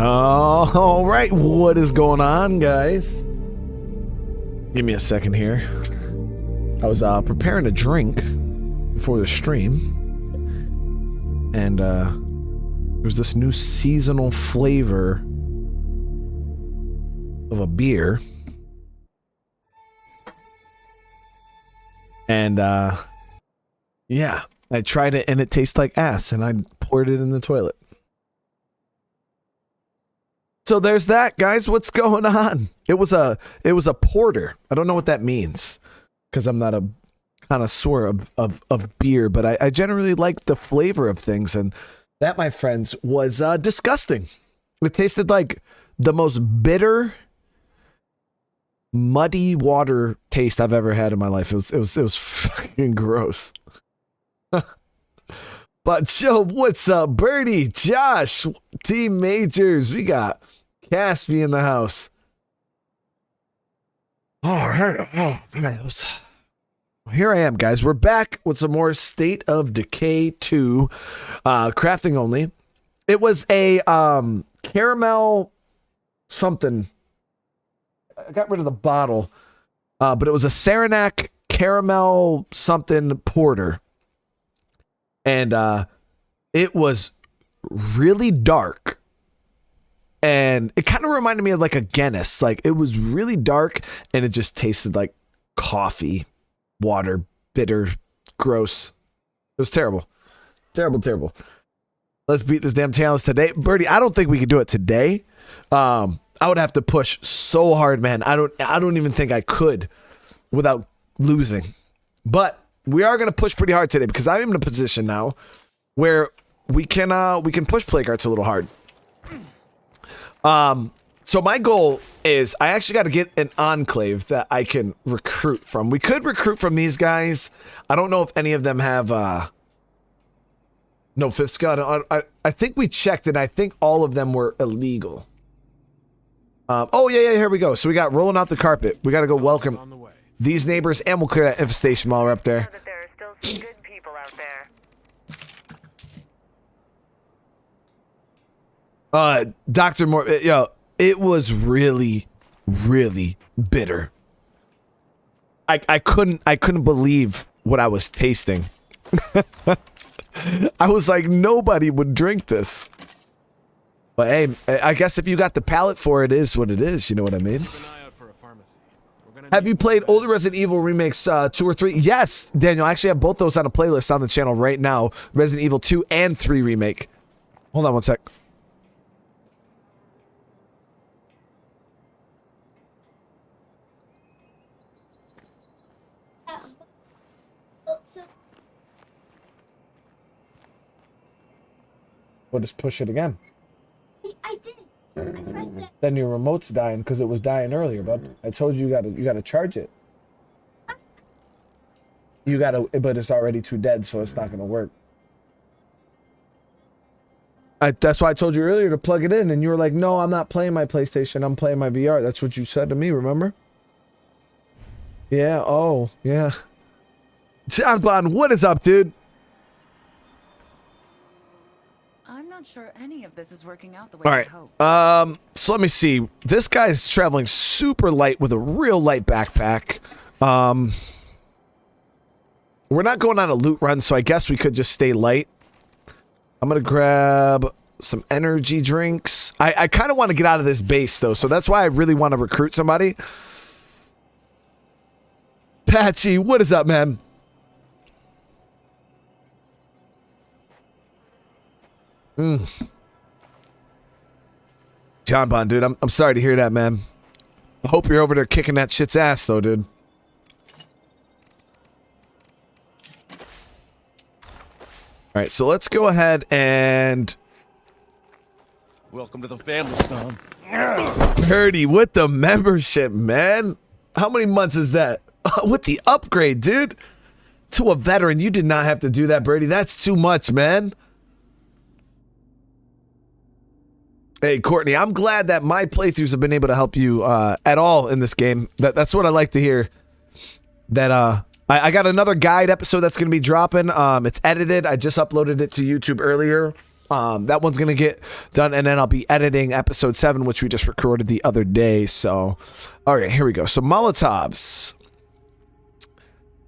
All right, what is going on, guys? Give me a second here. I was preparing a drink before the stream, and there's this new seasonal flavor of a beer, and yeah, I tried it and it tastes like ass, and I poured it in the toilet. So there's that, guys. What's going on? It was a porter. I don't know what that means because I'm not a connoisseur of beer, but I generally like the flavor of things, and that, my friends, was disgusting. It tasted like the most bitter, muddy water taste I've ever had in my life. It was fucking gross. But Joe, what's up? Birdie, Josh, Team Majors, we got Caspi in the house. All right. Oh, man. Here I am, guys. We're back with some more State of Decay 2, crafting only. It was a caramel something. I got rid of the bottle, but it was a Saranac caramel something porter. And it was really dark. And it kind of reminded me of like a Guinness. Like, it was really dark and it just tasted like coffee, water, bitter, gross. It was terrible. Terrible. Let's beat this damn challenge today. Birdie, I don't think we could do it today. I would have to push so hard, man. I don't even think I could without losing. But we are going to push pretty hard today because I'm in a position now where we can push play cards a little hard. So my goal is I actually got to get an enclave that I can recruit from. We could recruit from these guys. I don't know if any of them have no fifth scout. I think we checked and I think all of them were illegal. Oh yeah, here we go. So we got rolling out the carpet. We got to go welcome these neighbors, and we'll clear that infestation while we're up there. That there are still some good people out there. Dr. Moore, yo, it was really, really bitter. I couldn't believe what I was tasting. I was like, nobody would drink this. But hey, I guess if you got the palate for it, is what it is. You know what I mean? Have you played older Resident Evil remakes 2 or 3? Yes, Daniel. I actually have both those on a playlist on the channel right now. Resident Evil 2 and 3 remake. Hold on one sec. We'll just push it again. I did. I pressed it. Then your remote's dying because it was dying earlier, bud. I told you you gotta charge it. You gotta, but it's already too dead, so it's not gonna work. That's why I told you earlier to plug it in, and you were like, "No, I'm not playing my PlayStation. I'm playing my VR." That's what you said to me. Remember? Yeah. Oh, yeah. John Bond, what is up, dude? Not sure any of this is working out the way I hope. So let me see. This guy's traveling super light with a real light backpack. We're not going on a loot run, so I guess we could just stay light. I'm gonna grab some energy drinks. I kind of want to get out of this base though, so that's why I really want to recruit somebody. Patchy, what is up, man? John Bond, dude, I'm sorry to hear that, man. I hope you're over there kicking that shit's ass, though, dude. All right, so let's go ahead and... Welcome to the family, son. Birdie, with the membership, man. How many months is that? With the upgrade, dude. To a veteran, you did not have to do that, Birdie. That's too much, man. Hey, Courtney, I'm glad that my playthroughs have been able to help you at all in this game. That's what I like to hear. That I got another guide episode that's going to be dropping. It's edited. I just uploaded it to YouTube earlier. That one's going to get done, and then I'll be editing episode 7, which we just recorded the other day. So, all right, here we go. So, Molotovs.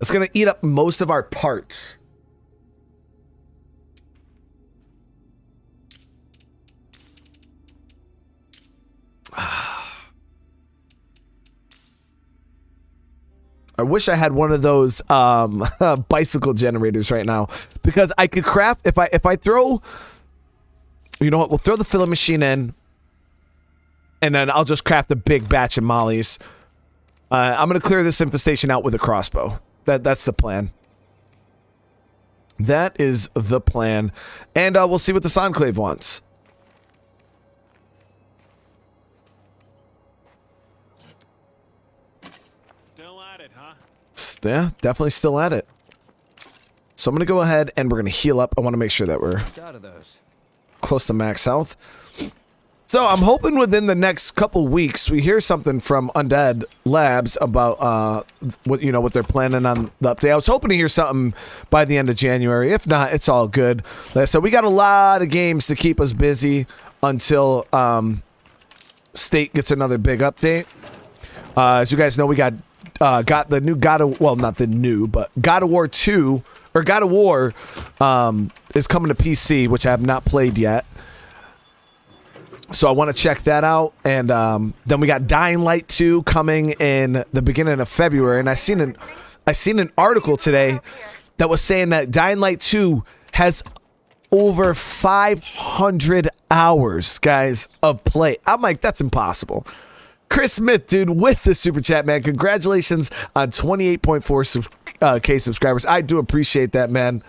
It's going to eat up most of our parts. I wish I had one of those bicycle generators right now, because I could craft if I throw, you know what, we'll throw the filling machine in, and then I'll just craft a big batch of mollies. I'm gonna clear this infestation out with a crossbow. That's the plan. That is the plan, and we'll see what the Enclave wants. Yeah, definitely still at it. So I'm going to go ahead and we're going to heal up. I want to make sure that we're close to max health. So I'm hoping within the next couple weeks we hear something from Undead Labs about what they're planning on the update. I was hoping to hear something by the end of January. If not, it's all good. Like I said, we got a lot of games to keep us busy until State gets another big update. As you guys know, we got the new God of War 2 or God of War is coming to PC, which I have not played yet. So I want to check that out, and then we got Dying Light 2 coming in the beginning of February. And I seen an article today that was saying that Dying Light 2 has over 500 hours, guys, of play. I'm like, that's impossible. Chris Smith, dude, with the super chat, man. Congratulations on 28.4K subscribers. I do appreciate that, man.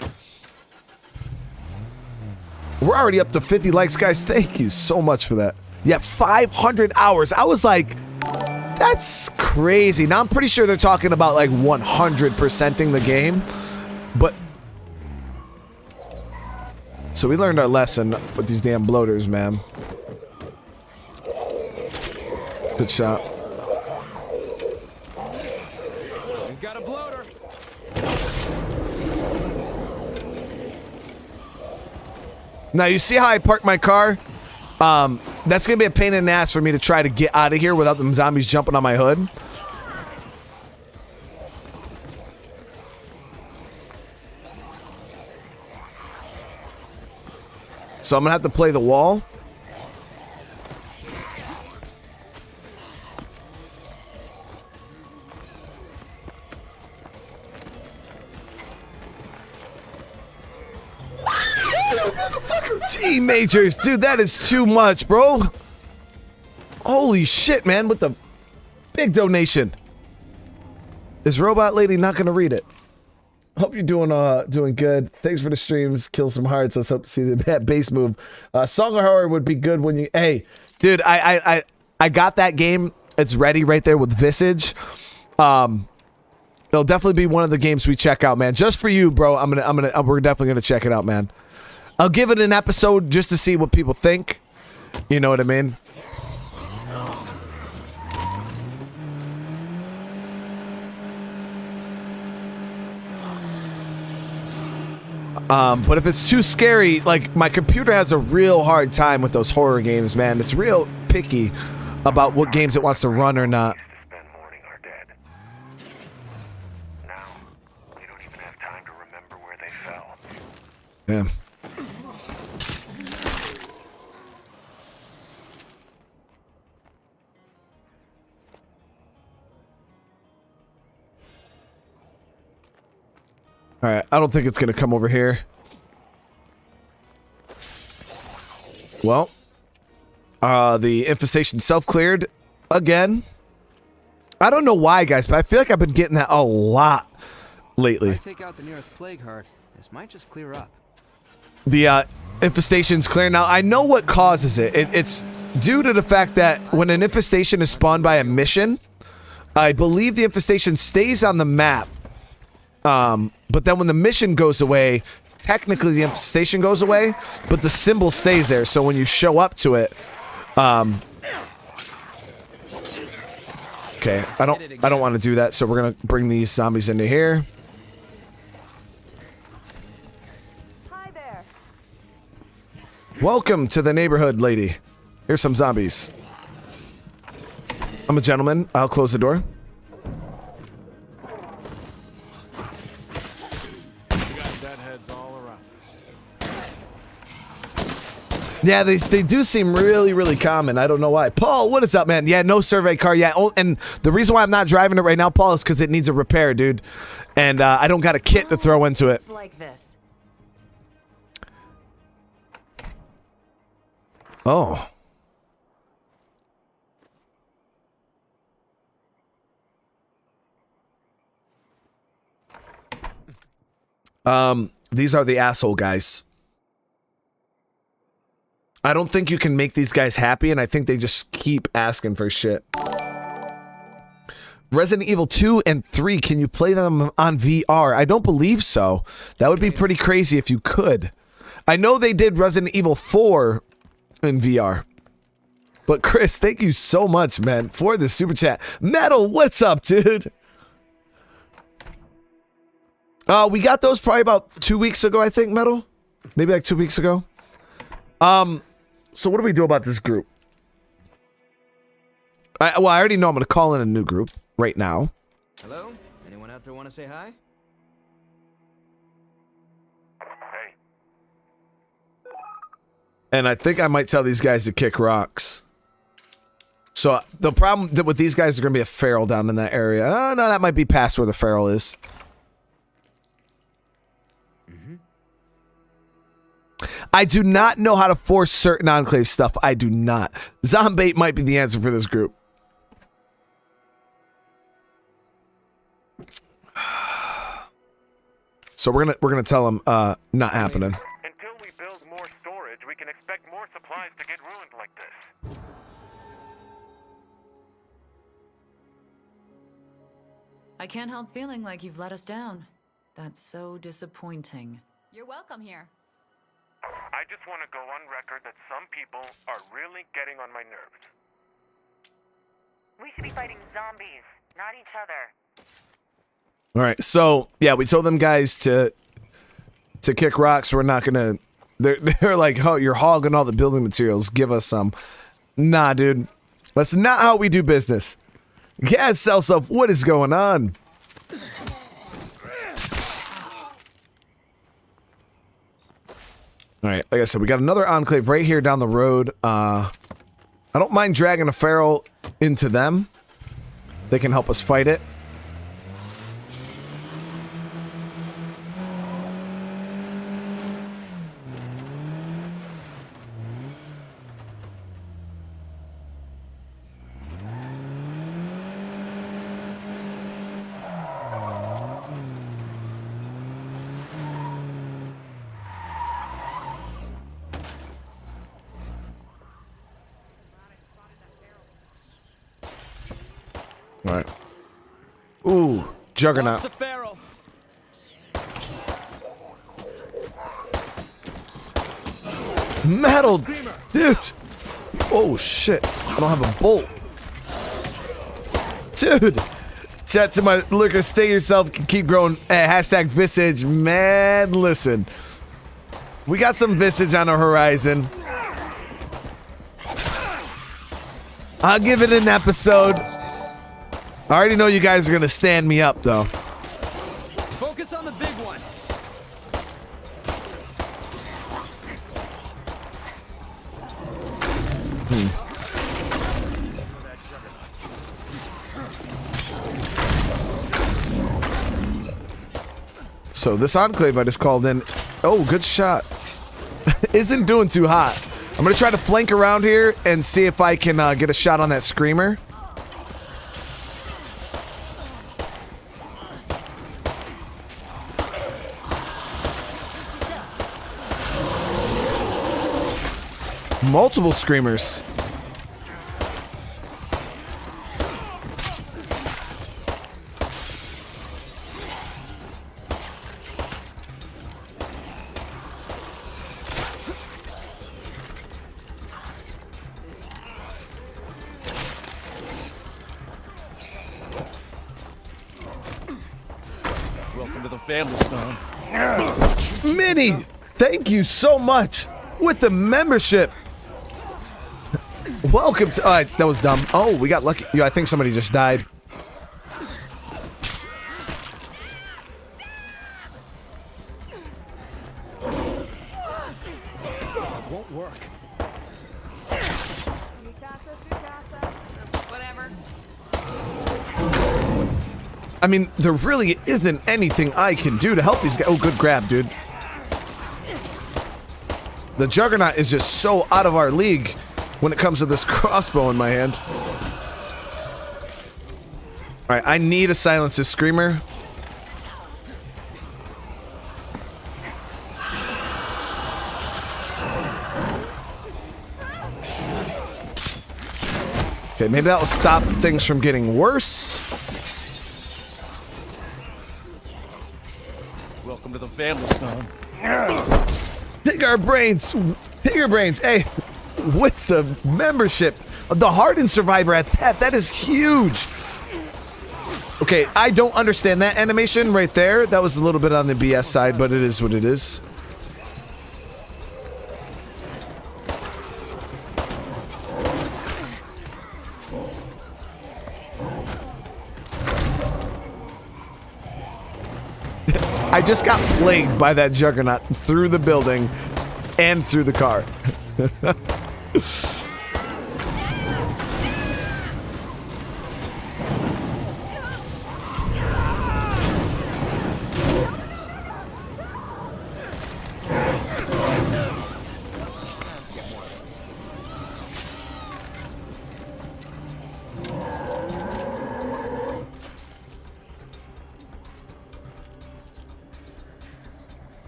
We're already up to 50 likes, guys. Thank you so much for that. Yeah, 500 hours. I was like, that's crazy. Now, I'm pretty sure they're talking about like 100%ing the game. But so we learned our lesson with these damn bloaters, man. Good shot. Got a bloater. Now, you see how I parked my car? That's going to be a pain in the ass for me to try to get out of here without them zombies jumping on my hood. So I'm going to have to play the wall. Majors, dude, that is too much, bro. Holy shit, man, with the big donation. Is Robot Lady not gonna read it? Hope you're doing good. Thanks for the streams. Kill some hearts. Let's hope to see the base move. Song of Horror would be good when you. Hey, dude, I got that game. It's ready right there with Visage. It'll definitely be one of the games we check out, man. Just for you, bro. We're definitely gonna check it out, man. I'll give it an episode just to see what people think. You know what I mean? But if it's too scary, like, my computer has a real hard time with those horror games, man. It's real picky about what games it wants to run or not. Now, we don't even have time to remember where they fell. Yeah. All right, I don't think it's going to come over here. Well, the infestation self-cleared again. I don't know why, guys, but I feel like I've been getting that a lot lately. If I take out the nearest plague heart, this might just clear up. The infestation's clear. Now, I know what causes it. It's due to the fact that when an infestation is spawned by a mission, I believe the infestation stays on the map. But then when the mission goes away, technically the infestation goes away, but the symbol stays there. So when you show up to it, okay, I don't want to do that. So we're gonna bring these zombies into here. Hi there. Welcome to the neighborhood, lady. Here's some zombies. I'm a gentleman. I'll close the door. We got deadheads all around us. Yeah, they do seem really, really common. I don't know why. Paul, what is up, man? Yeah, no survey car yet. Oh, and the reason why I'm not driving it right now, Paul, is because it needs a repair, dude. And I don't got a kit to throw into it. It's like this. Oh. These are the asshole guys. I don't think you can make these guys happy, and I think they just keep asking for shit. Resident Evil 2 and 3, can you play them on VR? I don't believe so. That would be pretty crazy if you could. I know they did Resident Evil 4 in VR. But Chris, thank you so much, man, for the super chat. Metal, what's up, dude? We got those probably about 2 weeks ago, I think, Metal. Maybe like 2 weeks ago. So what do we do about this group? I already know I'm going to call in a new group right now. Hello? Anyone out there want to say hi? Hey, And I think I might tell these guys to kick rocks. So the problem with these guys is going to be a feral down in that area. Oh, no, that might be past where the feral is. I do not know how to force certain Enclave stuff. I do not. Zombait might be the answer for this group. So we're gonna tell them not happening. until we build more storage, we can expect more supplies to get ruined like this. I can't help feeling like you've let us down. That's so disappointing. You're welcome here. I just want to go on record that some people are really getting on my nerves. We should be fighting zombies, not each other. All right, so yeah, we told them guys to kick rocks. We're not gonna. They're like, oh, you're hogging all the building materials. Give us some. Nah, dude, that's not how we do business. Gas cell stuff. What is going on? All right, like I said, we got another Enclave right here down the road. I don't mind dragging a feral into them. They can help us fight it. All right. Ooh, Juggernaut. Watch the feral. Metal, dude. Oh shit! I don't have a bolt, dude. Chat to my lurker. Stay yourself. Keep growing. Hashtag Visage. Man, listen. We got some Visage on the horizon. I'll give it an episode. I already know you guys are gonna stand me up, though. Focus on the big one. So this Enclave I just called in. Oh, good shot. Isn't doing too hot. I'm gonna try to flank around here and see if I can get a shot on that Screamer. Multiple Screamers. Welcome to the family, son. Minnie, thank you so much. with the membership. Welcome to... that was dumb. Oh, we got lucky. Yeah, I think somebody just died. Won't work. Whatever. I mean, there really isn't anything I can do to help these guys. Oh, good grab, dude. The Juggernaut is just so out of our league when it comes to this crossbow in my hand. Alright, I need to silence this screamer. Okay, maybe that will stop things from getting worse. Welcome to the family, son. Take our brains. Take our brains. Hey, with the membership, the hardened survivor at that, that is huge. Okay, I don't understand that animation right there. That was a little bit on the BS side, but it is what it is. I just got plagued by that Juggernaut through the building and through the car.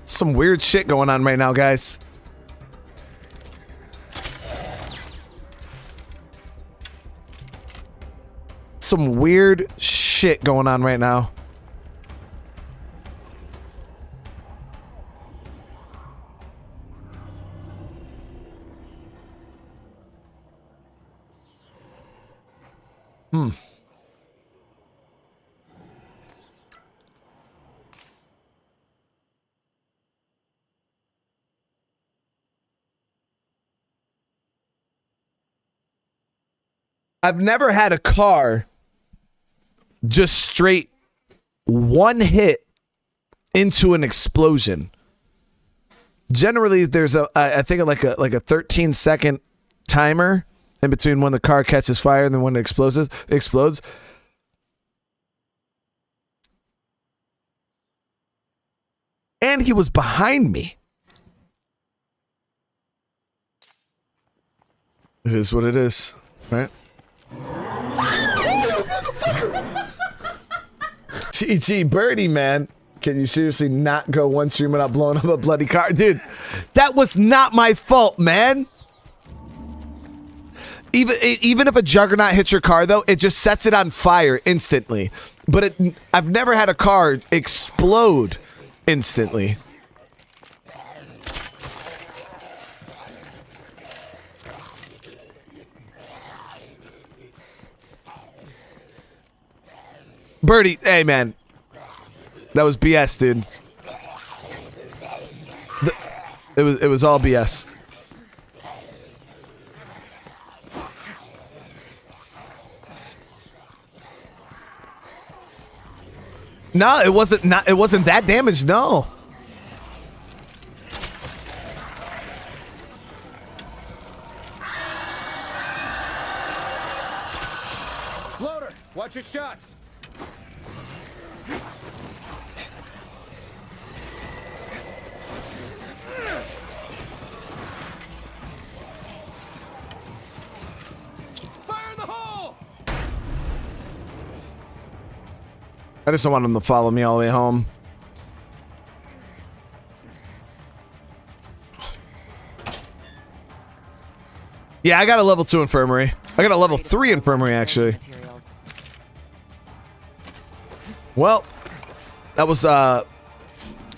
Some weird shit going on right now, guys. Some weird shit going on right now. I've never had a car just straight one hit into an explosion. Generally, there's I think like a 13-second timer in between when the car catches fire and then when it explodes. And he was behind me. It is what it is, right? GG Birdie, man. Can you seriously not go one stream without blowing up a bloody car? Dude, that was not my fault, man. Even if a Juggernaut hits your car, though, it just sets it on fire instantly. But I've never had a car explode instantly. Birdie, hey man, that was BS, dude. It was all BS. No, it wasn't that damaged. No. Floater, watch your shots. Fire in the hole! I just don't want him to follow me all the way home. Yeah, I got a level 2 infirmary. I got a level 3 infirmary, actually. Well, that was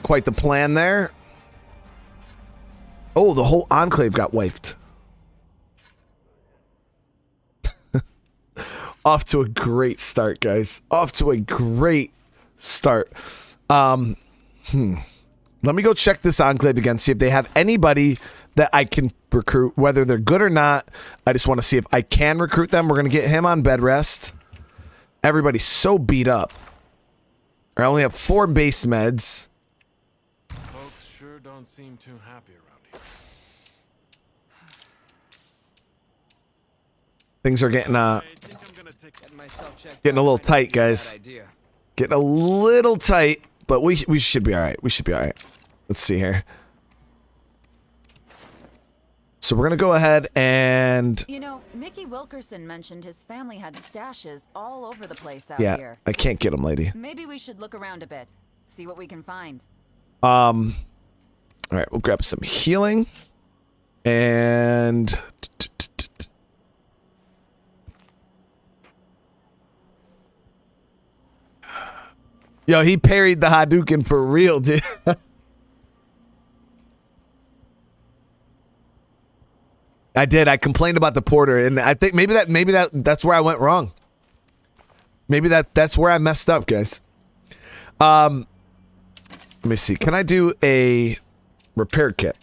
quite the plan there. Oh, the whole enclave got wiped. Off to a great start, guys. Off to a great start. What Let me go check this enclave again, see if they have anybody that I can recruit, whether they're good or not. I just want to see if I can recruit them. We're going to get him on bed rest. Everybody's so beat up. I only have 4 base meds. Folks sure don't seem too happy around here. Things are getting getting a little tight, guys. Getting a little tight, but we should be all right. We should be all right. Let's see here. So we're gonna go ahead and You know, Mickey Wilkerson mentioned his family had stashes all over the place out yeah, here. I can't get him, lady. Maybe we should look around a bit, see what we can find. All right, we'll grab some healing and yo, he parried the Hadouken for real, dude. I did. I complained about the porter, and I think maybe that's where I went wrong. Maybe that's where I messed up, guys. Let me see. Can I do a repair kit?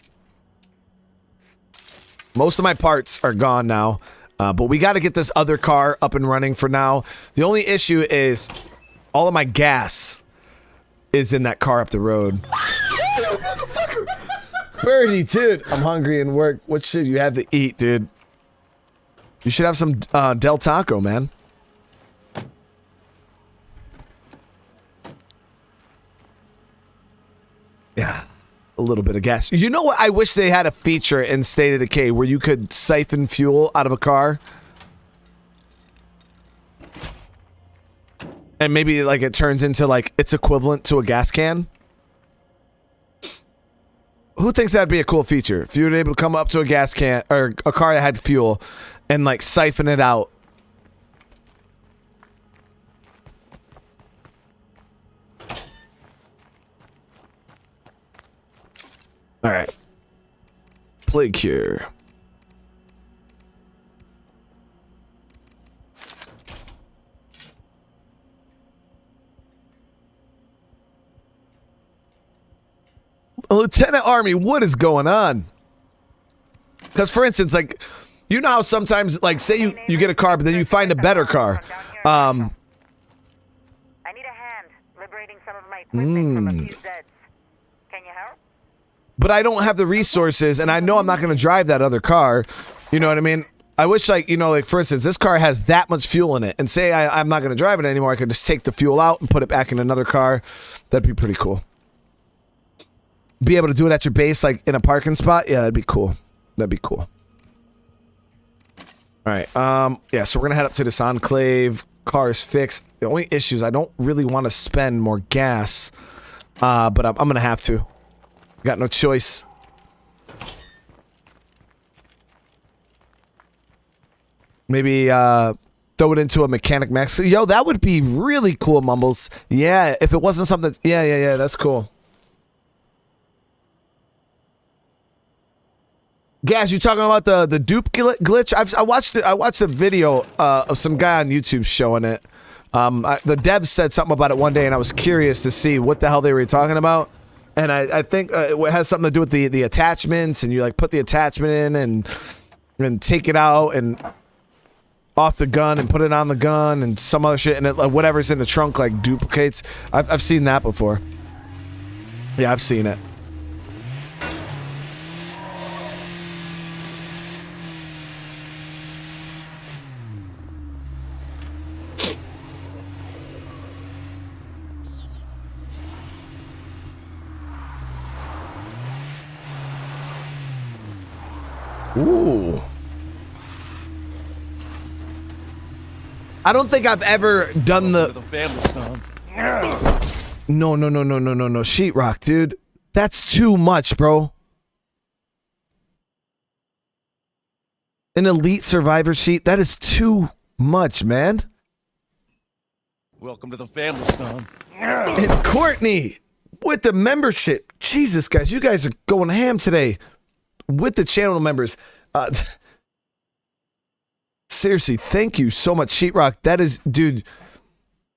Most of my parts are gone now, but we got to get this other car up and running for now. The only issue is all of my gas is in that car up the road. Birdie, dude. I'm hungry and work. What should you have to eat, dude? You should have some Del Taco, man. Yeah. A little bit of gas. You know what? I wish they had a feature in State of Decay where you could siphon fuel out of a car. And maybe like it turns into like it's equivalent to a gas can. Who thinks that'd be a cool feature? If you were able to come up to a gas can or a car that had fuel and like siphon it out. All right. Plague cure. Lieutenant Army, what is going on? Because, for instance, like, you know how sometimes, like, say you get a car, but then you find a better car. I need a hand liberating some of my equipment from a few Zeds. Can you help? But I don't have the resources, and I know I'm not going to drive that other car. You know what I mean? I wish, like, you know, like, for instance, this car has that much fuel in it. And say I'm not going to drive it anymore. I could just take the fuel out and put it back in another car. That'd be pretty cool. Be able to do it at your base, like, in a parking spot? Yeah, that'd be cool. That'd be cool. All right. Yeah, so we're going to head up to this enclave. Car is fixed. The only issue is I don't really want to spend more gas. But I'm going to have to. Got no choice. Maybe throw it into a mechanic max. Yo, that would be really cool, Mumbles. Yeah, if it wasn't something... Yeah, that's cool. Gaz, you talking about the dupe glitch? I watched a video of some guy on YouTube showing it. The devs said something about it one day, and I was curious to see what the hell they were talking about. And I think it has something to do with the attachments, and you like put the attachment in and take it out and off the gun and put it on the gun and some other shit, and it, whatever's in the trunk like duplicates. I've seen that before. Yeah, I've seen it. Ooh. I don't think I've ever done the No, sheetrock, dude. That's too much, bro. An elite survivor sheet, that is too much, man. Welcome to the family, son. And Courtney with the membership. Jesus, guys, you guys are going ham today. With the channel members, seriously, thank you so much, sheetrock. That is, dude,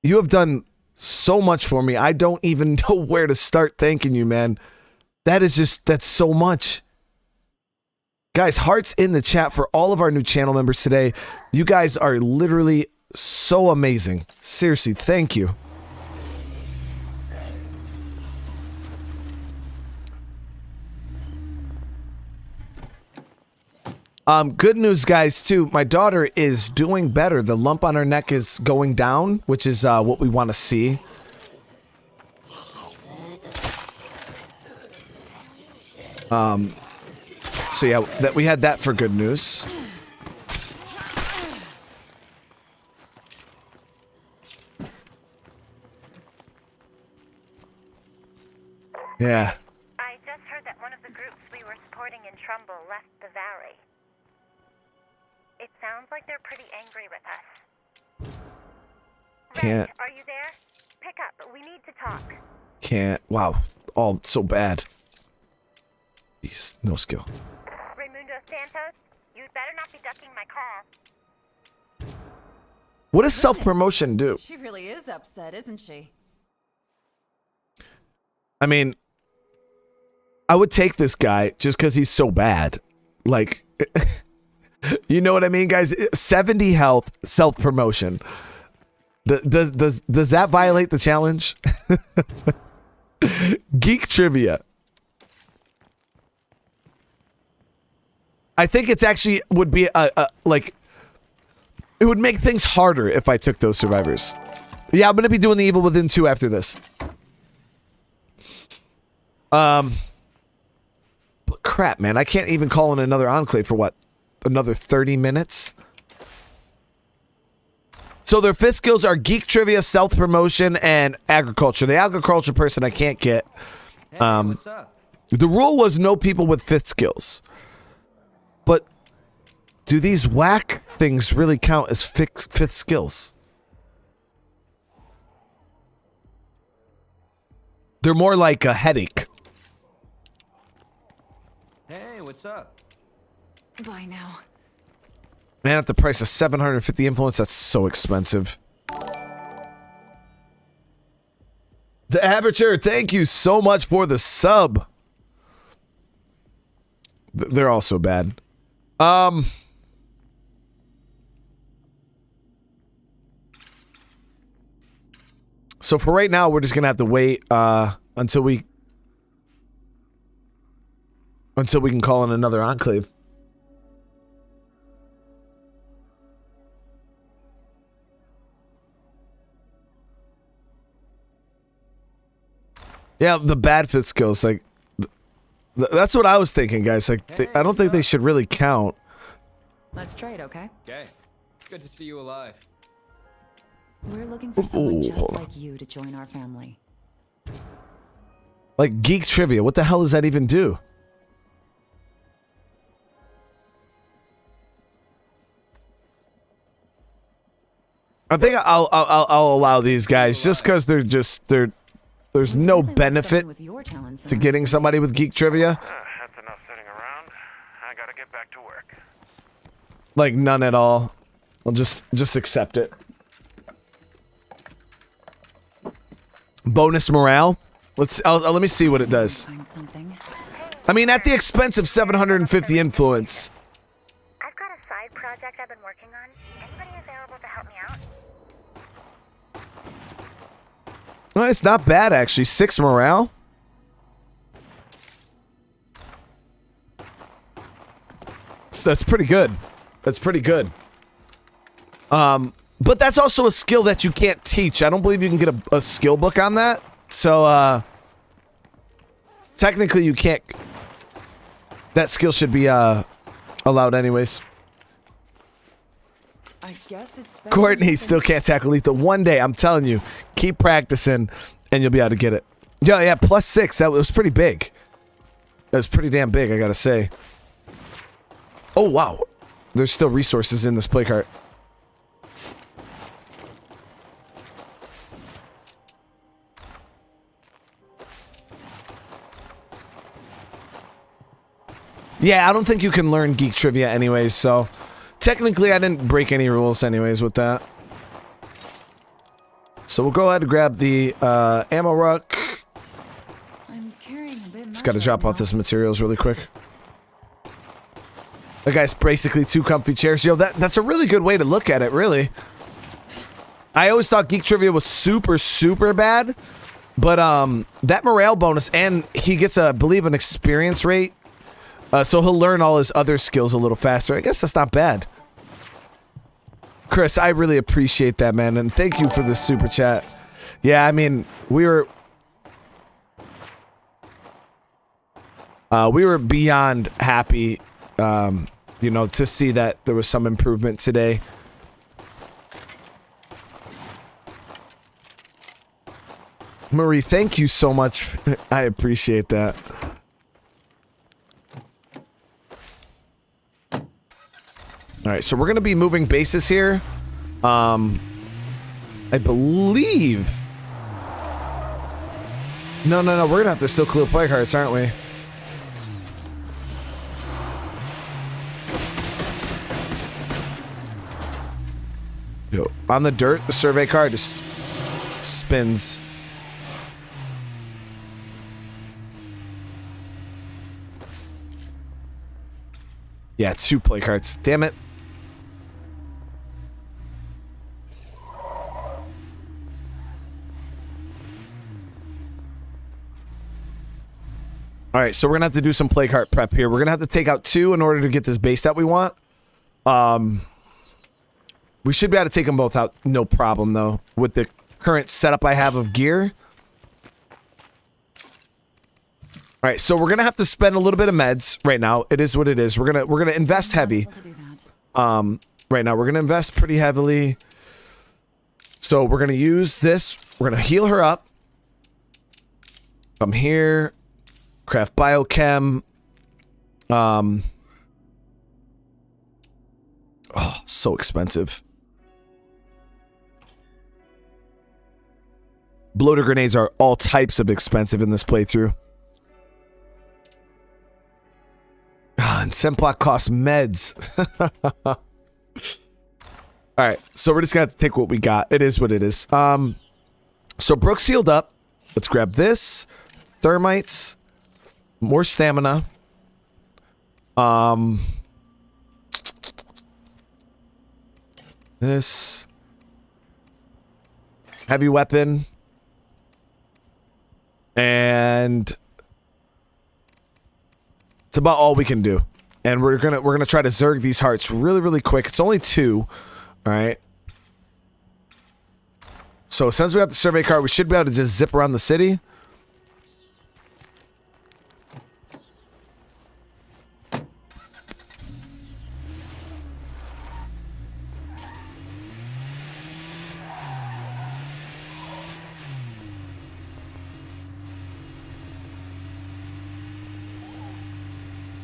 you have done so much for me. I don't even know where to start thanking you, man. That is just, that's so much. Guys, hearts in the chat for all of our new channel members today. You guys are literally so amazing. Seriously, thank you. Good news, guys, too. My daughter is doing better. The lump on her neck is going down, which is what we want to see. So yeah, that we had that for good news. Yeah. I just heard that one of the groups we were supporting in Trumbull left the valley. It sounds like they're pretty angry with us. Can't. Red, are you there? Pick up. We need to talk. Can't. Wow. All so bad. Jeez, no skill. Raimundo Santos, you'd better not be ducking my call. What does self-promotion do? She really is upset, isn't she? I mean, I would take this guy just because he's so bad. Like, you know what I mean, guys? 70 health, self-promotion. Does that violate the challenge? Geek trivia. I think it's actually would be like it would make things harder if I took those survivors. Yeah, I'm gonna be doing the Evil Within 2 after this. But crap, man, I can't even call in another enclave for what? Another 30 minutes? So their 5th skills are geek trivia, self-promotion, and agriculture. The agriculture person I can't get. Hey, what's up? The rule was no people with 5th skills. But do these whack things really count as 5th skills? They're more like a headache. Hey, what's up? Bye now. Man, at the price of 750 influence, that's so expensive. The Aperture, thank you so much for the sub. They're all so bad. So for right now, we're just gonna have to wait until we can call in another enclave. Yeah, the bad fit skills, like that's what I was thinking, guys. Like, I don't think they should really count. Let's trade, okay? Okay. Good to see you alive. We're looking for someone just like you to join our family. Like geek trivia, what the hell does that even do? I think I'll allow these guys just because there's no benefit to getting somebody with geek trivia. That's enough sitting around. I gotta get back to work. Like none at all. I'll just accept it. Bonus morale. Let me see what it does. I mean, at the expense of 750 influence. I've got a side project I've been working on. Anybody available to help me out? Well, it's not bad actually. 6 morale. That's pretty good. That's pretty good. But that's also a skill that you can't teach. I don't believe you can get a skill book on that. So, technically you can't. That skill should be, allowed anyways. I guess it's Courtney still can't tackle lethal. One day, I'm telling you, keep practicing and you'll be able to get it. Yeah, +6. That was pretty big. That was pretty damn big, I gotta say. Oh, wow. There's still resources in this play cart. Yeah, I don't think you can learn geek trivia anyways, so technically I didn't break any rules anyways with that. So we'll go ahead and grab the ammo ruck. I'm carrying a bit Just gotta drop off this materials really quick. That guy's basically 2 comfy chairs. Yo, that's a really good way to look at it, really. I always thought Geek Trivia was super, super bad. But that morale bonus, and he gets, I believe, an experience rate. So he'll learn all his other skills a little faster. I guess that's not bad. Chris, I really appreciate that, man. And thank you for the super chat. Yeah, I mean, we were beyond happy, you know, to see that there was some improvement today. Marie, thank you so much. I appreciate that. All right, so we're gonna be moving bases here. I believe. No, we're gonna have to still clear play cards, aren't we? Yo, on the dirt, the survey card just spins. Yeah, 2 play cards. Damn it. All right, so we're gonna have to do some play card prep here. We're gonna have to take out 2 in order to get this base that we want. We should be able to take them both out, no problem though, with the current setup I have of gear. All right, so we're gonna have to spend a little bit of meds right now. It is what it is. We're gonna invest heavy. Right now we're gonna invest pretty heavily. So we're gonna use this. We're gonna heal her up. Come here. Craft biochem. Oh, so expensive. Bloater grenades are all types of expensive in this playthrough. And Semplot costs meds. Alright, so we're just gonna have to take what we got. It is what it is. So Brooke's healed up. Let's grab this. Thermites. More stamina. This. Heavy weapon. And it's about all we can do. And we're gonna try to zerg these hearts really, really quick. It's only 2. Alright. So since we got the survey card, we should be able to just zip around the city.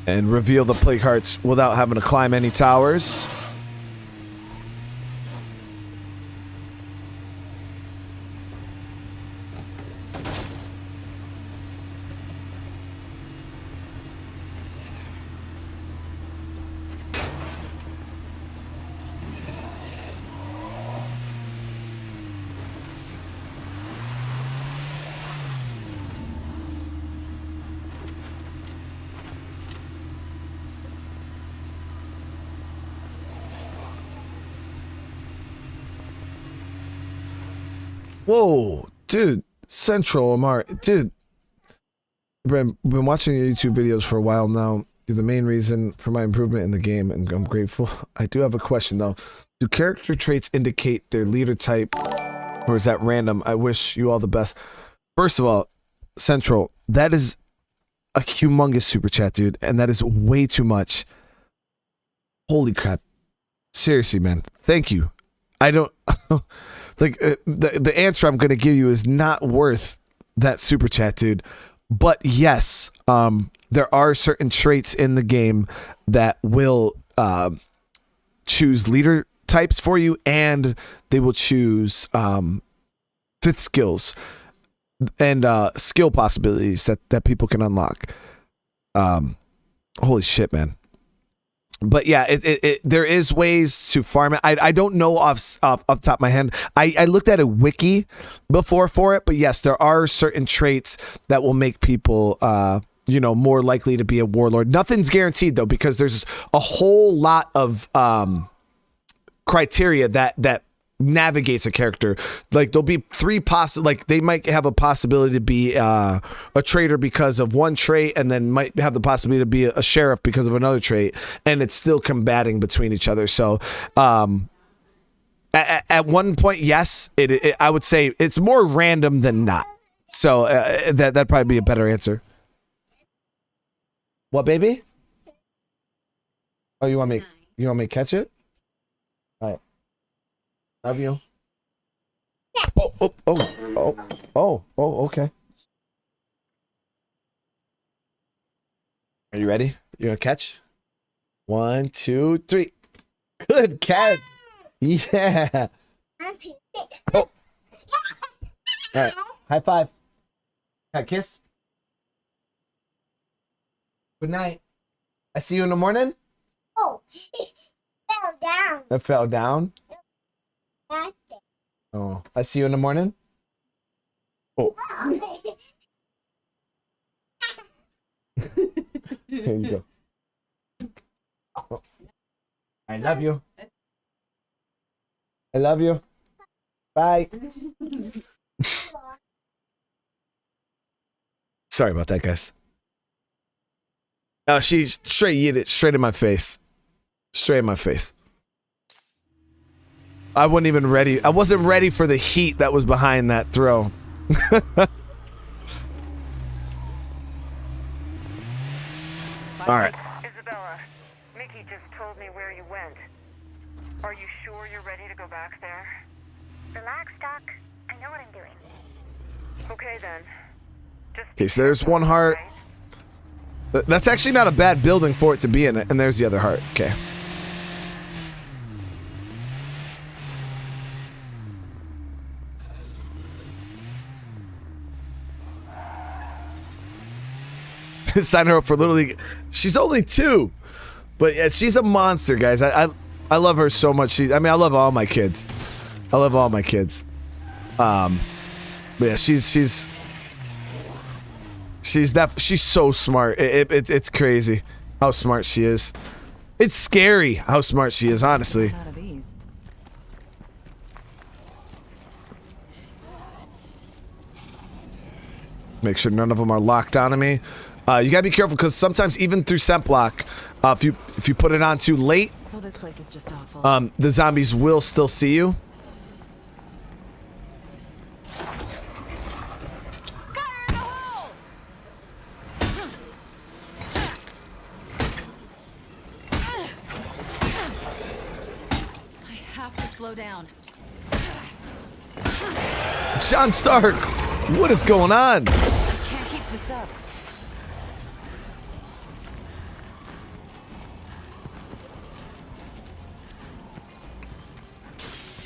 And reveal the play cards without having to climb any towers. Whoa, dude, Central Amar, dude. Been watching your YouTube videos for a while now. You're the main reason for my improvement in the game, and I'm grateful. I do have a question though. Do character traits indicate their leader type, or is that random? I wish you all the best. First of all, Central, that is a humongous super chat, dude, and that is way too much. Holy crap. Seriously, man. Thank you. I don't... like, the answer I'm going to give you is not worth that super chat, dude. But yes, there are certain traits in the game that will choose leader types for you, and they will choose fit skills and skill possibilities that people can unlock. Holy shit, man. But yeah, there is ways to farm it. I don't know off the top of my head. I looked at a wiki before for it, but yes, there are certain traits that will make people you know, more likely to be a warlord. Nothing's guaranteed though, because there's a whole lot of criteria that navigates a character. Like there'll be like they might have a possibility to be a traitor because of one trait, and then might have the possibility to be a sheriff because of another trait, and it's still combating between each other. So at one point, yes, I would say it's more random than not. So that'd probably be a better answer. What, baby? Oh, you want me to catch it? All right. Love you. Oh, okay. Are you ready? You gonna catch? 1, 2, 3. Good catch. Yeah. Oh. All right. High five. Got a kiss. Good night. I see you in the morning. Oh, it fell down. It fell down. That's it. Oh, I see you in the morning. Oh, here you go. Oh. I love you. I love you. Bye. Sorry about that, guys. She straight yeeted it straight in my face. Straight in my face. I wasn't ready for the heat that was behind that throw. All right. Isabella, Mickey just told me where you went. Are you sure you're ready to go back there? Relax, Doc. I know what I'm doing. Okay then. Just Okay, so there's one heart. That's actually not a bad building for it to be in it. And there's the other heart. Okay. Sign her up for Little League. She's only 2. But yeah, she's a monster, guys. I love her so much. I love all my kids. I love all my kids. But yeah, she's so smart. It's crazy how smart she is. It's scary how smart she is, honestly. Out of these. Make sure none of them are locked onto me. You gotta be careful because sometimes even through scent block, if you put it on too late, Oh, this place is just awful. the zombies will still see you. Fire in the hole! I have to slow down. John Stark, what is going on? I can't keep this up.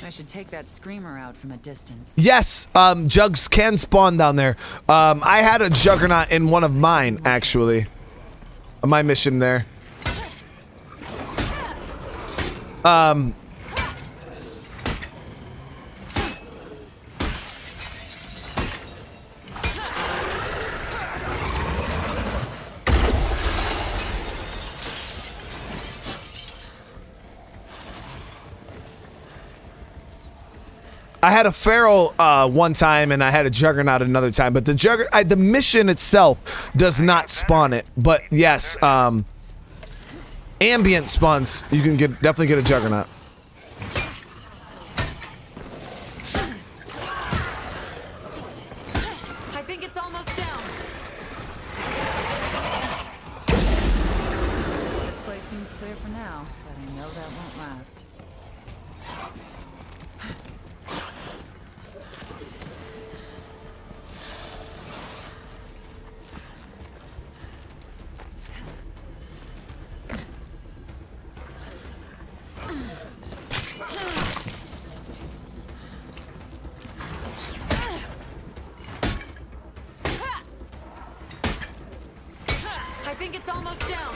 I should take that screamer out from a distance. Yes, jugs can spawn down there. I had a juggernaut in one of mine, actually. My mission there. I had a feral one time, and I had a juggernaut another time. But the mission itself does not spawn it. But yes, ambient spawns. You can definitely get a juggernaut. I think it's almost down. This place seems clear for now, but I know that won't last. I think it's almost down.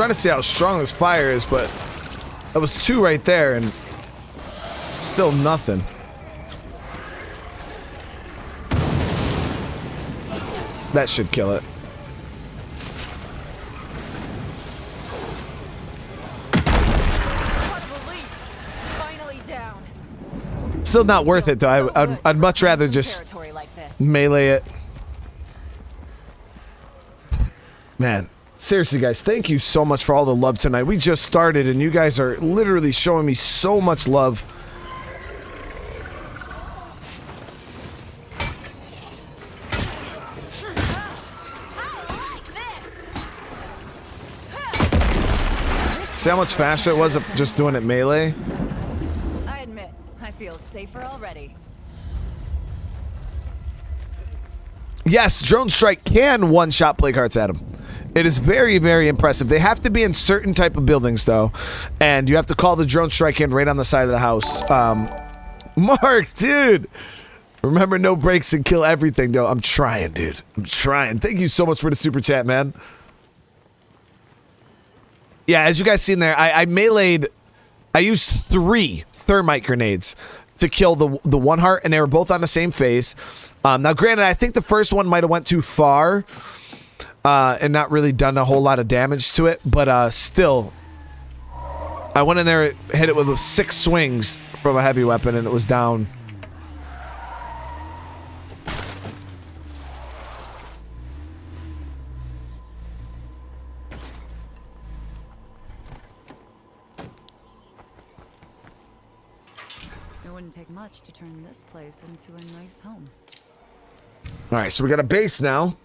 trying to see how strong this fire is, but that was 2 right there and still nothing. That should kill it. Finally down. Still not worth it though. I'd much rather just melee it. Man, seriously guys, thank you so much for all the love tonight. We just started and you guys are literally showing me so much love. See how much faster it was of just doing it melee? I admit, I feel safer already. Yes, Drone Strike can one-shot plague hearts at him. It is very, very impressive. They have to be in certain type of buildings, though. And you have to call the Drone Strike in right on the side of the house. Mark, dude! Remember, no breaks and kill everything, though. I'm trying, dude. I'm trying. Thank you so much for the super chat, man. Yeah, as you guys seen there, I used 3 thermite grenades to kill the one heart, and they were both on the same phase. Now, granted, I think the first one might have went too far and not really done a whole lot of damage to it, but still, I went in there, hit it with 6 swings from a heavy weapon, and it was down. It wouldn't take much to turn this place into a nice home. All right, so we got a base now.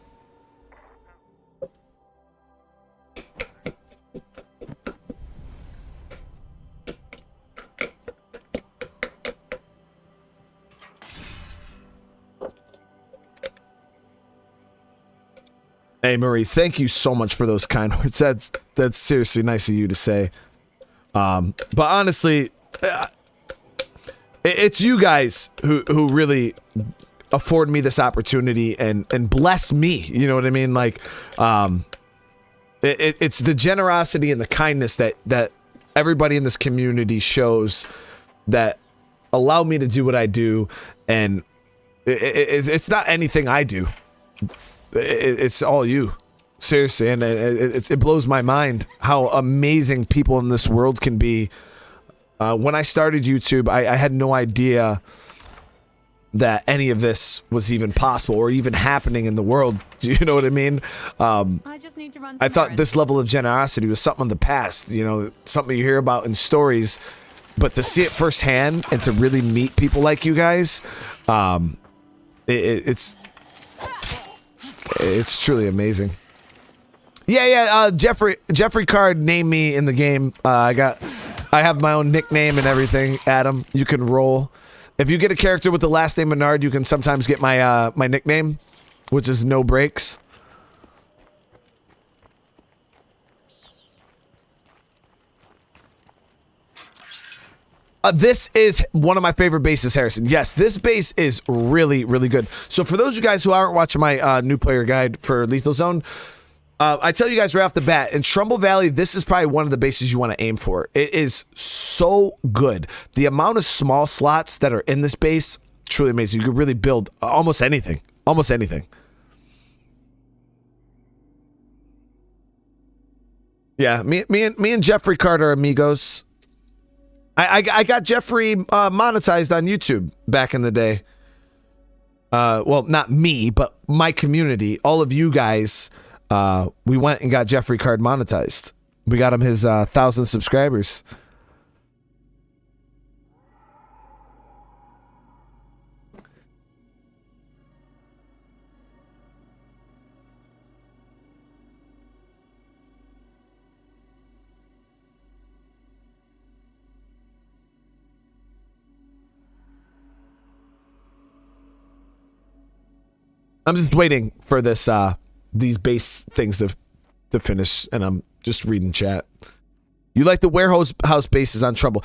Hey, Marie, thank you so much for those kind words. That's seriously nice of you to say. But honestly, it's you guys who really afford me this opportunity and bless me. You know what I mean? Like, it's the generosity and the kindness that everybody in this community shows that allow me to do what I do, and it's not anything I do. It's all you, seriously, and it blows my mind how amazing people in this world can be. When I started YouTube, I had no idea that any of this was even possible or even happening in the world. You know what I mean? I just need to run. I thought this level of generosity was something in the past, you know, something you hear about in stories, but to see it firsthand and to really meet people like you guys, it's truly amazing. Yeah. Jeffrey Card named me in the game. I have my own nickname and everything. Adam, you can roll. If you get a character with the last name Menard, you can sometimes get my my nickname, which is No Breaks. This is one of my favorite bases, Harrison. Yes, this base is really, really good. So for those of you guys who aren't watching my new player guide for Lethal Zone, I tell you guys right off the bat, in Trumbull Valley, this is probably one of the bases you want to aim for. It is so good. The amount of small slots that are in this base, truly amazing. You could really build almost anything. Almost anything. Yeah, me and Jeffrey Carter are amigos. I got Jeffrey monetized on YouTube back in the day. Well, not me, but my community. All of you guys, we went and got Jeffrey Card monetized. We got him his 1,000 subscribers. I'm just waiting for this these base things to finish, and I'm just reading chat. You like the warehouse bases on Trumbull?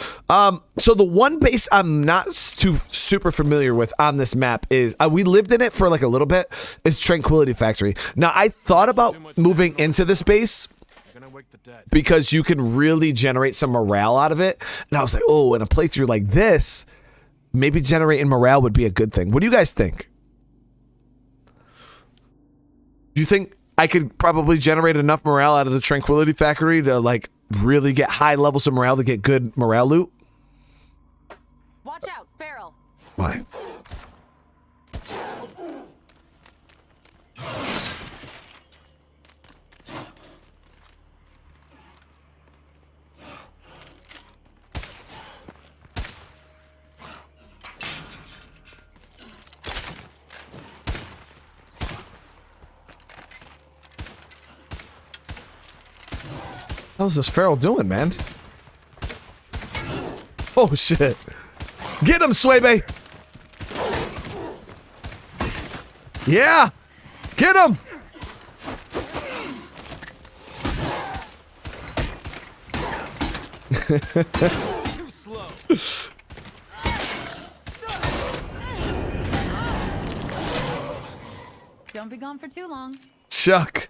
So the one base I'm not too super familiar with on this map is we lived in it for like a little bit. Is Tranquility Factory. Now I thought about moving into this base the dead. because you can really generate some morale out of it. And I was like, oh, in a playthrough like this, maybe generating morale would be a good thing. What do you guys think? Do you think I could probably generate enough morale out of the Tranquility Factory to like really get high levels of morale to get good morale loot? Watch out, barrel. Why? How's this feral doing, man? Oh shit. Get him, Swebe! Yeah! Get him! Too slow. Don't be gone for too long. Chuck.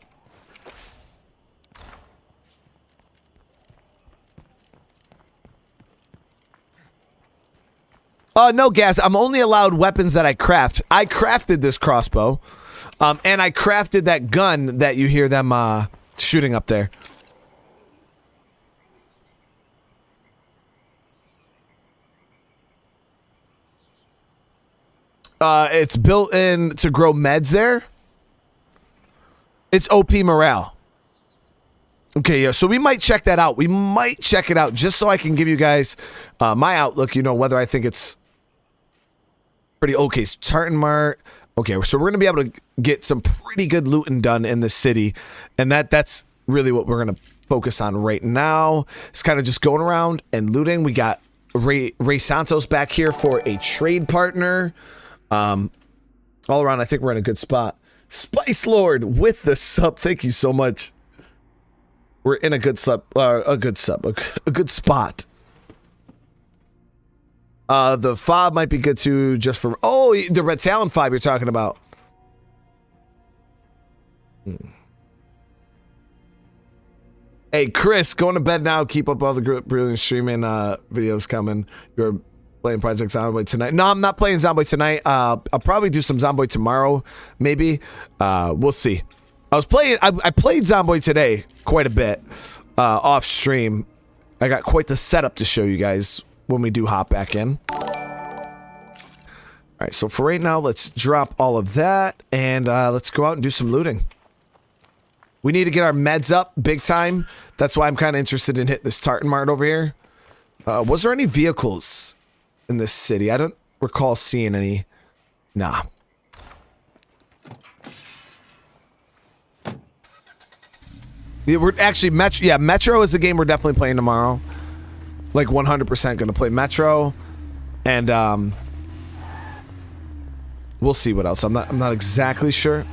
No, Gas. I'm only allowed weapons that I craft. I crafted this crossbow. And I crafted that gun that you hear them shooting up there. It's built in to grow meds there. It's OP morale. Okay, yeah, so we might check that out. We might check it out just so I can give you guys my outlook, you know, whether I think it's pretty okay. So Tartan Mart. Okay, so we're going to be able to get some pretty good looting done in the city. And that's really what we're going to focus on right now. It's kind of just going around and looting. We got Ray Santos back here for a trade partner. All around, I think we're in a good spot. Spice Lord with the sub. Thank you so much. We're in a good spot. The fob might be good too, just for the red talon fob you're talking about. Hey Chris, going to bed now. Keep up all the brilliant streaming videos coming. You're playing Project Zomboid tonight. No, I'm not playing Zomboid tonight. I'll probably do some Zomboid tomorrow, maybe. We'll see. I played Zomboid today quite a bit off stream. I got quite the setup to show you guys when we do hop back in. All right, so for right now, let's drop all of that and let's go out and do some looting. We need to get our meds up big time. That's why I'm kind of interested in hitting this Tartan Mart over here. Was there any vehicles in this city? I don't recall seeing any. Nah. Yeah, we're actually Metro is a game we're definitely playing tomorrow. Like 100% going to play Metro, and we'll see what else. I'm not exactly sure.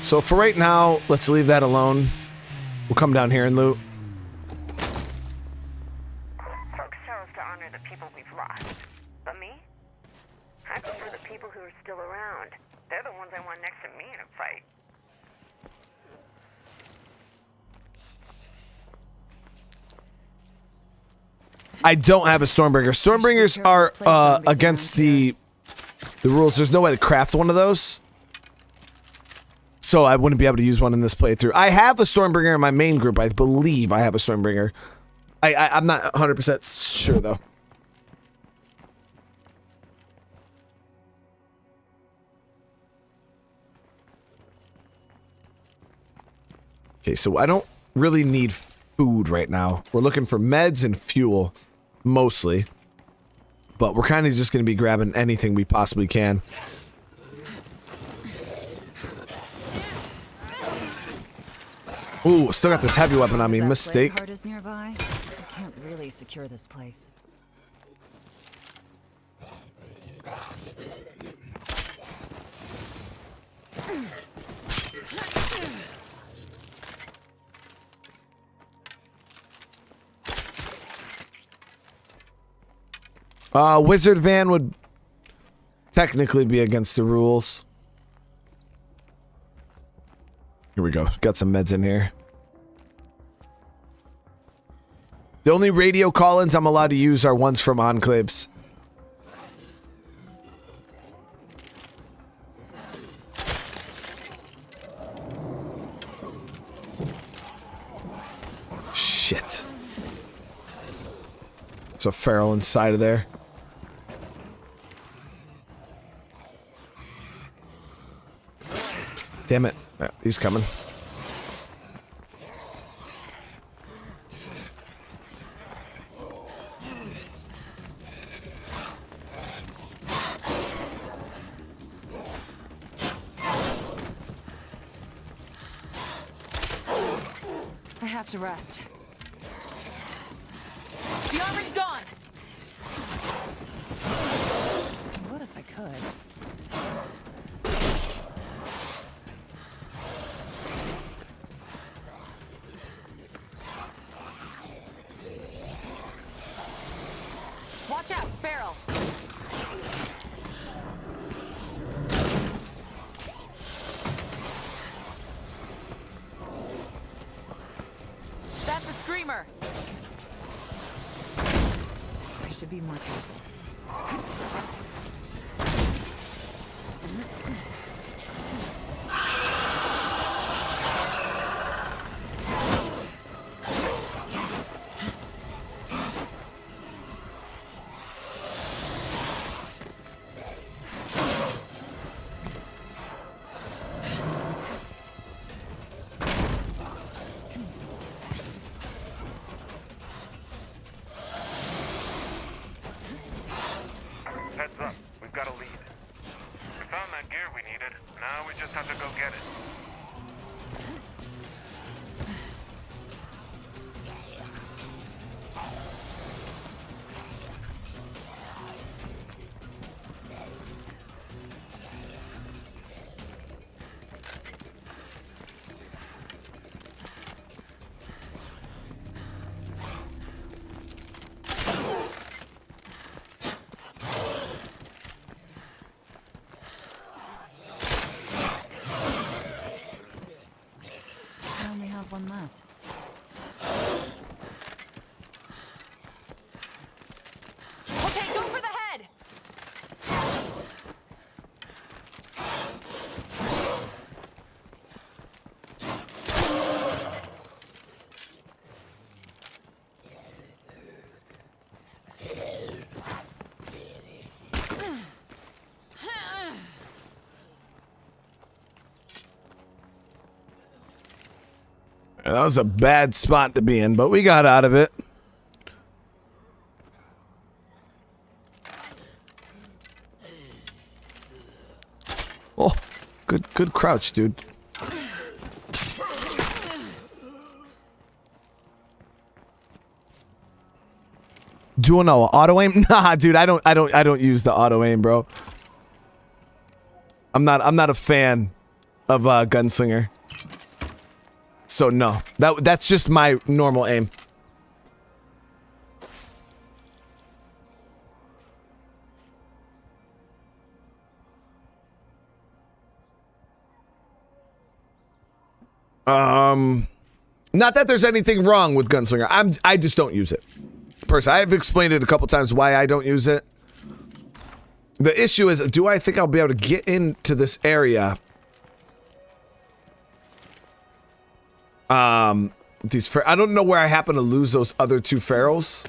So for right now, let's leave that alone. We'll come down here and loot. Folks tell us to honor the people we've lost. But me? I prefer the people who are still around. They're the ones I want next to me in a fight. I don't have a Stormbringer. Stormbringers are against the rules. There's no way to craft one of those. So I wouldn't be able to use one in this playthrough. I have a Stormbringer in my main group. I believe I have a Stormbringer. I'm not 100% sure, though. Okay, so I don't really need food right now. We're looking for meds and fuel, mostly. But we're kind of just going to be grabbing anything we possibly can. Ooh, still got this heavy weapon on me. Mistake. Card is nearby. I can't really secure this place. Wizard van would technically be against the rules. Here we go. Got some meds in here. The only radio call-ins I'm allowed to use are ones from enclaves. Shit. There's a feral inside of there. Damn it. Yeah, he's coming. I have to rest. The armor's gone! What if I could? Watch out, barrel! That's a screamer! I should be more careful. Heads up, we've got a lead. We found that gear we needed. Now we just have to go get it. I only have one left. Okay, go for the head! That was a bad spot to be in, but we got out of it. Oh, good crouch, dude. Doing no auto aim? Nah, dude, I don't use the auto aim, bro. I'm not a fan of Gunslinger. So no, that's just my normal aim. Not that there's anything wrong with Gunslinger. I just don't use it. Personally, I've explained it a couple times why I don't use it. The issue is, do I think I'll be able to get into this area? I don't know where I happen to lose those other two ferals.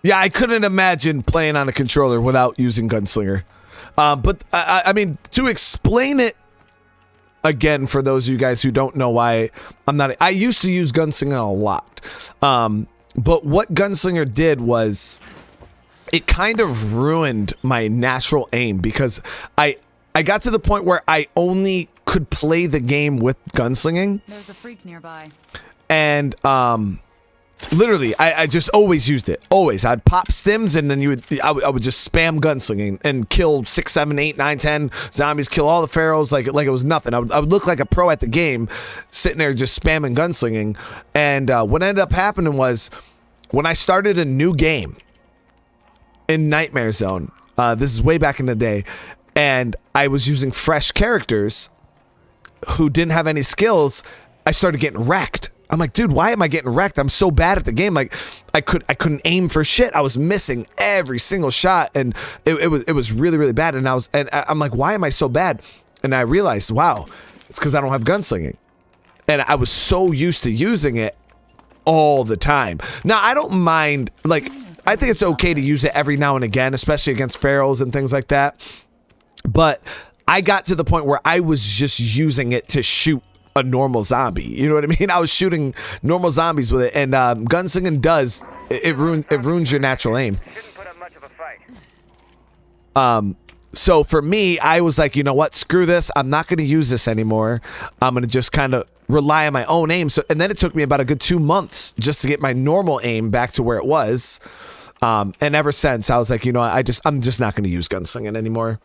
Yeah, I couldn't imagine playing on a controller without using Gunslinger. But I mean, to explain it again for those of you guys who don't know why I'm not, I used to use Gunslinger a lot. But what Gunslinger did was it kind of ruined my natural aim because I got to the point where I only could play the game with gunslinging. There's a freak nearby. And Literally, I just always used it. Always. I'd pop stims and then I would just spam gunslinging and kill 6, 7, 8, 9, 10 zombies, kill all the pharaohs like it was nothing. I would look like a pro at the game, sitting there just spamming gunslinging. And what ended up happening was when I started a new game in Nightmare Zone, this is way back in the day, and I was using fresh characters who didn't have any skills, I started getting wrecked. I'm like, dude, why am I getting wrecked? I'm so bad at the game. Like, I couldn't aim for shit. I was missing every single shot, and it was really, really bad. And I'm like, why am I so bad? And I realized, wow, it's because I don't have gunslinging, and I was so used to using it all the time. Now I don't mind. Like, I think it's okay to use it every now and again, especially against pharaohs and things like that. But I got to the point where I was just using it to shoot a normal zombie. You know what I mean? I was shooting normal zombies with it, and gunslinging does it ruins your natural aim. Shouldn't put up much of a fight. So for me, I was like, you know what? Screw this. I'm not going to use this anymore. I'm going to just kind of rely on my own aim. So, and then it took me about a good 2 months just to get my normal aim back to where it was. And ever since, I was like, you know, I'm just not going to use gunslinging anymore.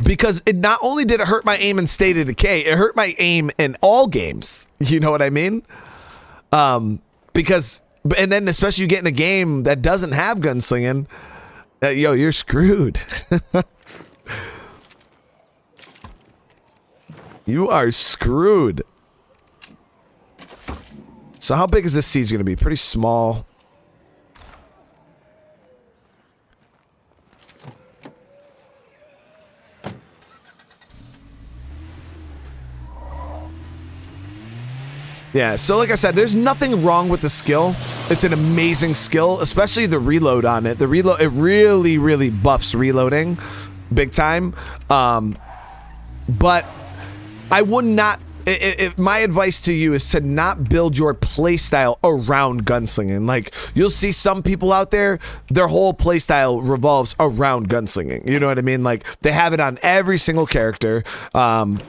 Because it not only did it hurt my aim in State of Decay, it hurt my aim in all games. You know what I mean? Because, and then especially you get in a game that doesn't have gunslinging, yo, you're screwed. You are screwed. So how big is this siege going to be? Pretty small. Yeah, so like I said, there's nothing wrong with the skill. It's an amazing skill, especially the reload on it. The reload, it really, really buffs reloading big time. But I would not, my advice to you is to not build your playstyle around gunslinging. Like, you'll see some people out there, their whole playstyle revolves around gunslinging. You know what I mean? Like, they have it on every single character. And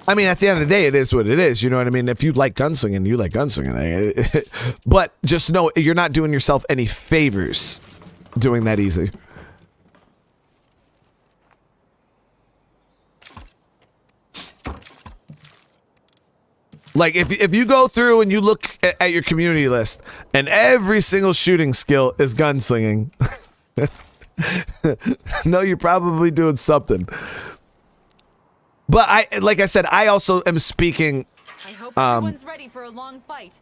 I mean, at the end of the day, it is what it is. You know what I mean? If you like gunslinging, you like gunslinging. But just know you're not doing yourself any favors doing that easy. Like, if you go through and you look at your community list and every single shooting skill is gunslinging, no, you're probably doing something. But like I said, I also am speaking I hope everyone's ready for a long fight.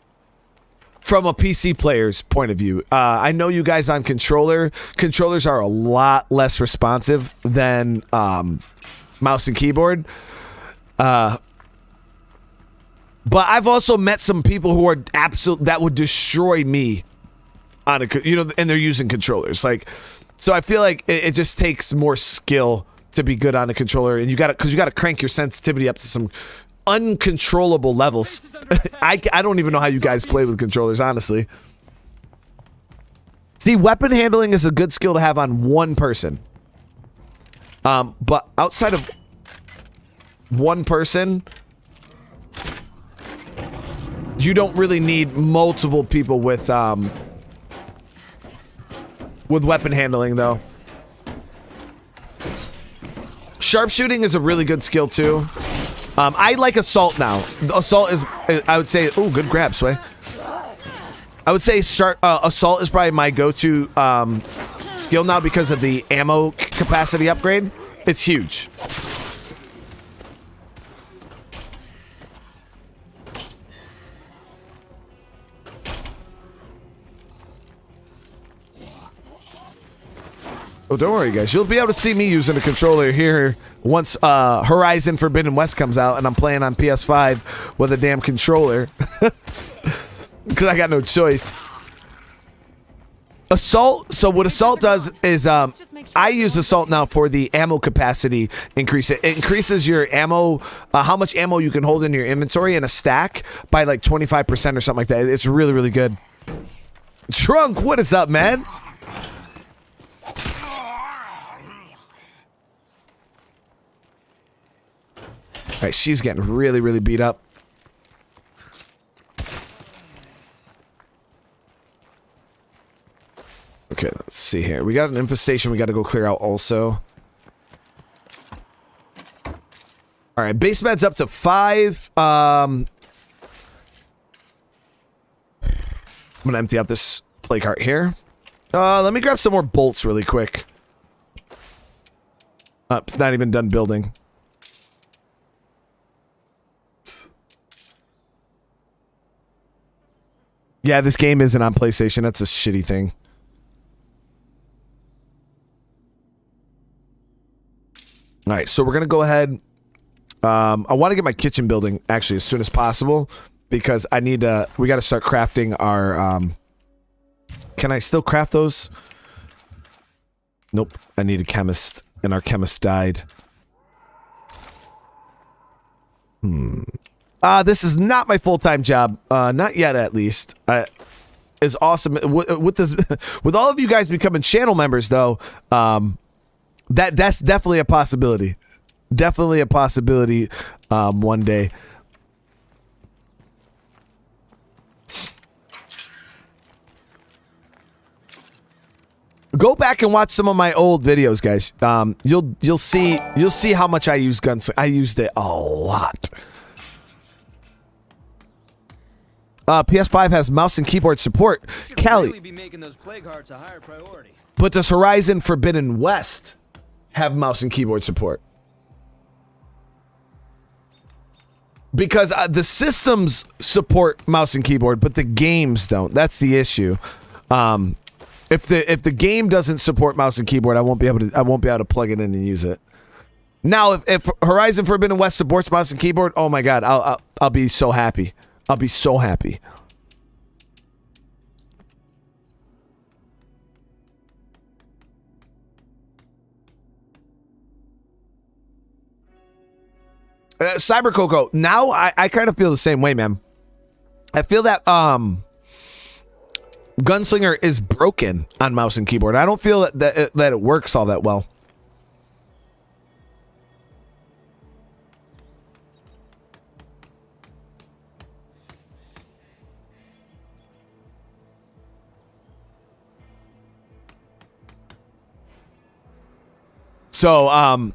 from a PC player's point of view. I know you guys on controller. Controllers are a lot less responsive than mouse and keyboard. But I've also met some people who are that would destroy me on and they're using controllers. Like, so I feel like it just takes more skill to be good on a controller, and you got to crank your sensitivity up to some uncontrollable levels. I don't even know how you guys play with controllers, honestly. See, weapon handling is a good skill to have on one person. But outside of one person, you don't really need multiple people with weapon handling, though. Sharpshooting is a really good skill, too. I like assault now. Assault is, I would say, oh, good grab, Sway. I would say assault is probably my go-to skill now because of the ammo capacity upgrade. It's huge. Oh, don't worry, guys. You'll be able to see me using a controller here once Horizon Forbidden West comes out and I'm playing on PS5 with a damn controller. Because I got no choice. Assault. So what Assault does is I use Assault now for the ammo capacity increase. It increases your ammo, how much ammo you can hold in your inventory in a stack by like 25% or something like that. It's really, really good. Trunk, what is up, man? right, she's getting really, really beat up. Okay, let's see here. We got an infestation we got to go clear out also. All right, base med's up to 5. I'm gonna empty out this play cart here. Let me grab some more bolts really quick. It's not even done building. Yeah, this game isn't on PlayStation. That's a shitty thing. All right, so we're gonna go ahead. I want to get my kitchen building actually as soon as possible because I need to. We got to start crafting our. Can I still craft those? Nope. I need a chemist, and our chemist died. This is not my full-time job. Not yet, at least. Is awesome with this. With all of you guys becoming channel members, though. That's definitely a possibility. Definitely a possibility. One day. Go back and watch some of my old videos, guys. You'll see how much I use guns. I used it a lot. PS5 has mouse and keyboard support. Callie, Really be making those plague hearts a higher priority. but does Horizon Forbidden West have mouse and keyboard support? Because the systems support mouse and keyboard, but the games don't. That's the issue. If the game doesn't support mouse and keyboard, I won't be able to plug it in and use it. Now, if Horizon Forbidden West supports mouse and keyboard, oh my god, I'll be so happy. I'll be so happy. Cyber Coco. Now I kind of feel the same way, man. I feel that Gunslinger is broken on mouse and keyboard. I don't feel that it works all that well. So a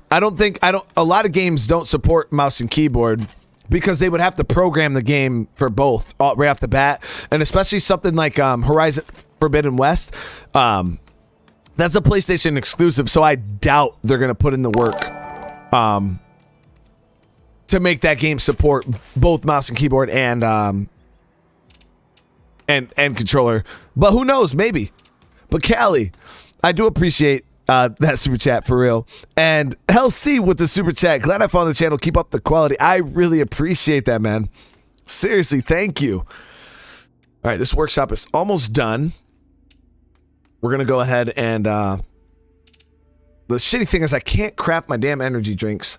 lot of games don't support mouse and keyboard because they would have to program the game for both right off the bat, and especially something like Horizon Forbidden West. That's a PlayStation exclusive, so I doubt they're gonna put in the work to make that game support both mouse and keyboard and controller. But who knows? Maybe. But Callie, I do appreciate that super chat for real. And Hell C with the super chat. Glad I found the channel. Keep up the quality. I really appreciate that, man. Seriously, thank you. All right, this workshop is almost done. We're gonna go ahead and the shitty thing is I can't craft my damn energy drinks.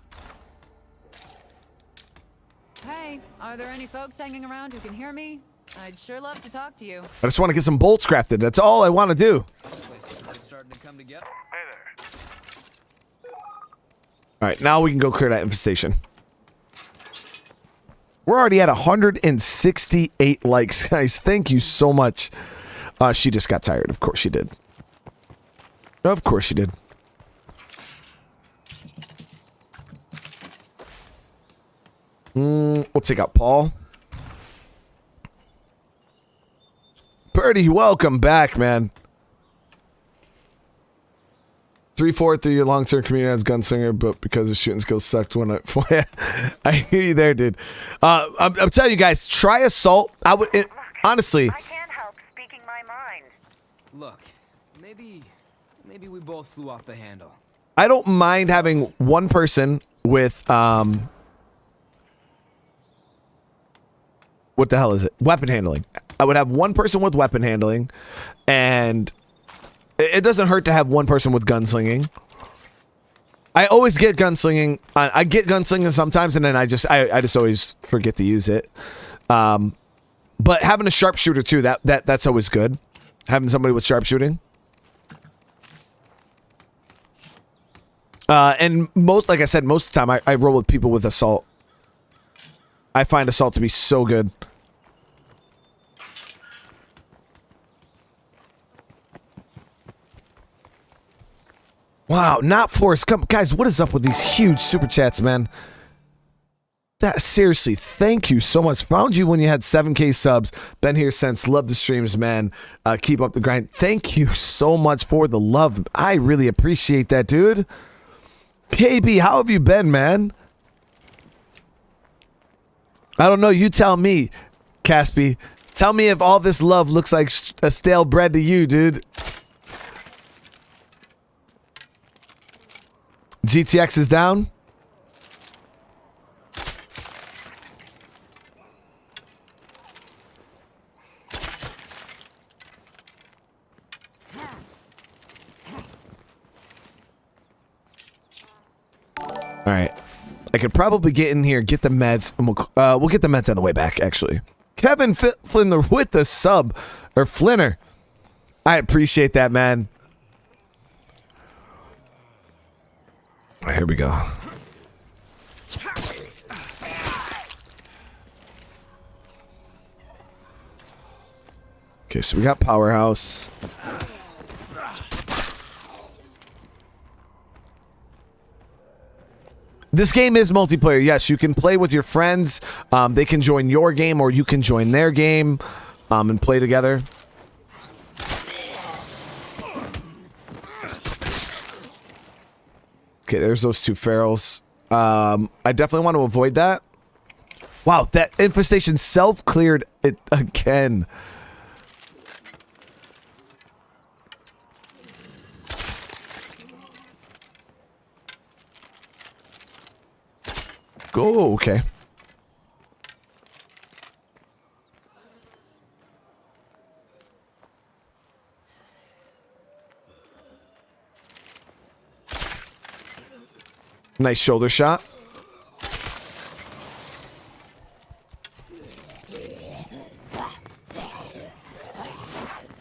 Hey, are there any folks hanging around who can hear me? I'd sure love to talk to you. I just want to get some bolts crafted. That's all I want to do. Place is really starting to come together. Hey there. All right, now we can go clear that infestation. We're already at 168 likes, guys. Thank you so much. She just got tired. Of course she did. Of course she did. We'll take out Paul. Birdie, welcome back, man. 3/4 through your long-term community as gunslinger, but because his shooting skills sucked when I hear you there, dude. I'm telling you guys, try assault. Honestly. I can't help speaking my mind. Look, maybe we both flew off the handle. I don't mind having one person with what the hell is it? Weapon handling. I would have one person with weapon handling, and it doesn't hurt to have one person with gunslinging. I always get gunslinging. I get gunslinging sometimes, and then I just always forget to use it. But having a sharpshooter too, that's always good. Having somebody with sharpshooting. And like I said, most of the time I roll with people with assault. I find assault to be so good. Wow, not forced. Come, guys, what is up with these huge super chats, man? That seriously, thank you so much. Found you when you had 7K subs. Been here since. Love the streams, man. Keep up the grind. Thank you so much for the love. I really appreciate that, dude. KB, how have you been, man? I don't know. You tell me, Caspi. Tell me if all this love looks like a stale bread to you, dude. GTX is down. All right, I could probably get in here, get the meds, and we'll get the meds on the way back. Actually, Kevin Flinner with the sub, or Flinner. I appreciate that, man. All right, here we go. Okay, so we got Powerhouse. This game is multiplayer. Yes, you can play with your friends. They can join your game or you can join their game and play together. Okay, there's those two ferals. I definitely want to avoid that. Wow, that infestation self-cleared it again. Oh, okay. Nice shoulder shot.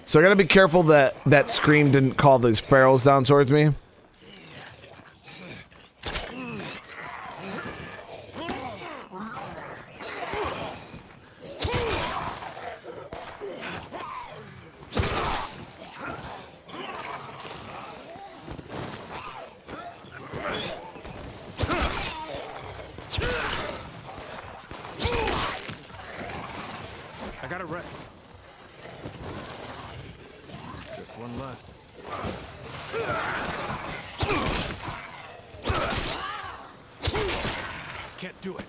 So I gotta be careful that that scream didn't call those barrels down towards me. I gotta rest. Just one left. Can't do it.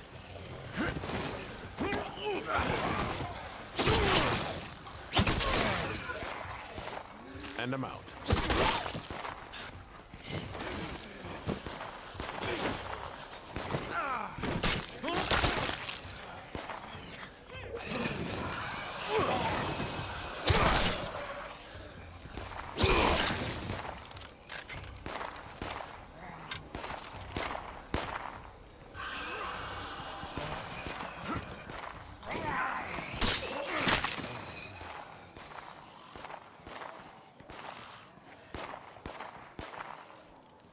And I'm out.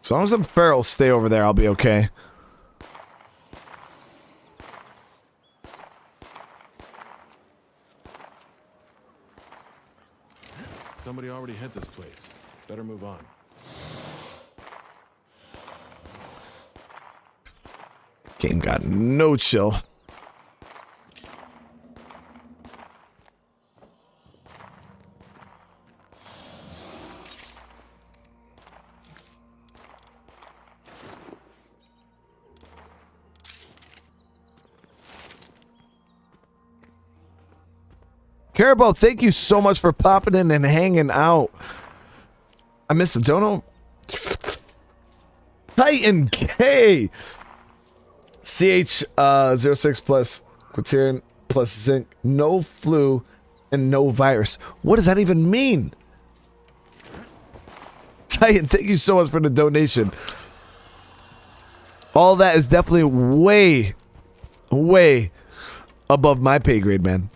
As long as some ferals stay over there, I'll be okay. Somebody already hit this place. Better move on. Game got no chill. Carabao, thank you so much for popping in and hanging out. I missed the dono. Titan K. CH06 plus Quaterian plus zinc. No flu and no virus. What does that even mean? Titan, thank you so much for the donation. All that is definitely way, way above my pay grade, man.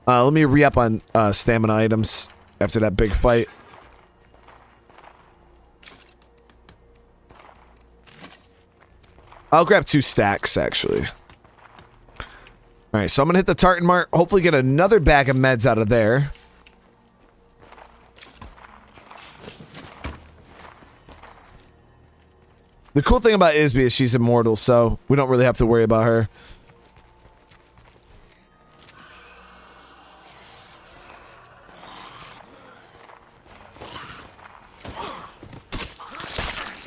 Let me re-up on stamina items after that big fight. I'll grab 2 stacks, actually. All right, so I'm going to hit the Tartan Mart. Hopefully get another bag of meds out of there. The cool thing about Isby is she's immortal, so we don't really have to worry about her.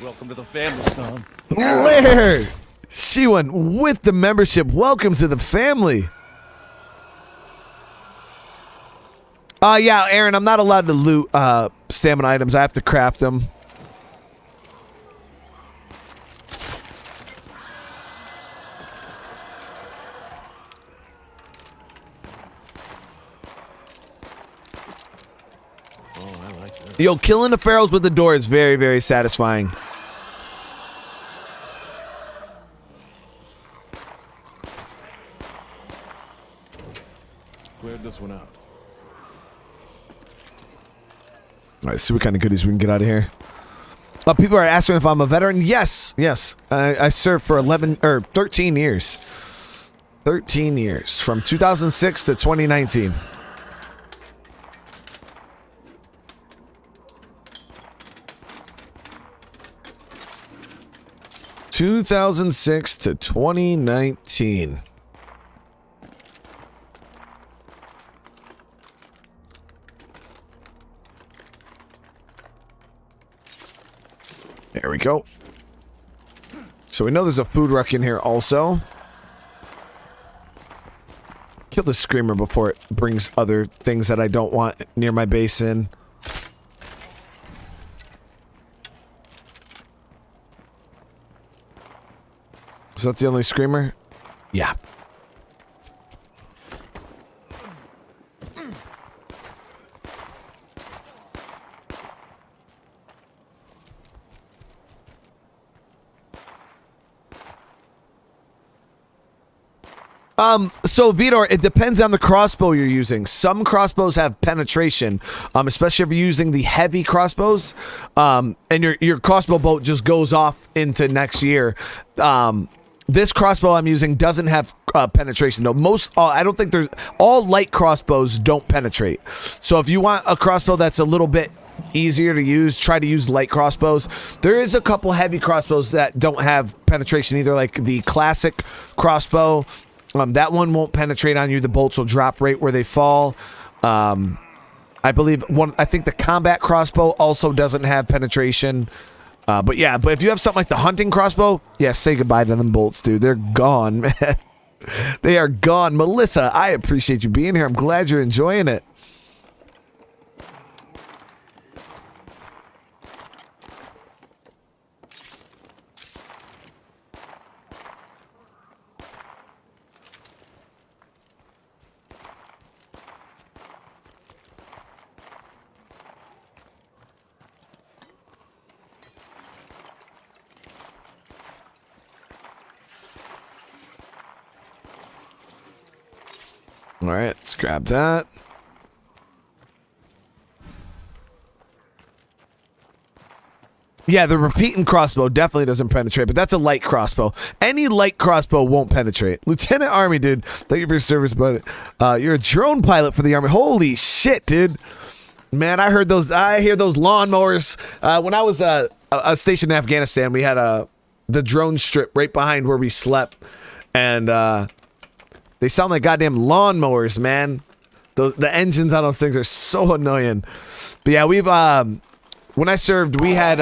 Welcome to the family, son. Where? She went with the membership. Welcome to the family. Yeah, Aaron, I'm not allowed to loot stamina items. I have to craft them. Yo, killing the pharaohs with the door is very, very satisfying. Cleared this one out. All right, see what kind of goodies we can get out of here. People are asking if I'm a veteran. Yes, yes. I served for 13 years. 13 years, from 2006 to 2019. (2006 to 2019). There we go. So we know there's a food ruck in here also. Kill the screamer before it brings other things that I don't want near my base in. Is that the only screamer? Yeah. So Vitor, it depends on the crossbow you're using. Some crossbows have penetration, especially if you're using the heavy crossbows, and your crossbow bolt just goes off into next year. This crossbow I'm using doesn't have penetration though. I don't think all light crossbows don't penetrate. So if you want a crossbow that's a little bit easier to use, try to use light crossbows. There is a couple heavy crossbows that don't have penetration either, like the classic crossbow. That one won't penetrate on you. The bolts will drop right where they fall. I believe I think the combat crossbow also doesn't have penetration. But if you have something like the hunting crossbow, yeah, say goodbye to them bolts, dude. They're gone, man. They are gone. Melissa, I appreciate you being here. I'm glad you're enjoying it. All right, let's grab that. Yeah, the repeating crossbow definitely doesn't penetrate, but that's a light crossbow. Any light crossbow won't penetrate. Lieutenant Army, dude. Thank you for your service, buddy. You're a drone pilot for the Army. Holy shit, dude. Man, I hear those lawnmowers. When I was stationed in Afghanistan, we had the drone strip right behind where we slept. And they sound like goddamn lawnmowers, man. The engines on those things are so annoying. But yeah, we've when I served, we had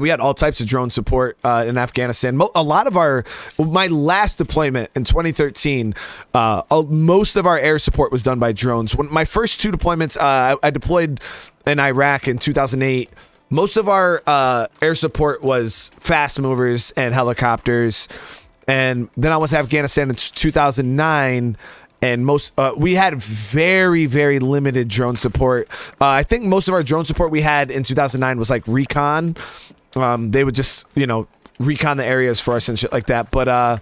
we had all types of drone support in Afghanistan. A lot of my last deployment in 2013, most of our air support was done by drones. When my first 2 deployments, I deployed in Iraq in 2008. Most of our air support was fast movers and helicopters. And then I went to Afghanistan in 2009, and we had very, very limited drone support. I think most of our drone support we had in 2009 was like recon. They would just, recon the areas for us and shit like that. But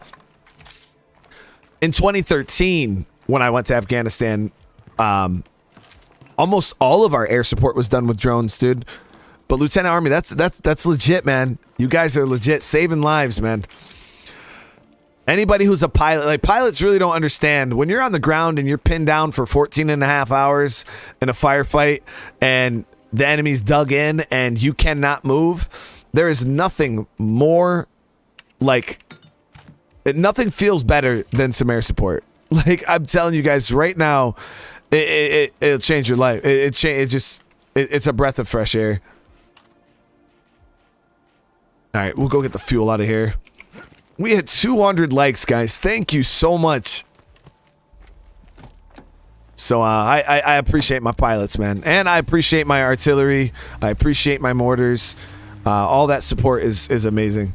in 2013, when I went to Afghanistan, almost all of our air support was done with drones, dude. But Lieutenant Army, that's legit, man. You guys are legit saving lives, man. Anybody who's a pilot, like pilots really don't understand when you're on the ground and you're pinned down for 14 and a half hours in a firefight and the enemy's dug in and you cannot move. There is nothing more like nothing feels better than some air support. Like I'm telling you guys right now, it'll change your life. It's a breath of fresh air. All right, we'll go get the fuel out of here. We had 200 likes, guys. Thank you so much. So I appreciate my pilots, man. And I appreciate my artillery. I appreciate my mortars. All that support is amazing.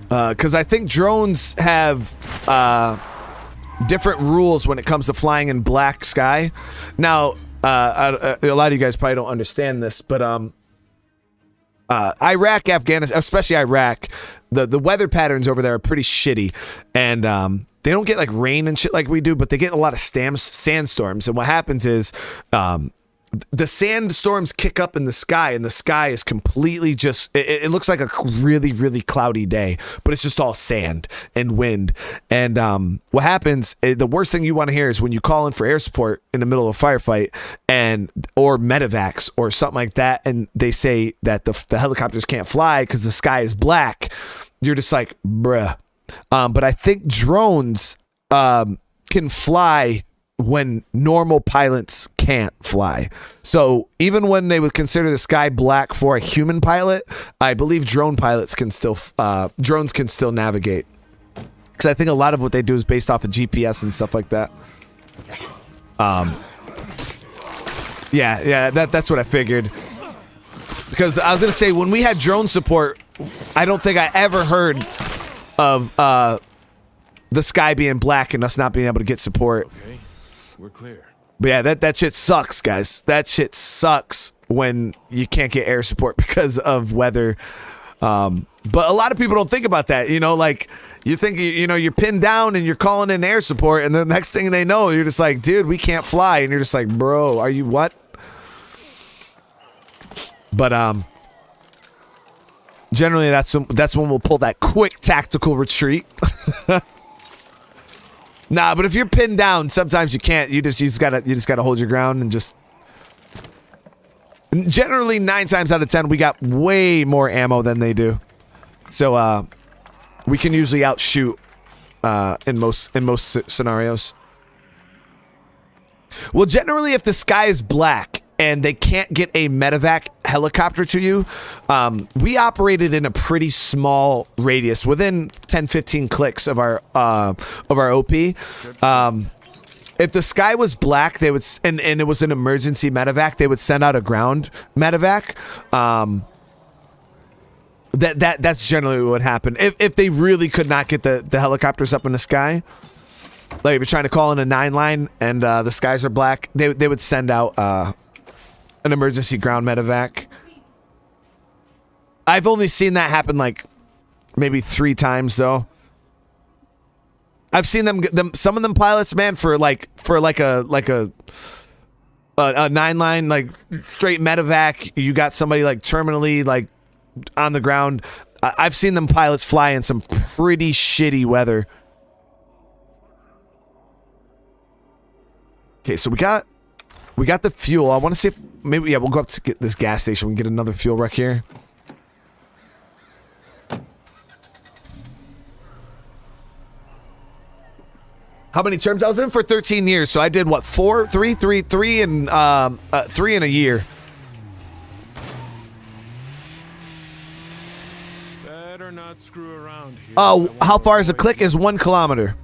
Because I think drones have different rules when it comes to flying in black sky. Now, a lot of you guys probably don't understand this, but Iraq, Afghanistan, especially Iraq, the weather patterns over there are pretty shitty, and they don't get like rain and shit like we do, but they get a lot of sandstorms. And what happens is the sandstorms kick up in the sky, and the sky is completely just it looks like a really, really cloudy day, but it's just all sand and wind. And what happens, the worst thing you want to hear is when you call in for air support in the middle of a firefight or medevacs or something like that, and they say that the helicopters can't fly because the sky is black. You're just like, bruh. But I think drones can fly when normal pilots can't fly. So even when they would consider the sky black for a human pilot, I believe drone pilots can still drones can still navigate, because I think a lot of what they do is based off of GPS and stuff like that. Yeah, that's what I figured. Because I was gonna say, when we had drone support, I don't think I ever heard of the sky being black and us not being able to get support. Okay, we're clear. But yeah, that shit sucks, guys. That shit sucks when you can't get air support because of weather. But a lot of people don't think about that. You know, like you think, you know, you're pinned down and you're calling in air support, and the next thing they know, you're just like, dude, we can't fly. And you're just like, bro, are you what? But generally that's when we'll pull that quick tactical retreat. Nah, but if you're pinned down, sometimes you can't. You just gotta hold your ground and just. Generally, 9 times out of 10, we got way more ammo than they do, so we can usually outshoot in most scenarios. Well, generally, if the sky is black and they can't get a medevac helicopter to you, we operated in a pretty small radius, within 10-15 clicks of our OP. If the sky was black, they would, and it was an emergency medevac, they would send out a ground medevac. That's generally what would happen if they really could not get the helicopters up in the sky. Like if you're trying to call in a 9 line and the skies are black, they would send out an emergency ground medevac. I've only seen that happen like maybe 3 times though. I've seen some of them pilots, man, for like a 9 line, like straight medevac. You got somebody like terminally like on the ground. I've seen them pilots fly in some pretty shitty weather. Okay, so we got the fuel. I want to see if maybe, yeah, we'll go up to get this gas station. We can get another fuel wreck here. How many terms? I was in for 13 years, so I did what, 3 in a year. Better not screw around here. Oh, how far is a click? Is 1 kilometer.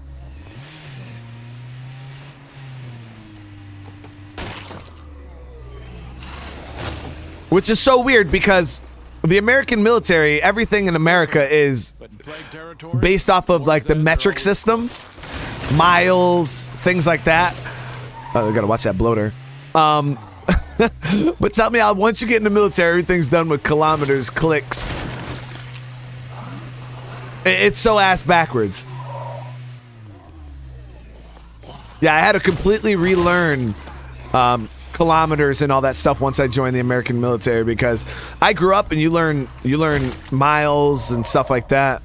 Which is so weird because the American military, everything in America is based off of like the metric system. Miles, things like that. Oh, I gotta watch that bloater. But tell me, once you get in the military, everything's done with kilometers, clicks. It's so ass backwards. Yeah, I had to completely relearn kilometers and all that stuff once I joined the American military, because I grew up and you learn miles and stuff like that.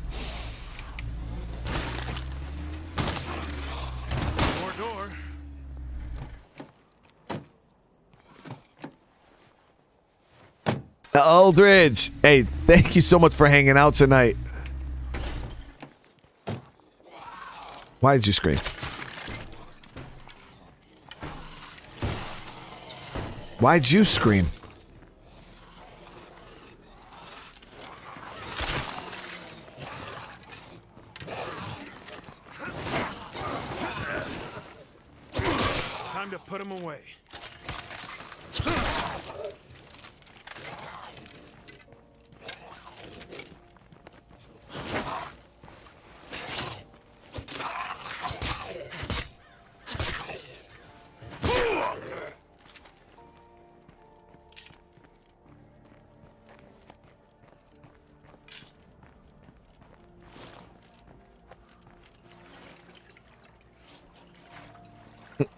More door. Aldridge, hey, thank you so much for hanging out tonight. Why did you scream? Why'd you scream? Time to put him away.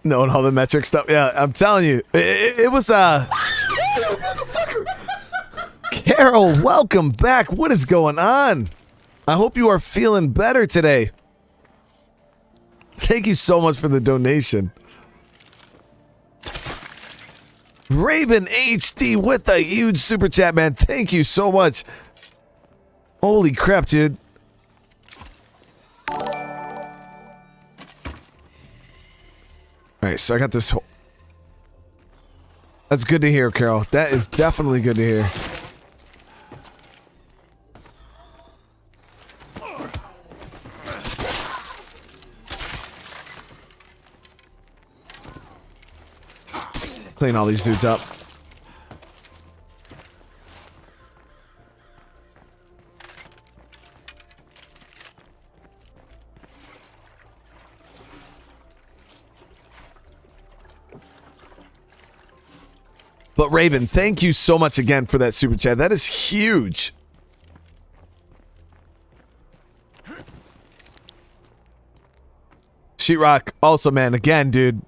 Knowing all the metric stuff. Yeah, I'm telling you. It was, Carol, welcome back. What is going on? I hope you are feeling better today. Thank you so much for the donation. Raven HD with a huge super chat, man. Thank you so much. Holy crap, dude. Alright, so I got this whole... That's good to hear, Carol. That is definitely good to hear. Clean all these dudes up. But Raven, thank you so much again for that super chat. That is huge. Sheetrock, also, man, again, dude.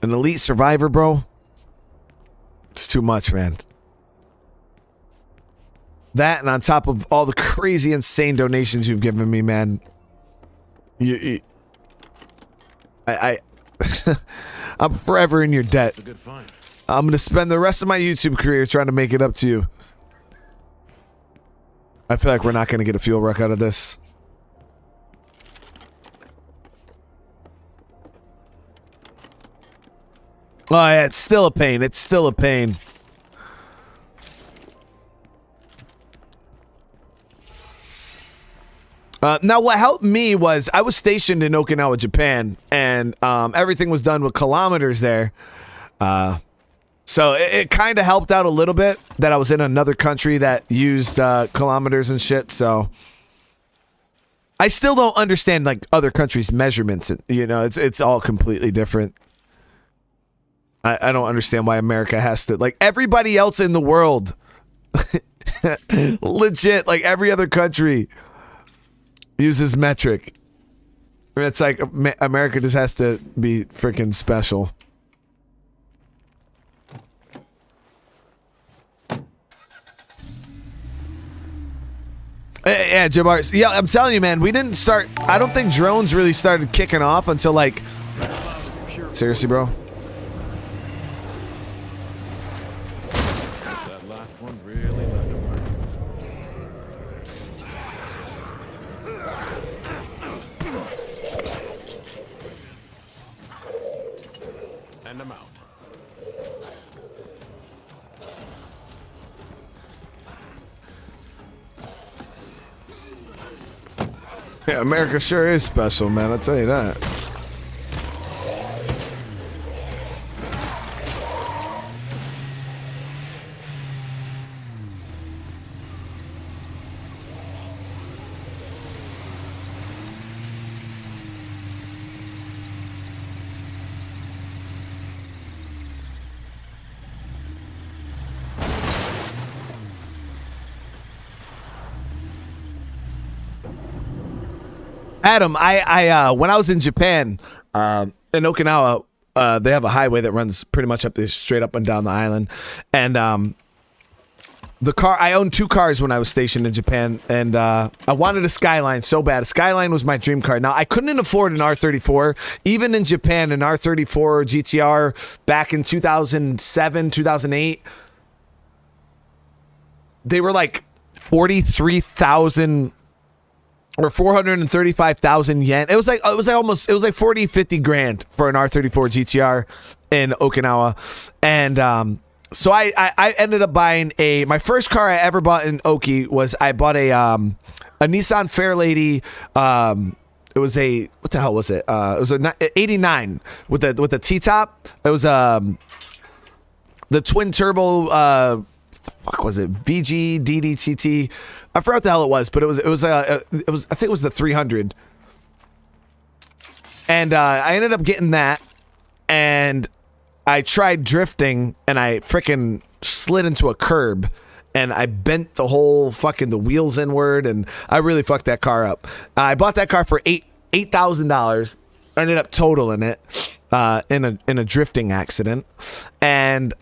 An elite survivor, bro. It's too much, man. That, and on top of all the crazy, insane donations you've given me, man. I'm forever in your debt. That's a good find. I'm going to spend the rest of my YouTube career trying to make it up to you. I feel like we're not going to get a fuel ruck out of this. Oh, yeah, it's still a pain. It's still a pain. Now, what helped me was I was stationed in Okinawa, Japan, and everything was done with kilometers there. So it kind of helped out a little bit that I was in another country that used kilometers and shit. So I still don't understand like other countries' measurements. You know, it's all completely different. I don't understand why America has to, like, everybody else in the world, legit, like every other country uses metric. I mean, it's like America just has to be freaking special. Yeah, Jabbar. Yeah, I'm telling you, man, we didn't start. I don't think drones really started kicking off until like. Seriously, bro. That last one really left a mark. And I'm out. Yeah, America sure is special, man. I'll tell you that. Adam, I when I was in Japan, In Okinawa, they have a highway that runs pretty much straight up and down the island. And the car, I owned 2 cars when I was stationed in Japan, and I wanted a Skyline so bad. A Skyline was my dream car. Now, I couldn't afford an R34. Even in Japan, an R34 GTR back in 2007, 2008, they were like 43,000 or 435,000 yen. It was like 40, 50 grand for an R34 GTR in Okinawa. And so I ended up buying my first car I ever bought in Oki was I bought a Nissan Fairlady. It was what the hell was it? It was a 89 with the T-top. It was the twin turbo what the fuck was it? VG DDTT. I forgot what the hell it was, but it was I think it was the 300. And I ended up getting that, and I tried drifting, and I freaking slid into a curb, and I bent the wheels inward, and I really fucked that car up. I bought that car for $8,000. I ended up totaling it in a drifting accident, and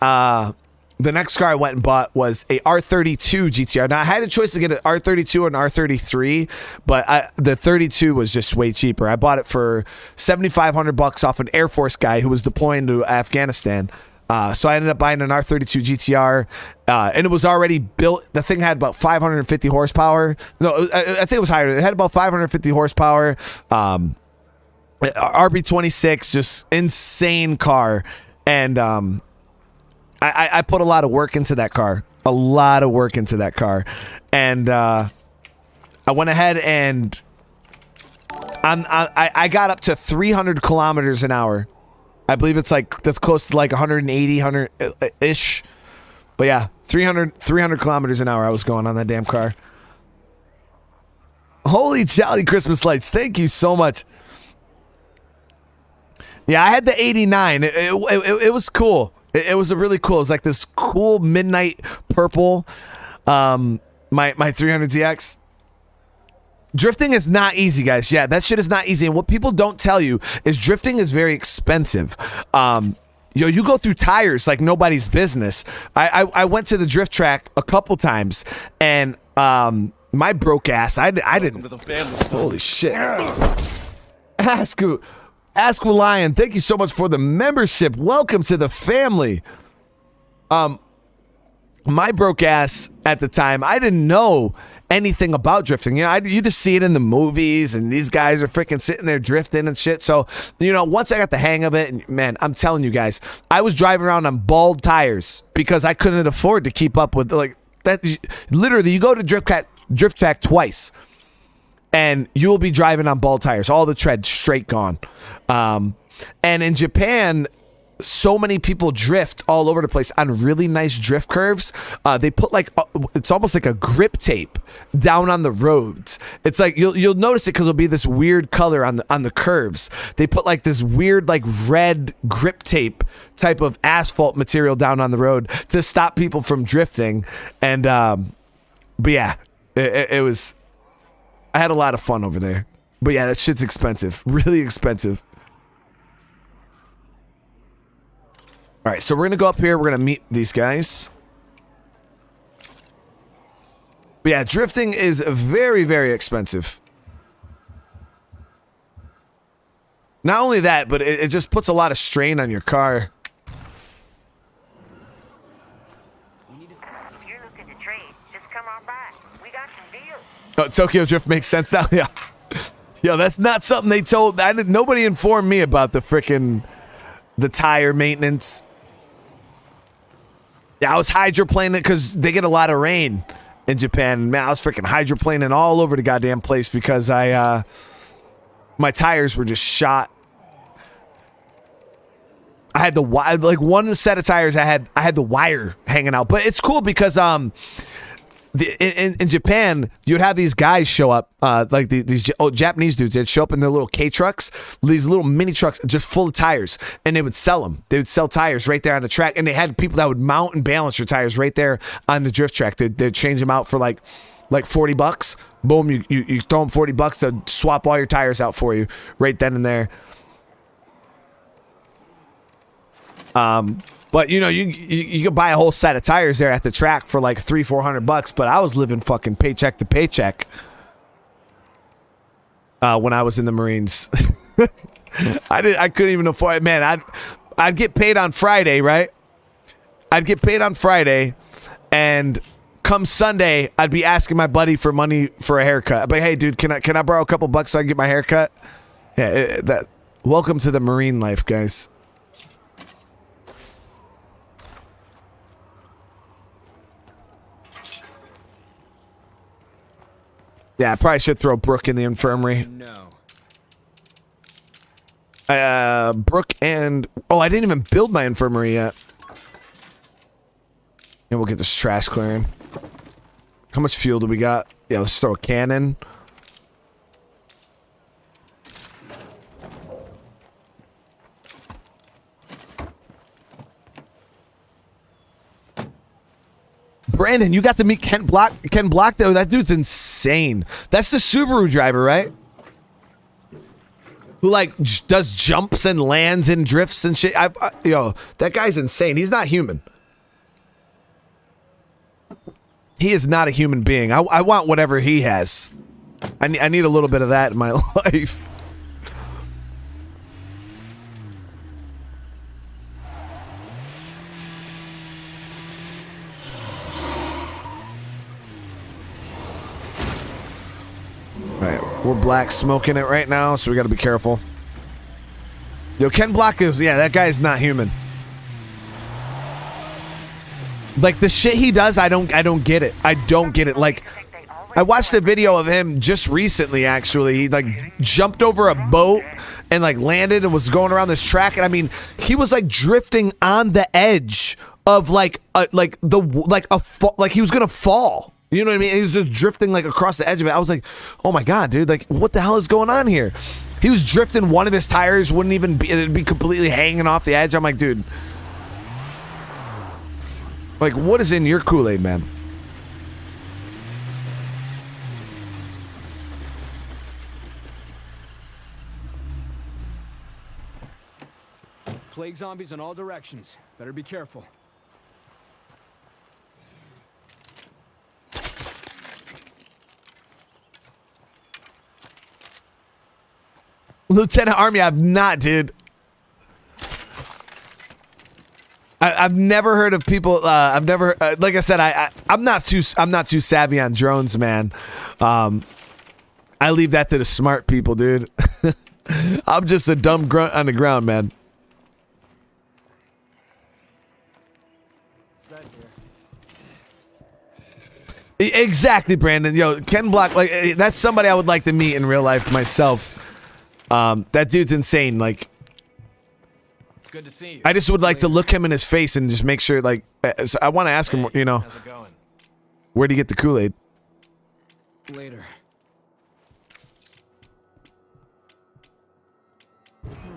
the next car I went and bought was a R32 GTR. Now, I had the choice to get an R32 or an R33, but the 32 was just way cheaper. I bought it for $7,500 off an Air Force guy who was deploying to Afghanistan. So I ended up buying an R32 GTR, and it was already built. The thing had about 550 horsepower. No, I think it was higher. It had about 550 horsepower. RB26, just insane car. And I put a lot of work into that car. And I went ahead and I got up to 300 kilometers an hour. I believe that's close to like 180, 100-ish. But yeah, 300 kilometers an hour I was going on that damn car. Holy jolly Christmas lights. Thank you so much. Yeah, I had the 89. It was cool. It was really cool. It was like this cool midnight purple. My 300ZX. Drifting is not easy, guys. Yeah, that shit is not easy. And what people don't tell you is drifting is very expensive. You go through tires like nobody's business. I went to the drift track a couple times, and my broke ass. I didn't. Holy shit. Ask Lion, thank you so much for the membership. Welcome to the family. My broke ass at the time, I didn't know anything about drifting. You just see it in the movies, and these guys are freaking sitting there drifting and shit. So, once I got the hang of it, and man, I'm telling you guys, I was driving around on bald tires because I couldn't afford to keep up with like that. Literally, you go to drift track twice, and you will be driving on bald tires, all the tread straight gone. And in Japan, so many people drift all over the place on really nice drift curves. They put it's almost like a grip tape down on the roads. It's like you'll notice it because it'll be this weird color on the curves. They put like this weird like red grip tape type of asphalt material down on the road to stop people from drifting. And but yeah, it was. I had a lot of fun over there. But yeah, that shit's expensive. Really expensive. All right, so we're going to go up here. We're going to meet these guys. But yeah, drifting is very, very expensive. Not only that, but it just puts a lot of strain on your car. If you're looking to trade, just come on by. We got some deals. Oh, Tokyo Drift makes sense now. Yeah. Yo, that's not something they told. Nobody informed me about the tire maintenance. Yeah, I was hydroplaning because they get a lot of rain in Japan. Man, I was freaking hydroplaning all over the goddamn place because my tires were just shot. I had one set of tires. I had the wire hanging out, but it's cool because in Japan, you'd have these guys show up, like these Japanese dudes. They'd show up in their little K trucks, these little mini trucks, just full of tires, and they would sell them. They would sell tires right there on the track, and they had people that would mount and balance your tires right there on the drift track. They'd change them out for like $40. Boom, you throw them $40 to swap all your tires out for you right then and there. But you know, you could buy a whole set of tires there at the track for like $300-400. But I was living fucking paycheck to paycheck when I was in the Marines. I couldn't even afford it, man. I'd get paid on Friday, right? I'd get paid on Friday, and come Sunday, I'd be asking my buddy for money for a haircut. But hey, dude, can I borrow a couple bucks so I can get my haircut? Yeah, welcome to the Marine life, guys. Yeah, I probably should throw Brooke in the infirmary. No. Brooke and... Oh, I didn't even build my infirmary yet. And we'll get this trash clearing. How much fuel do we got? Yeah, let's throw a cannon. Brandon, you got to meet Ken Block. Ken Block, though, that dude's insane. That's the Subaru driver, right? Who like does jumps and lands and drifts and shit. You know, that guy's insane. He's not human. He is not a human being. I want whatever he has. I need a little bit of that in my life. Alright, we're black smoking it right now, so we gotta be careful. Yo, Ken Block is, yeah, that guy is not human. Like, the shit he does, I don't get it. I don't get it. Like, I watched a video of him just recently, actually. He, like, jumped over a boat and, like, landed and was going around this track. And, I mean, he was, like, drifting on the edge of, like he was gonna fall. You know what I mean? He was just drifting like across the edge of it. I was like, oh my God, dude, like what the hell is going on here? He was drifting, one of his tires wouldn't even be, it'd be completely hanging off the edge. I'm like, dude, like what is in your Kool-Aid, man? Plague zombies in all directions. Better be careful. Lieutenant Army, I've not, dude. I've never heard of people. I've never, like I said, I'm not too savvy on drones, man. I leave that to the smart people, dude. I'm just a dumb grunt on the ground, man. Exactly, Brandon. Yo, Ken Block, like that's somebody I would like to meet in real life myself. That dude's insane. Like, it's good to see you. I just would like to look him in his face and just make sure, like, so I want to ask him, you know, How's it going? where'd he get the Kool-Aid? Later.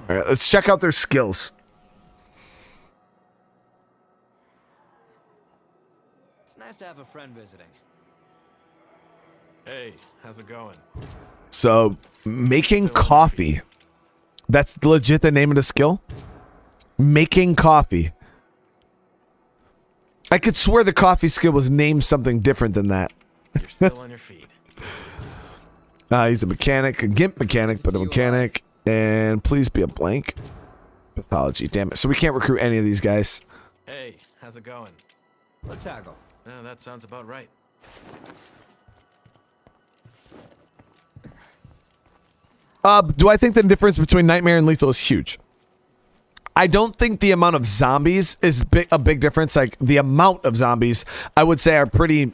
All right, let's check out their skills. It's nice to have a friend visiting. Hey, how's it going? So, making coffee. That's legit the name of the skill? Making coffee. I could swear the coffee skill was named something different than that. You're still on your feet. He's a mechanic, a GIMP mechanic, but a mechanic. And please be a blank. Pathology, damn it. So we can't recruit any of these guys. Hey, how's it going? Let's haggle. Yeah, that sounds about right. Do I think the difference between Nightmare and Lethal is huge? I don't think the amount of zombies is a big difference. Like, the amount of zombies, I would say, are pretty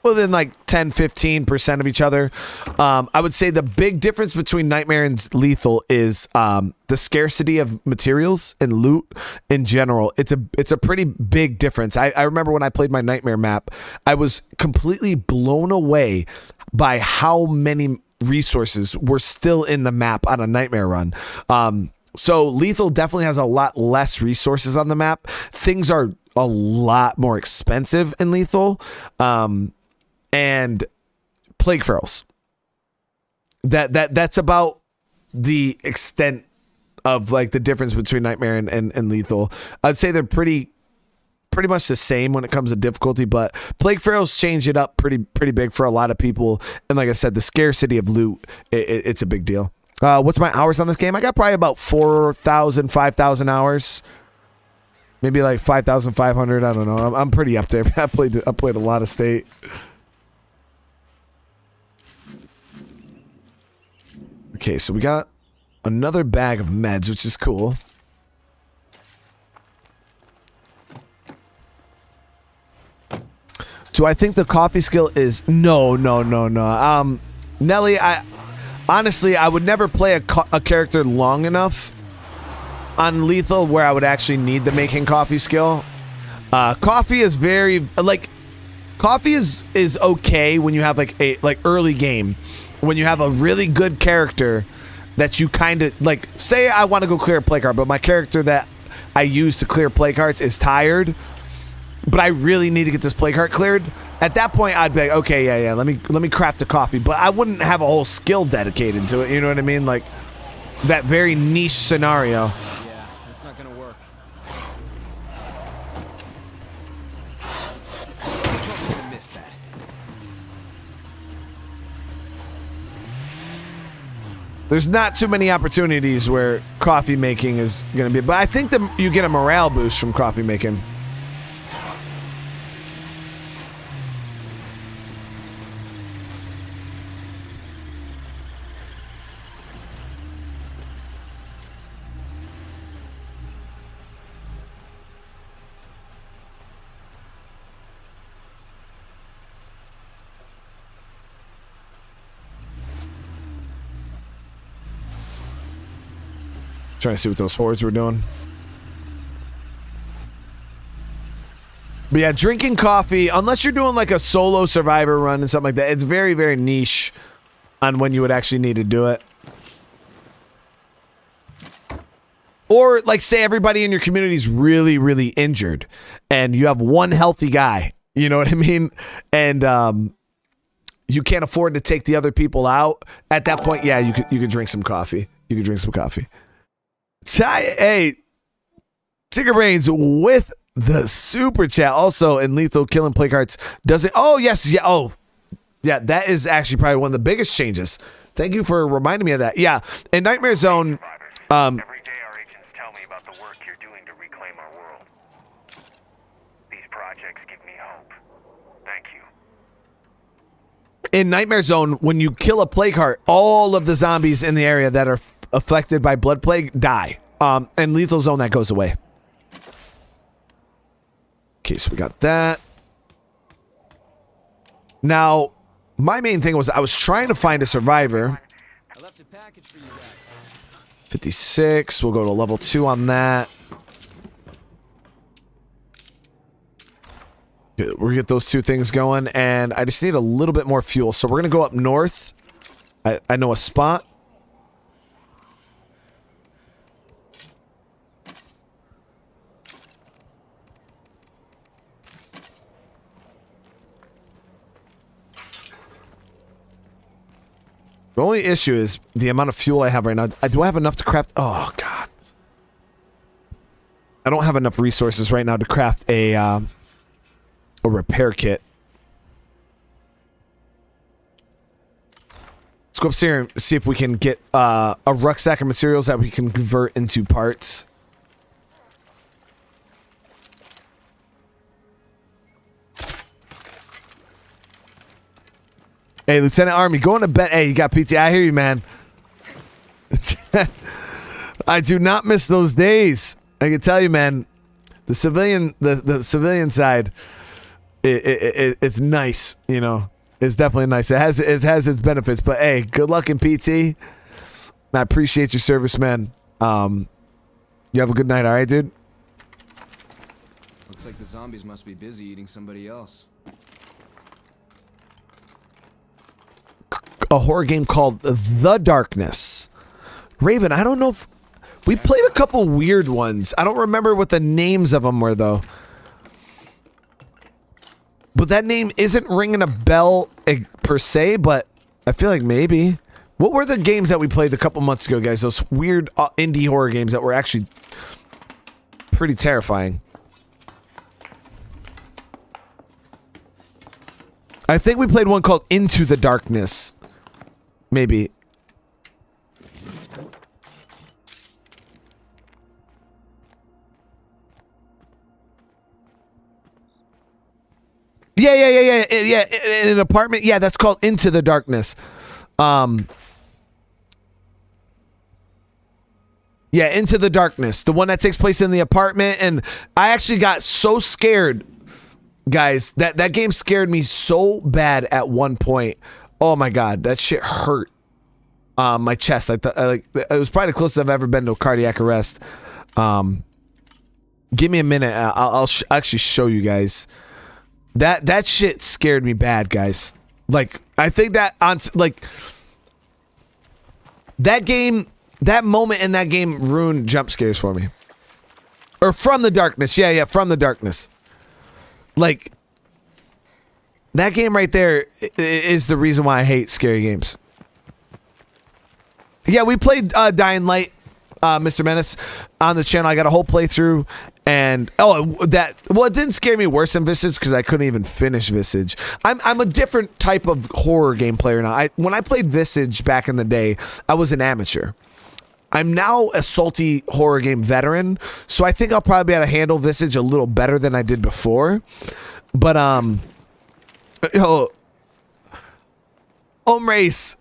within like 10-15% of each other. I would say the big difference between Nightmare and Lethal is the scarcity of materials and loot in general. It's a pretty big difference. I remember when I played my Nightmare map, I was completely blown away by how many resources were still in the map on a Nightmare run. So Lethal definitely has a lot less resources on the map. Things are a lot more expensive in Lethal. And Plague Ferals. That's about the extent of like the difference between Nightmare and Lethal. I'd say they're pretty much the same when it comes to difficulty, but Plague Pharaohs change it up pretty big for a lot of people. And like I said, the scarcity of loot, it's a big deal. What's my hours on this game? I got probably about 4,000, 5,000 hours. Maybe like 5,500. I don't know. I'm pretty up there. I played a lot of State. Okay, so we got another bag of meds, which is cool. Do I think the coffee skill is no. Nelly, honestly, I would never play a character long enough on Lethal where I would actually need the making coffee skill. Coffee is coffee is okay when you have like a early game, when you have a really good character that you kind of like. Say I want to go clear a play card, but my character that I use to clear play cards is tired, but I really need to get this play card cleared. At that point, I'd be like, okay, yeah, let me craft a coffee, but I wouldn't have a whole skill dedicated to it. You know what I mean? Like that very niche scenario. Yeah, that's not gonna work. I'm gonna miss that. There's not too many opportunities where coffee making is gonna be, but I think that you get a morale boost from coffee making. Trying to see what those hordes were doing. But yeah, drinking coffee, unless you're doing like a solo survivor run and something like that, it's very, very niche on when you would actually need to do it. Or like say everybody in your community is really, really injured and you have one healthy guy, you know what I mean? And you can't afford to take the other people out. At that point, yeah, you could drink some coffee. You could drink some coffee. Hey, Tigger Brains with the super chat. Also, in Lethal killing play cards doesn't. Oh yes, yeah. Oh, yeah. That is actually probably one of the biggest changes. Thank you for reminding me of that. Yeah, in Nightmare Zone. Every day our agents tell me about the work you're doing to reclaim our world. These projects give me hope. Thank you. In Nightmare Zone, when you kill a plague heart, all of the zombies in the area that are affected by blood plague die. And Lethal Zone, that goes away. Okay, so we got that. Now, my main thing was I was trying to find a survivor. I left a package for you guys. 56. We'll go to level 2 on that. We're gonna get those two things going, and I just need a little bit more fuel. So we're gonna go up north. I know a spot. The only issue is the amount of fuel I have right now. Do I have enough to craft? Oh, God. I don't have enough resources right now to craft a repair kit. Let's go upstairs and see if we can get a rucksack of materials that we can convert into parts. Hey, Lieutenant Army, going to bed. Hey, you got PT. I hear you, man. I do not miss those days. I can tell you, man. The civilian side, it's nice. You know, it's definitely nice. It has its benefits. But hey, good luck in PT. I appreciate your service, man. You have a good night. All right, dude. Looks like the zombies must be busy eating somebody else. A horror game called The Darkness. Raven, I don't know if we played a couple weird ones. I don't remember what the names of them were though. But that name isn't ringing a bell per se, but I feel like maybe What were the games that we played a couple months ago, guys? Those weird indie horror games that were actually pretty terrifying. I think we played one called Into the Darkness. Maybe. Yeah. In an apartment. Yeah, that's called Into the Darkness. Yeah, Into the Darkness. The one that takes place in the apartment. And I actually got so scared, guys. That game scared me so bad at one point. Oh my god, that shit hurt. My chest. I thought it was probably the closest I've ever been to a cardiac arrest. Give me a minute. I'll actually show you guys. That shit scared me bad, guys. Like, I think that on like that game, that moment in that game ruined jump scares for me. Or From the Darkness. Yeah, From the Darkness. Like, that game right there is the reason why I hate scary games. Yeah, we played Dying Light, Mr. Menace, on the channel. I got a whole playthrough, and it didn't scare me worse than Visage because I couldn't even finish Visage. I'm a different type of horror game player now. When I played Visage back in the day, I was an amateur. I'm now a salty horror game veteran, so I think I'll probably be able to handle Visage a little better than I did before. But Race,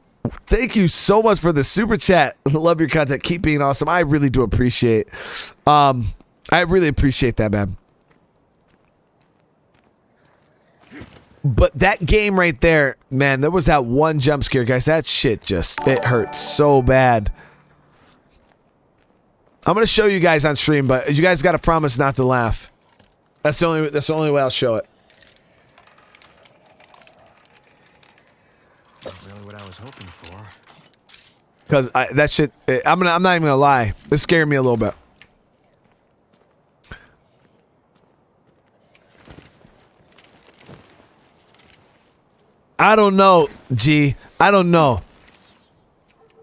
thank you so much for the super chat. Love your content. Keep being awesome. I really do appreciate. I really appreciate that, man. But that game right there, man, there was that one jump scare, guys. That shit it hurt so bad. I'm gonna show you guys on stream, but you guys gotta promise not to laugh. That's the only way I'll show it. Not really what I was hoping for. Cause that shit, I'm not even gonna lie. It scared me a little bit. I don't know, G. I don't know.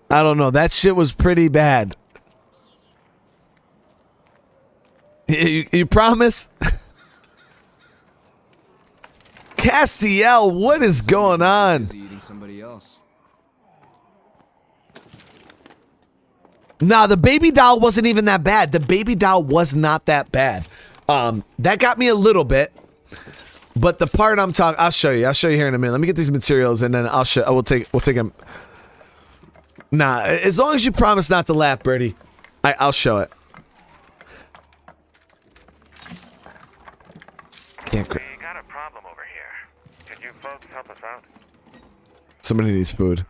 That shit was pretty bad. You promise? Castiel, what is going on? Eating somebody else. Nah, the baby doll wasn't even that bad. The baby doll was not that bad. That got me a little bit. But the part I'm talking, I'll show you here in a minute. Let me get these materials and then we'll take them. Nah, as long as you promise not to laugh, Birdie, I'll show it. Can't. We got a problem over here. Could you folks help us out? Somebody needs food.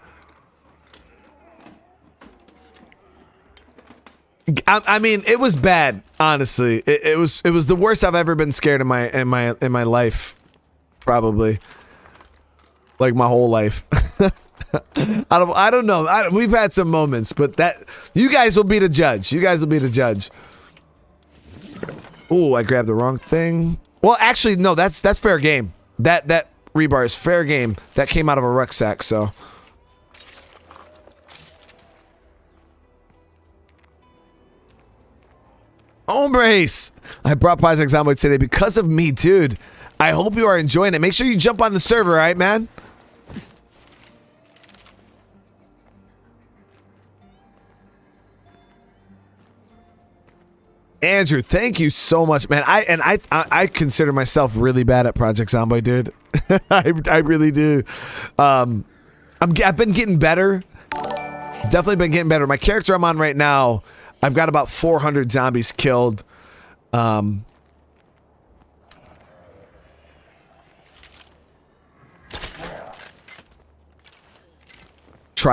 I mean, it was bad. Honestly, it was the worst I've ever been scared in my life, probably. Like my whole life. I don't know. We've had some moments, but you guys will be the judge. Ooh, I grabbed the wrong thing. Well, actually, no. That's fair game. That rebar is fair game. That came out of a rucksack, so. Hombres! I brought Project Zomboid today because of me, dude. I hope you are enjoying it. Make sure you jump on the server, all right, man? Andrew, thank you so much, man. I consider myself really bad at Project Zomboid, dude. I really do. I've been getting better. Definitely been getting better. My character I'm on right now, I've got about 400 zombies killed. Try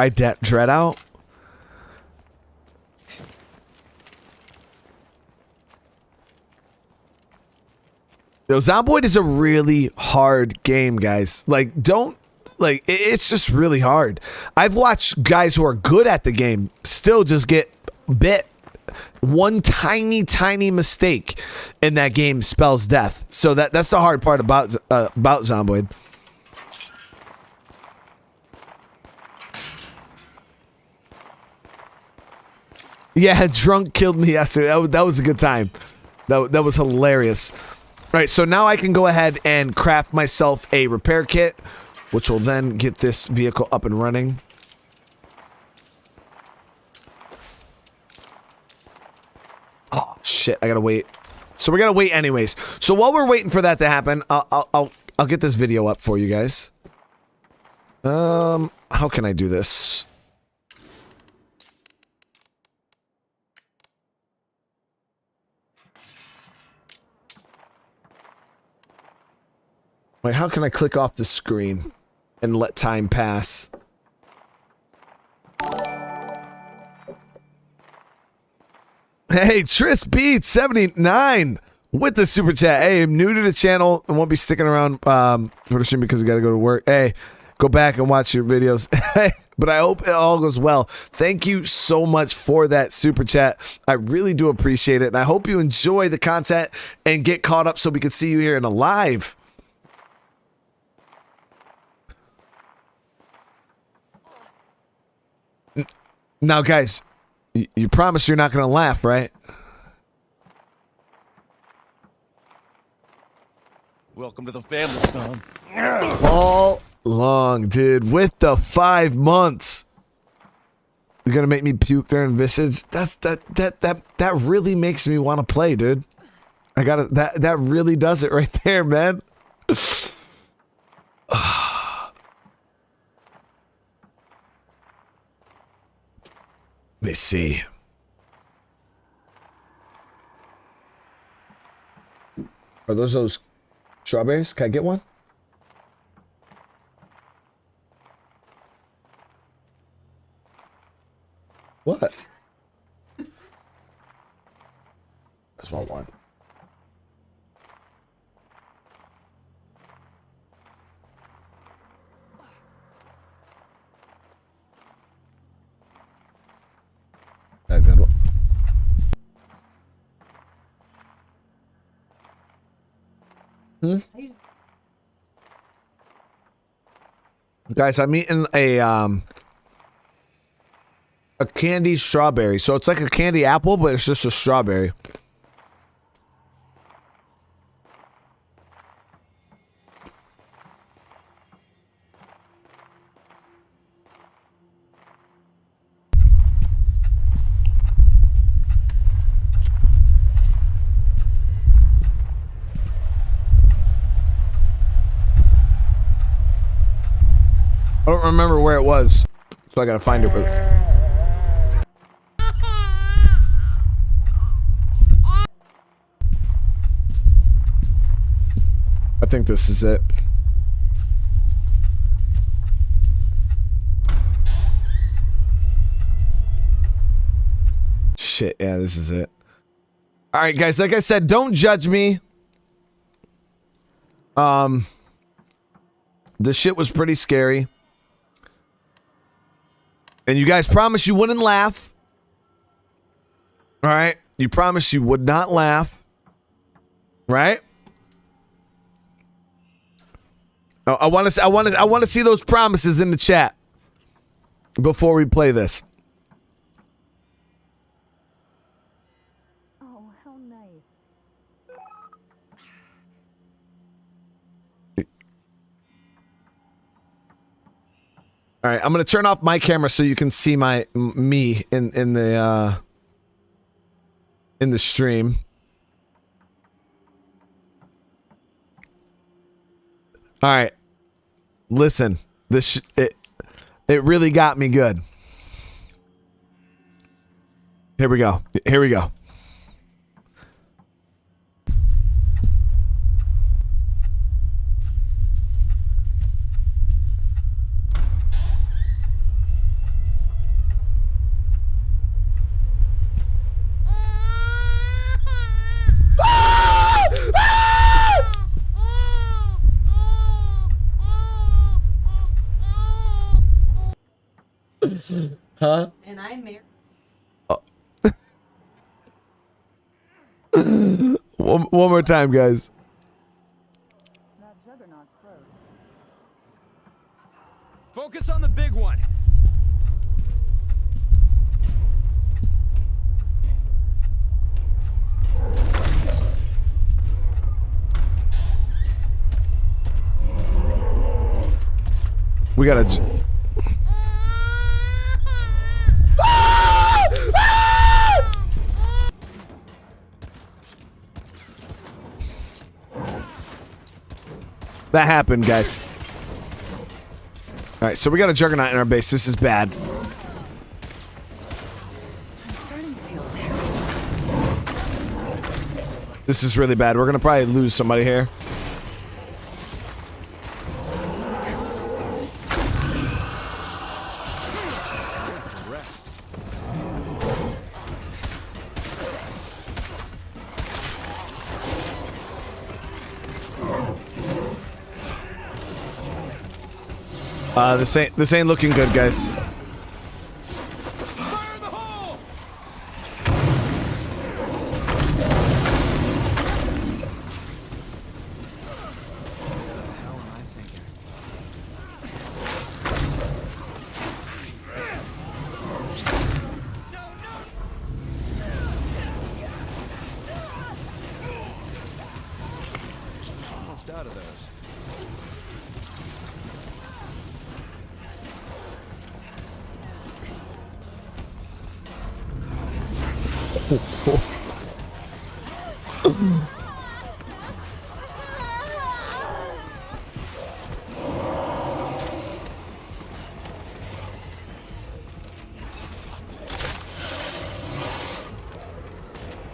Dread out. Yo, Zomboid is a really hard game, guys. It's just really hard. I've watched guys who are good at the game still just get bit. One tiny mistake in that game spells death. So that's the hard part about Zomboid. Yeah, drunk killed me yesterday. That was a good time. That was hilarious. All right, so now I can go ahead and craft myself a repair kit, which will then get this vehicle up and running. Oh shit! I gotta wait. So we gotta wait anyways. So while we're waiting for that to happen, I'll get this video up for you guys. How can I do this? Wait, how can I click off the screen and let time pass? Hey, Tris Beats 79 with the super chat. Hey, I'm new to the channel and won't be sticking around for the stream because I gotta go to work. Hey, go back and watch your videos. But I hope it all goes well. Thank you so much for that super chat. I really do appreciate it. And I hope you enjoy the content and get caught up so we can see you here in a live. Now, guys, you promise you're not going to laugh, right? Welcome to the family, son. All long, dude. With the 5 months, you're gonna make me puke during visage. That really makes me want to play, dude. I gotta. That really does it right there, man. Let me see. Are those strawberries? Can I get one? What? I just want one. A good one. Guys, I'm eating a candy strawberry. So it's like a candy apple, but it's just a strawberry. I don't remember where it was, so I gotta find it. I think this is it. Shit, yeah, this is it. All right, guys, like I said, don't judge me. The shit was pretty scary. And you guys promised you wouldn't laugh. All right? You promised you would not laugh. Right? Oh, I want to see those promises in the chat before we play this. Oh, how nice. All right, I'm gonna turn off my camera so you can see me in the stream. All right, listen, it really got me good. Here we go. Here we go. Huh? And I'm married. Oh. one more time, guys. Focus on the big one. We gotta. That happened, guys. All right, so we got a juggernaut in our base. This is bad. I'm starting to feel terrible. This is really bad. We're gonna probably lose somebody here. This ain't looking good, guys. Fire in the hole! What the hell am I thinking? Almost out of those.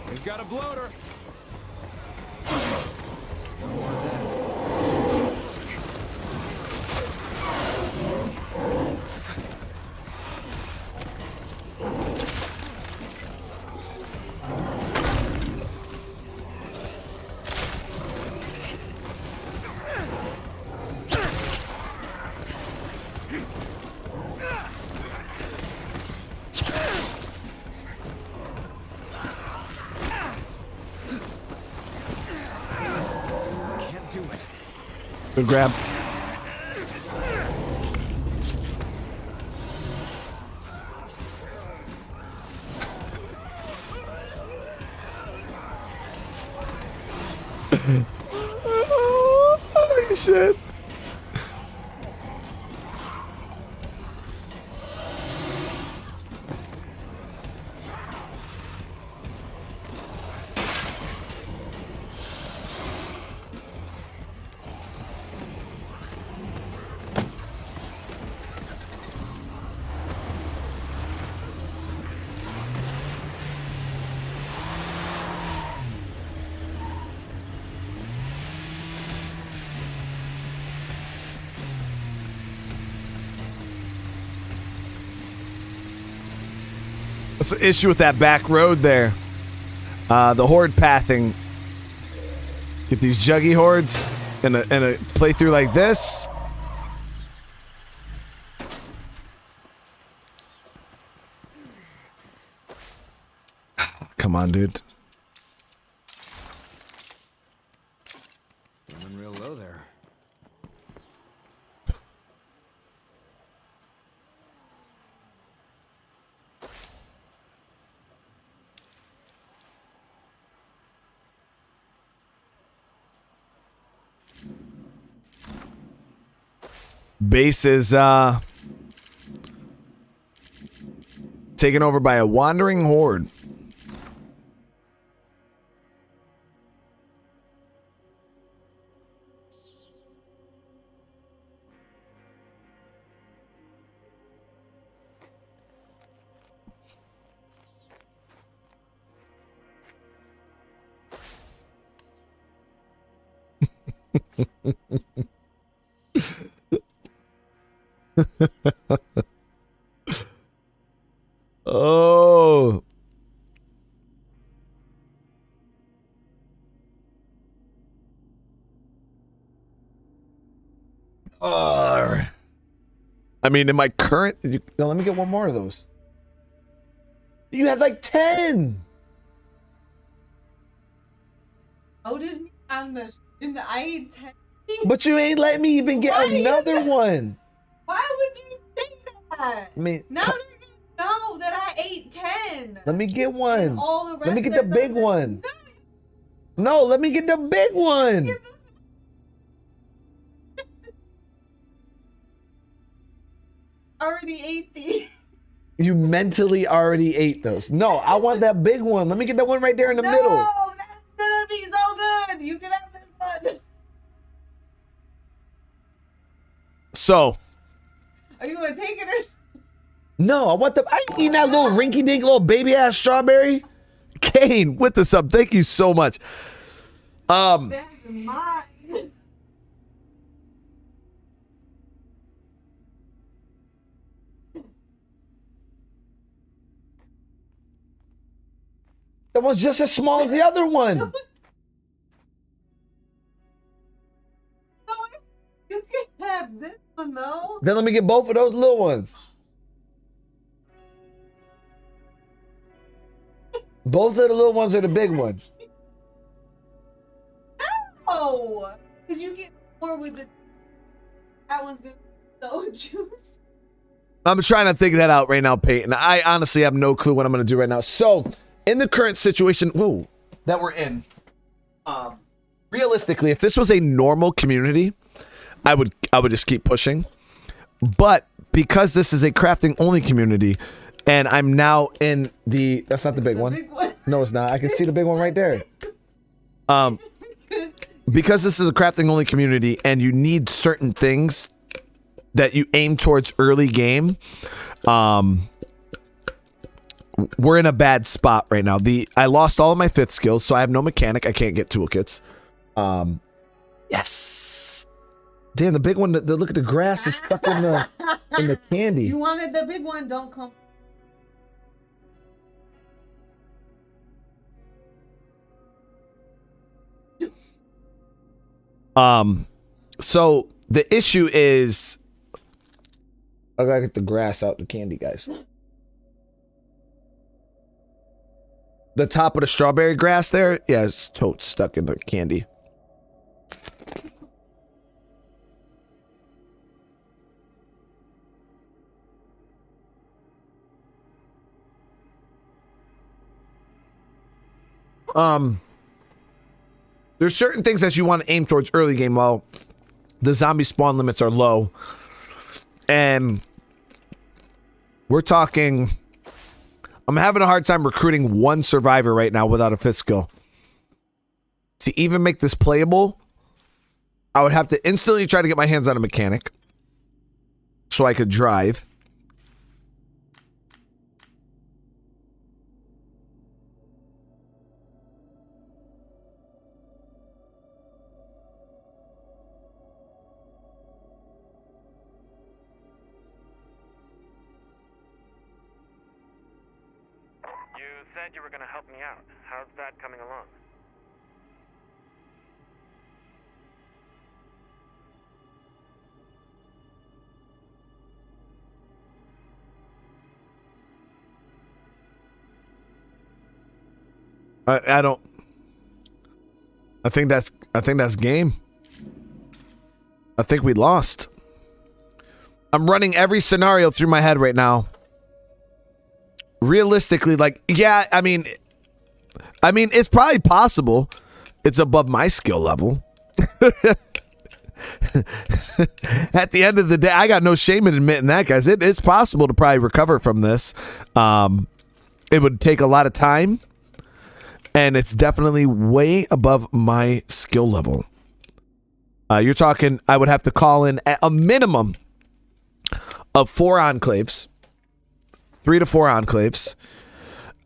We've got a bloater. Can't do it. Good grab. Holy shit. That's the issue with that back road there. The horde pathing. Get these juggy hordes in a playthrough like this. Come on, dude. Going real low there. Base is taken over by a wandering horde. Oh. I mean, in my current... No, let me get one more of those. You had like 10. How did me on the stream? I ate 10. But you ain't let me even get another one. Why would you think that? I mean, now that you know that I ate 10. let me get one. All the rest Let me get the big one. No, let me get the big one. already ate these. You mentally already ate those. No, I want that big one. Let me get that one right there in the middle. No, that's gonna be so good. You can have this one. So. Are you gonna take it or? No, I want the. I ain't eating that little rinky-dink little baby-ass strawberry. Kane, with the sub. Thank you so much. That's mine. That one's just as small as the other one. No, you can have this one though. Then let me get both of those little ones. Both of the little ones are the big ones. No, because you get more with the. That one's good. So juicy. I'm trying to figure that out right now, Peyton. I honestly have no clue what I'm going to do right now. So, in the current situation that we're in, realistically, if this was a normal community, I would just keep pushing. But because this is a crafting only community, and I'm now in the that's not the big one. Big one. No, it's not. I can see the big one right there. Because this is a crafting only community, and you need certain things that you aim towards early game. We're in a bad spot right now. I lost all of my 5th skills, so I have no mechanic. I can't get toolkits. Yes. Damn, the big one. Look at the grass is stuck in the candy. You wanted the big one. Don't come. So the issue is, I gotta get the grass out the candy, guys. The top of the strawberry grass there, yeah, it's totes stuck in the candy. There's certain things that you want to aim towards early game while the zombie spawn limits are low. And we're talking, I'm having a hard time recruiting one survivor right now without a 5th skill. To even make this playable, I would have to instantly try to get my hands on a mechanic so I could drive. You were going to help me out. How's that coming along? I don't. I think that's game. I think we lost. I'm running every scenario through my head right now. Realistically, like, yeah, I mean, it's probably possible. It's above my skill level. At the end of the day, I got no shame in admitting that, guys. It's possible to probably recover from this. It would take a lot of time, and it's definitely way above my skill level. You're talking, I would have to call in at a minimum of 4 enclaves. 3 to 4 enclaves.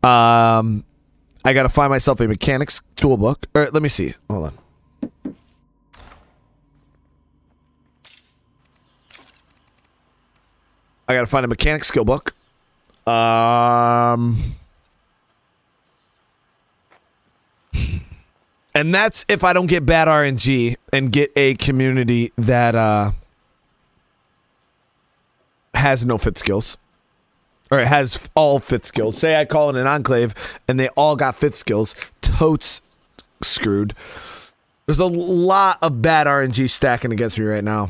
I gotta find myself a mechanics toolbook. Or let me see. Hold on. I gotta find a mechanics skill book. And that's if I don't get bad RNG and get a community that has no 5th skills. Or it has all 5th skills. Say I call it an enclave and they all got 5th skills. Totes screwed. There's a lot of bad RNG stacking against me right now.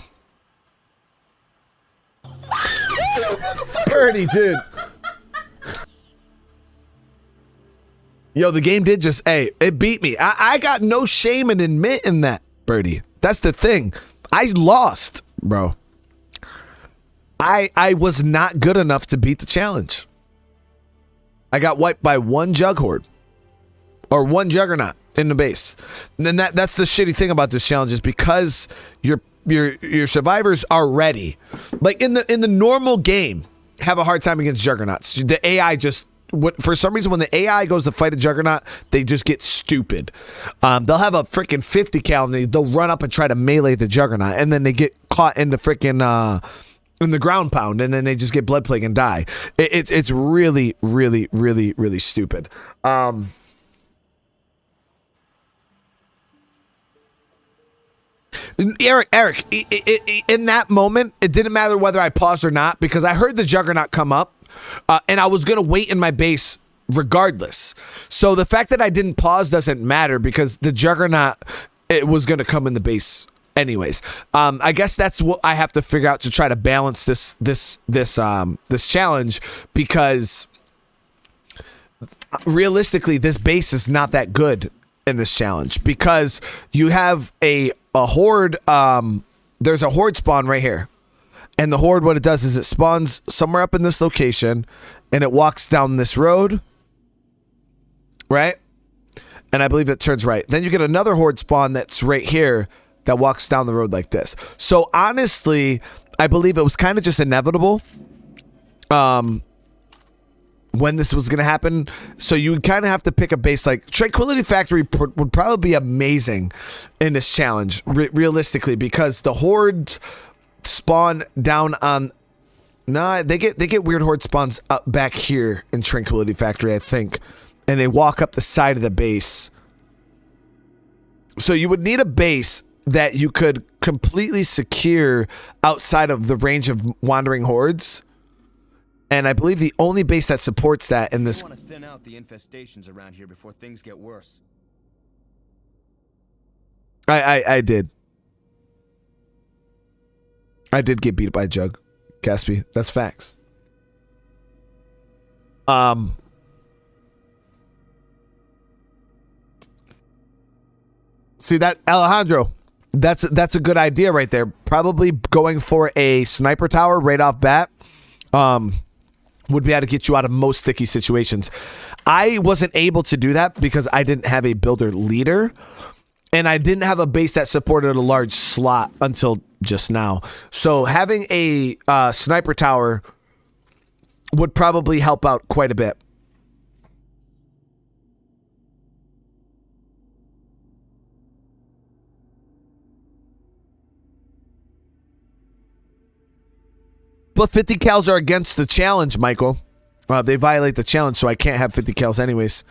Birdie, dude. Yo, the game did just, it beat me. I got no shame in admitting that, Birdie. That's the thing. I lost, bro. I was not good enough to beat the challenge. I got wiped by one Jug Horde. Or one Juggernaut in the base. And then that's the shitty thing about this challenge is because your survivors are ready. Like in the normal game, have a hard time against Juggernauts. The AI just for some reason when the AI goes to fight a Juggernaut, they just get stupid. They'll have a freaking 50 cal and they'll run up and try to melee the Juggernaut, and then they get caught in the freaking in the ground pound, and then they just get blood plague and die. It's really, really, really, really stupid. Eric, in that moment, it didn't matter whether I paused or not because I heard the Juggernaut come up, and I was going to wait in my base regardless. So the fact that I didn't pause doesn't matter because the Juggernaut, it was going to come in the base anyways. I guess that's what I have to figure out to try to balance this challenge, because realistically, this base is not that good in this challenge because you have a horde. There's a horde spawn right here, and the horde, what it does is it spawns somewhere up in this location and it walks down this road, right? And I believe it turns right. Then you get another horde spawn that's right here that walks down the road like this. So honestly, I believe it was kind of just inevitable when this was going to happen. So you would kind of have to pick a base. Like Tranquility Factory would probably be amazing in this challenge, realistically, because the hordes spawn down on... Nah, they get weird horde spawns up back here in Tranquility Factory, I think. And they walk up the side of the base. So you would need a base that you could completely secure outside of the range of wandering hordes. And I believe the only base that supports that in this... I want to thin out the infestations around here before things get worse. I did. I did get beat by Jug, Caspi. That's facts. See that, Alejandro? That's a good idea right there. Probably going for a sniper tower right off bat. Would be able to get you out of most sticky situations. I wasn't able to do that because I didn't have a builder leader, and I didn't have a base that supported a large slot until just now. So having a sniper tower would probably help out quite a bit. But 50 cals are against the challenge, Michael. They violate the challenge, so I can't have 50 cals anyways.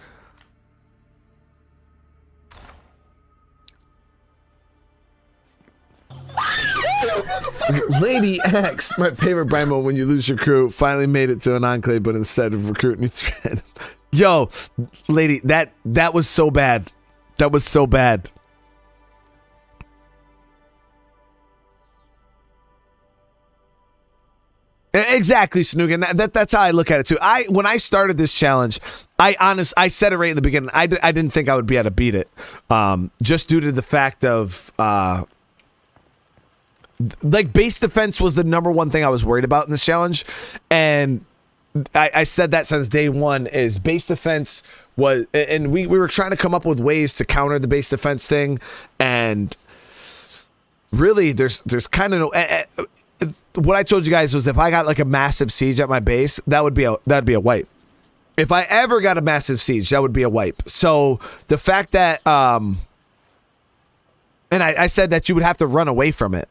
Lady X, my favorite Brimo, when you lose your crew, finally made it to an enclave, but instead of recruiting its friend. Yo, lady, that was so bad. That was so bad. Exactly, Snoogan. That's how I look at it too. When I started this challenge, I said it right in the beginning. I didn't think I would be able to beat it, just due to the fact of like base defense was the number one thing I was worried about in this challenge, and I said that since day one. Is base defense was, and we were trying to come up with ways to counter the base defense thing, and really there's kind of no. What I told you guys was if I got like a massive siege at my base, that'd be a wipe. If I ever got a massive siege, that would be a wipe. So the fact that and I said that you would have to run away from it.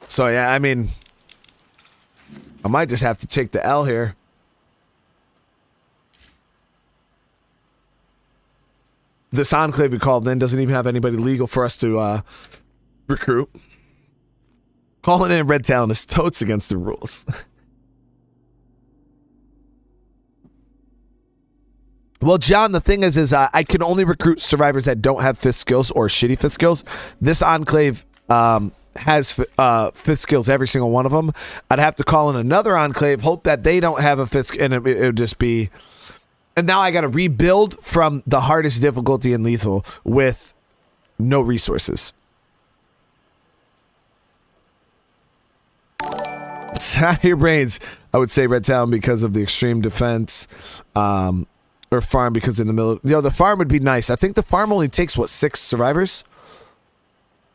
So yeah, I mean, I might just have to take the L here. This enclave we called in doesn't even have anybody legal for us to recruit. Calling in Red Talon is totes against the rules. Well, John, the thing is I can only recruit survivors that don't have fifth skills or shitty fifth skills. This enclave has fifth skills, every single one of them. I'd have to call in another enclave, hope that they don't have a fifth, and it would just be... And now I got to rebuild from the hardest difficulty in lethal with no resources. Your brains. I would say Red Town because of the extreme defense, or farm because in the middle. The farm would be nice. I think the farm only takes what, 6 survivors.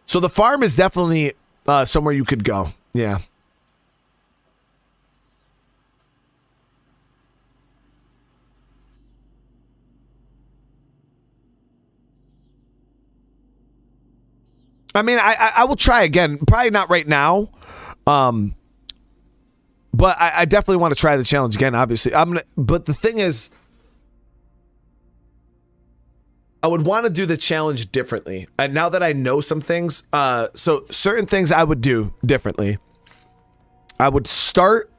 So the farm is definitely somewhere you could go. Yeah. I mean, I will try again. Probably not right now. But I definitely want to try the challenge again, obviously. But the thing is, I would want to do the challenge differently. And now that I know some things, so certain things I would do differently. I would start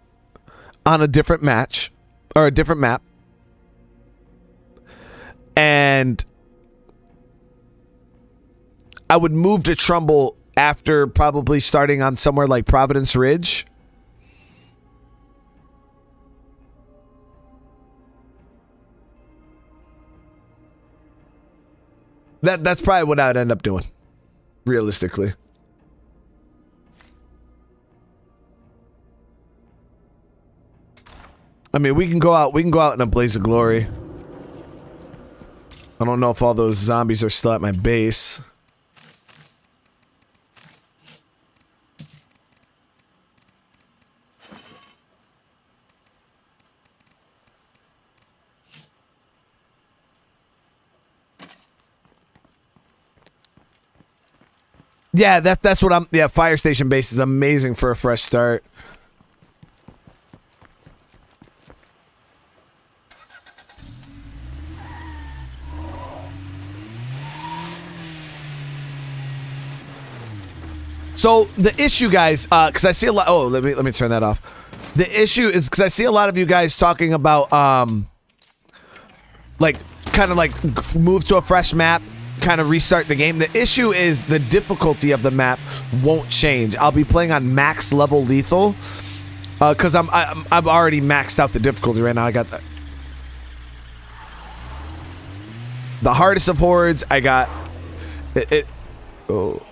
on a different match or a different map. And I would move to Trumbull after probably starting on somewhere like Providence Ridge. That's probably what I'd end up doing, realistically. I mean, we can go out in a blaze of glory. I don't know if all those zombies are still at my base. Yeah, that's what I'm. Yeah, fire station base is amazing for a fresh start. So the issue, guys, because I see a lot. Oh, let me turn that off. The issue is because I see a lot of you guys talking about like kind of like move to a fresh map, kind of restart the game. The issue is the difficulty of the map won't change. I'll be playing on max level lethal because I'm already maxed out the difficulty right now. I got the hardest of hordes. I got it. Oh.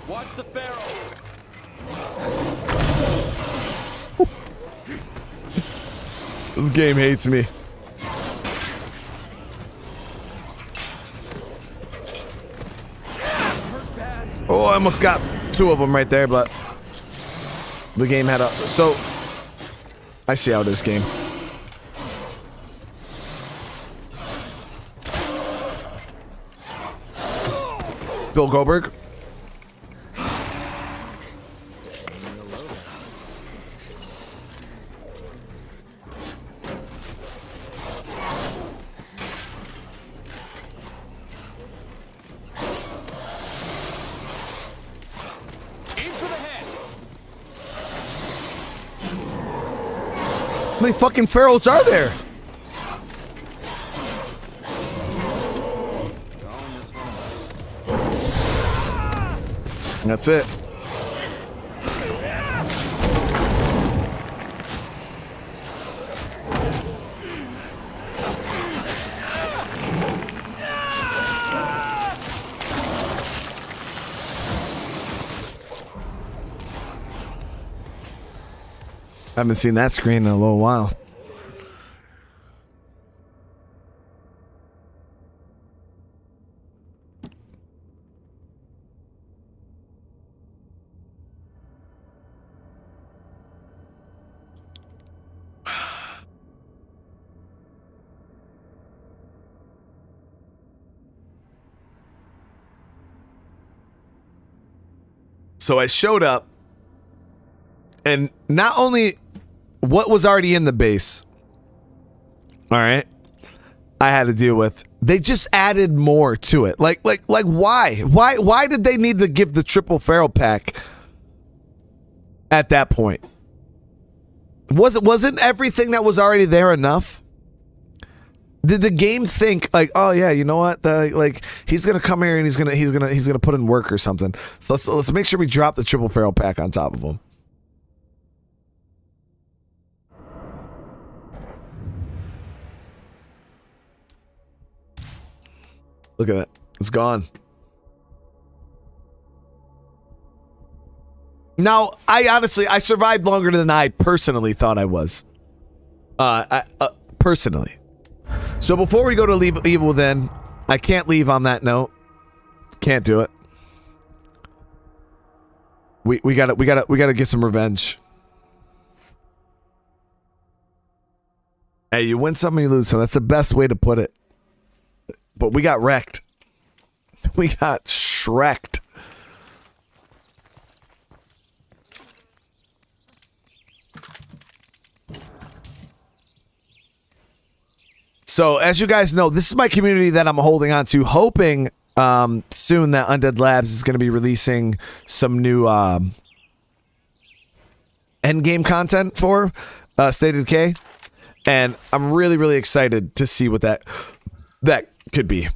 Watch the barrel. This game hates me. Oh, I almost got 2 of them right there, but the game had a... So, I see how it is, game. Bill Goldberg. How many fucking ferals are there? That's it. I haven't seen that screen in a little while. So I showed up And not only what was already in the base, all right, I had to deal with. They just added more to it. Like why? Why did they need to give the triple feral pack at that point? Wasn't everything that was already there enough? Did the game think like, oh yeah, you know what? Like he's gonna come here and he's gonna put in work or something. So let's make sure we drop the triple feral pack on top of him. Look at that. It's gone. Now, I survived longer than I personally thought I was. Personally. So before we go to leave Evil Within, I can't leave on that note. Can't do it. We gotta get some revenge. Hey, you win some and you lose some. That's the best way to put it. But we got wrecked. We got shreked. So, as you guys know, this is my community that I'm holding on to, hoping soon that Undead Labs is going to be releasing some new endgame content for State of Decay. And I'm really, really excited to see what that could be.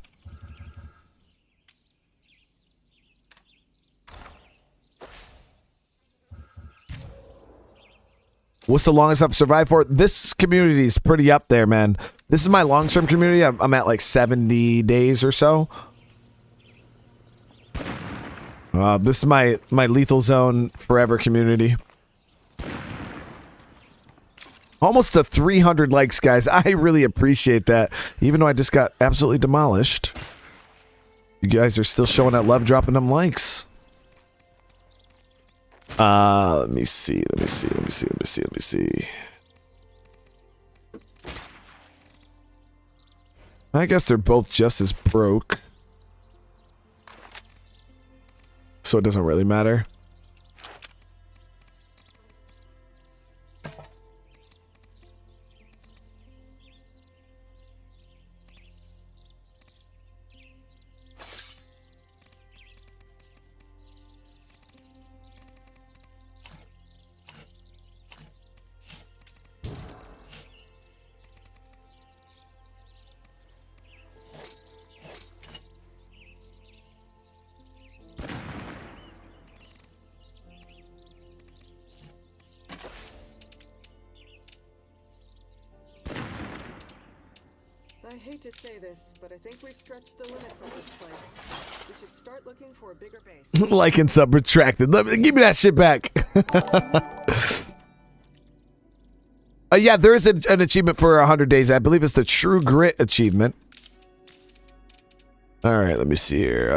What's the longest I've survived for? This community is pretty up there, man. This is my long-term community. I'm at like 70 days or so. This is my Lethal Zone Forever community. Almost to 300 likes, guys. I really appreciate that. Even though I just got absolutely demolished. You guys are still showing that love, dropping them likes. Let me see. I guess they're both just as broke. So it doesn't really matter. I hate to say this, but I think we've stretched the limits of this place. We should start looking for a bigger base. Like and sub retracted. Give me that shit back. Yeah, there is an achievement for 100 days. I believe it's the True Grit achievement. All right, let me see here.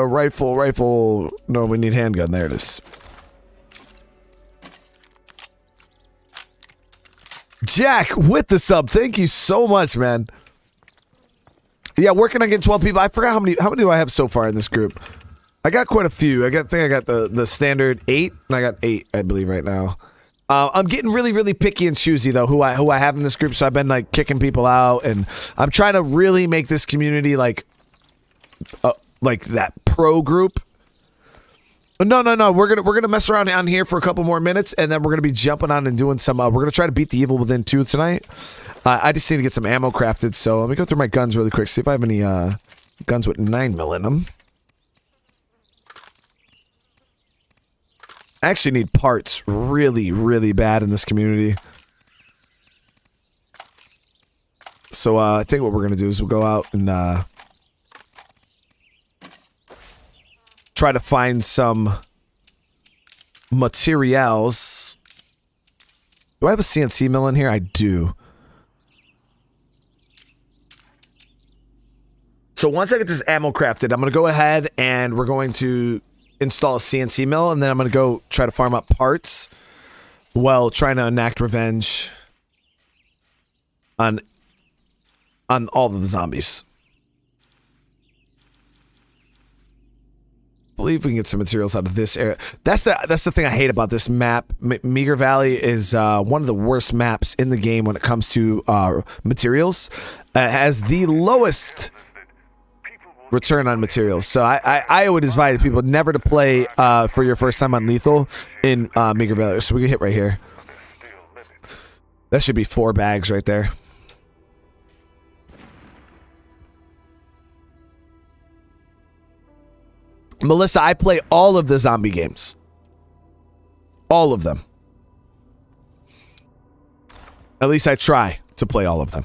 Rifle. No, we need handgun. There it is. Jack with the sub. Thank you so much, man. Yeah, working on getting 12 people. I forgot how many do I have so far in this group. I got quite a few. I think I got the standard 8, and I got 8, I believe, right now. I'm getting really, really picky and choosy though who I have in this group. So I've been like kicking people out, and I'm trying to really make this community like that pro group. No. We're gonna mess around on here for a couple more minutes, and then we're gonna be jumping on and doing some. We're gonna try to beat the Evil Within 2 tonight. I just need to get some ammo crafted, so let me go through my guns really quick. See if I have any guns with 9mm in them. I actually need parts really, really bad in this community. So I think what we're gonna do is we'll go out and try to find some materials. Do I have a CNC mill in here? I do. So once I get this ammo crafted, I'm going to go ahead and we're going to install a CNC mill, and then I'm going to go try to farm up parts while trying to enact revenge on all of the zombies. believe we can get some materials out of this area. That's the thing I hate about this map. Meager Valley is one of the worst maps in the game when it comes to materials. It has the lowest return on materials. So I would advise people never to play for your first time on lethal in Meager Valley. So we can hit right here. That should be 4 bags right there. Melissa, I play all of the zombie games. All of them. At least I try to play all of them.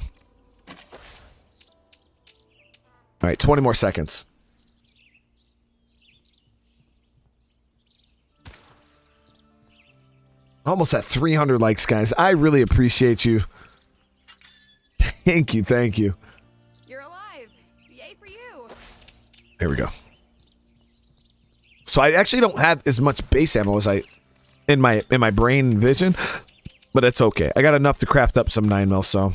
All right, 20 more seconds. Almost at 300 likes, guys. I really appreciate you. Thank you, thank you. You're alive. Yay for you. There we go. So I actually don't have as much base ammo as I in my brain vision, but it's okay. I got enough to craft up some 9mm, so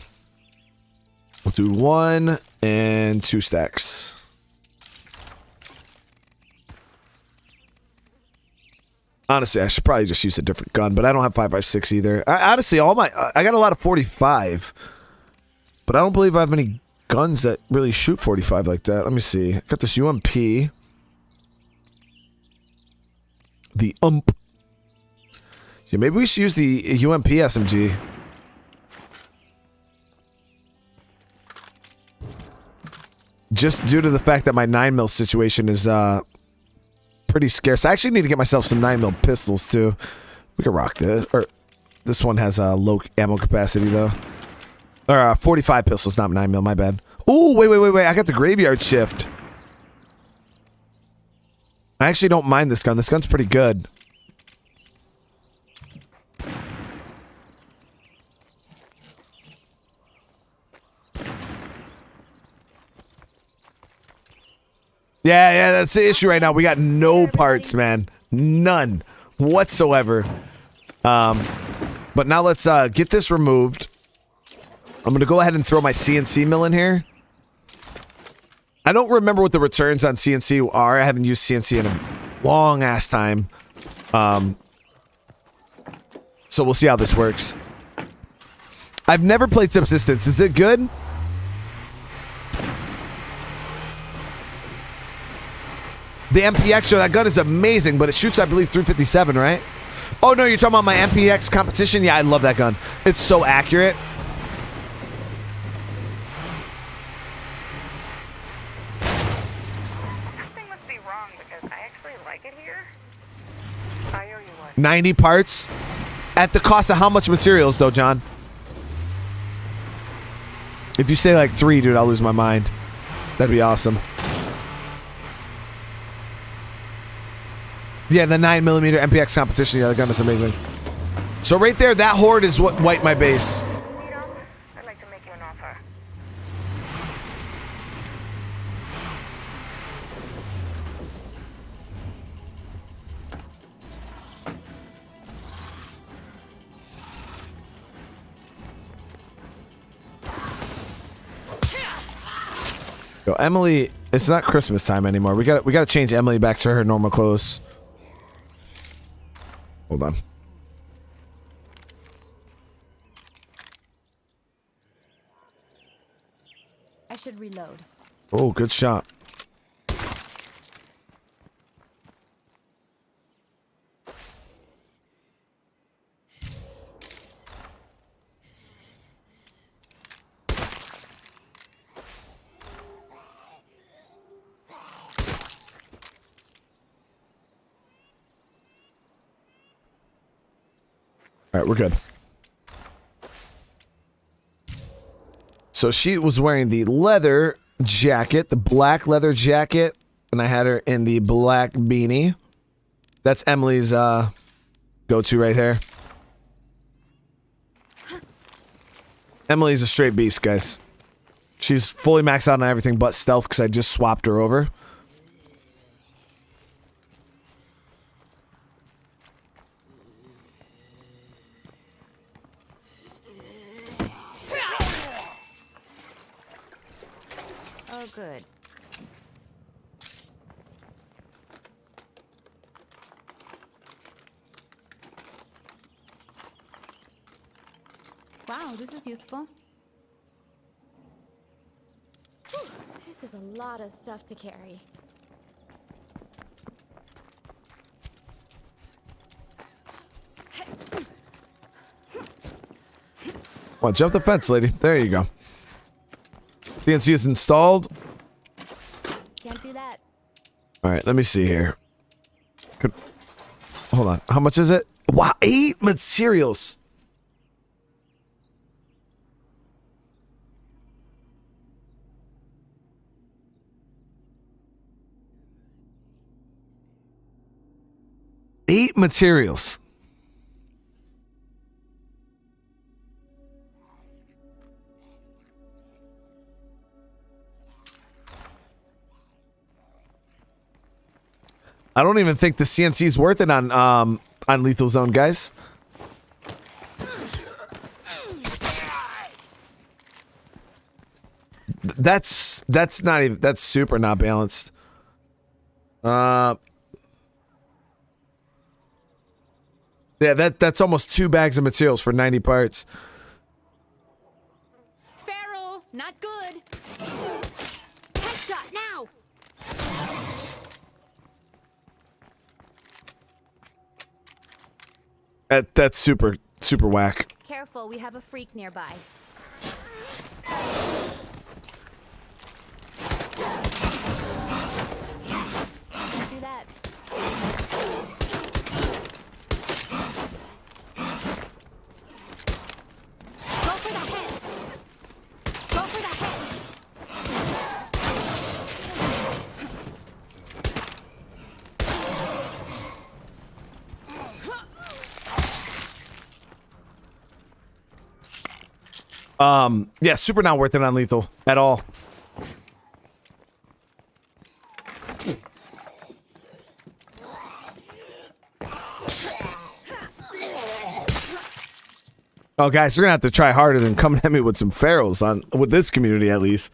we'll do 1 and 2 stacks. Honestly, I should probably just use a different gun, but I don't have 5.56 either. Honestly, I got a lot of 45, but I don't believe I have any guns that really shoot 45 like that. Let me see. I got this UMP. The Yeah, maybe we should use the UMP SMG. Just due to the fact that my 9mm situation is pretty scarce. I actually need to get myself some 9mm pistols too. We can rock this. Or this one has a low ammo capacity though. Or 45 pistols, not 9mm. My bad. Oh, wait! I got the graveyard shift. I actually don't mind this gun. This gun's pretty good. Yeah, that's the issue right now. We got no parts, man. None whatsoever. But now let's get this removed. I'm gonna go ahead and throw my CNC mill in here. I don't remember what the returns on CNC are. I haven't used CNC in a long ass time. So we'll see how this works. I've never played Subsistence. Is it good? The MPX show, that gun is amazing, but it shoots, I believe, 357, right? Oh, no, you're talking about my MPX competition? Yeah, I love that gun. It's so accurate. Something must be wrong because I actually like it here. I owe you one. 90 parts? At the cost of how much materials, though, John? If you say like 3, dude, I'll lose my mind. That'd be awesome. Yeah, the 9mm MPX competition. Yeah, the gun is amazing. So right there, that horde is what wiped my base. I'd like to make you an offer. Yo, Emily, it's not Christmas time anymore. We got to change Emily back to her normal clothes. Hold on. I should reload. Oh, good shot. All right, we're good. So she was wearing the leather jacket, the black leather jacket, and I had her in the black beanie. That's Emily's go-to right here. Emily's a straight beast, guys. She's fully maxed out on everything but stealth because I just swapped her over. Oh, good. Wow, this is useful. Whew, this is a lot of stuff to carry. Come on, jump the fence, lady. There you go. CNC is installed. Can't do that. All right, let me see here. Hold on. How much is it? Wow, 8 materials. Eight materials. I don't even think the CNC is worth it on Lethal Zone, guys. That's not even, that's super not balanced. Yeah, that's almost 2 bags of materials for 90 parts. Feral, not good. Headshot now. That's super whack. Careful, we have a freak nearby. Can't do that. Go for the head. Go for the head. Yeah, super not worth it on Lethal at all. Oh, guys, you're gonna have to try harder than coming at me with some ferals with this community, at least.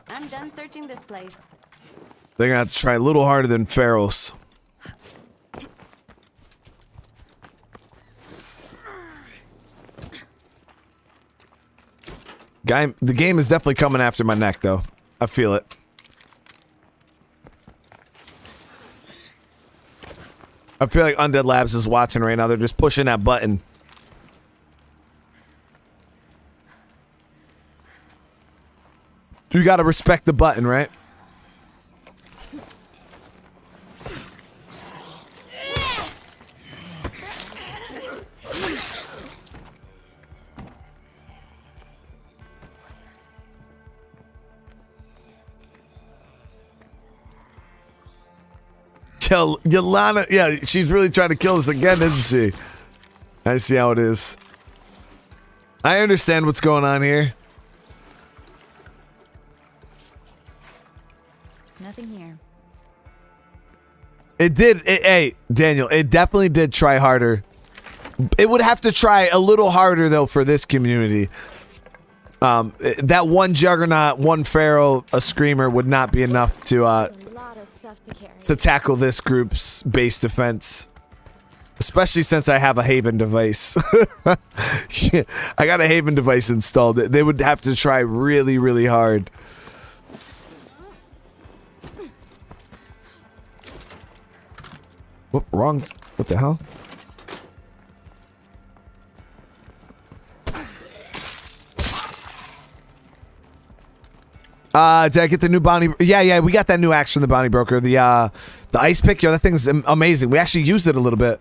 I'm done searching this place. They're gonna have to try a little harder than ferals. The game is definitely coming after my neck, though. I feel it. I feel like Undead Labs is watching right now. They're just pushing that button. You gotta respect the button, right? Yolanda, yeah, she's really trying to kill us again, isn't she? I see how it is. I understand what's going on here. Nothing here. Hey, Daniel, it definitely did try harder. It would have to try a little harder, though, for this community. That one Juggernaut, one Feral, a Screamer would not be enough to tackle this group's base defense. Especially since I have a Haven device. Shit, I got a Haven device installed. They would have to try really, really hard. Whoop, wrong. What the hell? Did I get the new bounty? Yeah, we got that new axe from the bounty broker. The ice pick, yo, that thing's amazing. We actually used it a little bit.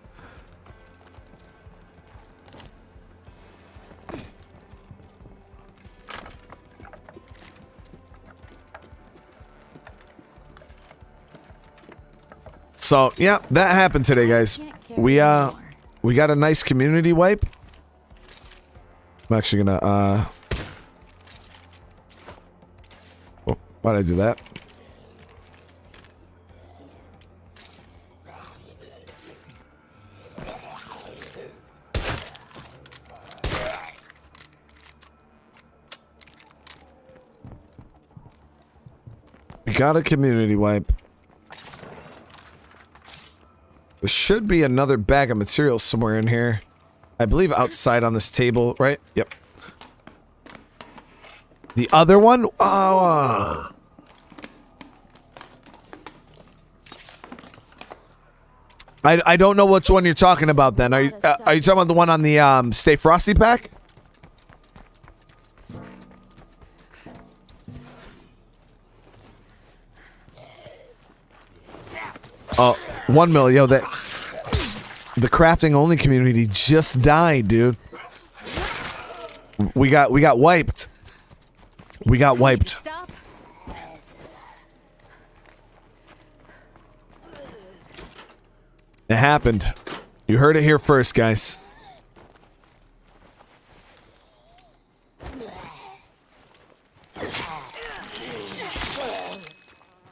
So, yeah, that happened today, guys. We got a nice community wipe. I'm actually gonna, why'd I do that? We got a community wipe. There should be another bag of materials somewhere in here. I believe outside on this table, right? Yep. The other one? Oh. I don't know which one you're talking about then. Are you talking about the one on the Stay Frosty pack? Oh, 1 mil, yo, the crafting only community just died, dude. We got wiped. We got wiped. Stop. It happened. You heard it here first, guys.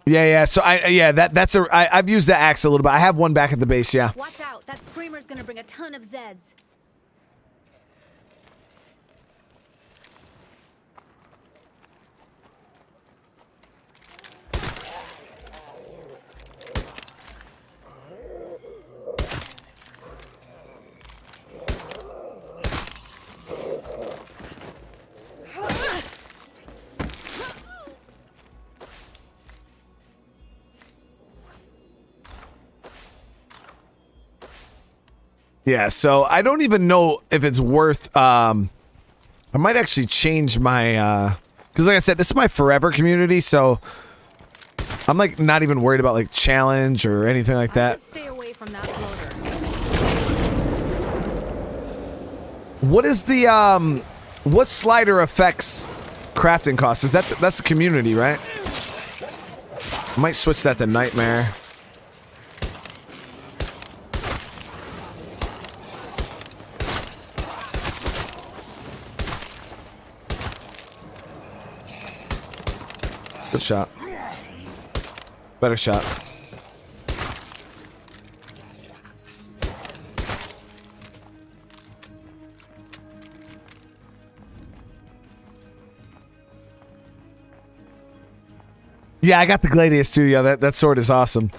Yeah. So I've used that axe a little bit. I have one back at the base. Yeah. Watch out. That screamer's gonna bring a ton of Zeds. Yeah, so I don't even know if it's worth, I might actually change my, because like I said, this is my forever community, so I'm like not even worried about like challenge or anything like that. Stay away from that floater. What is the, what slider affects crafting costs? Is that's the community, right? I might switch that to Nightmare. Good shot. Better shot. Yeah, I got the Gladius too. Yeah, that sword is awesome.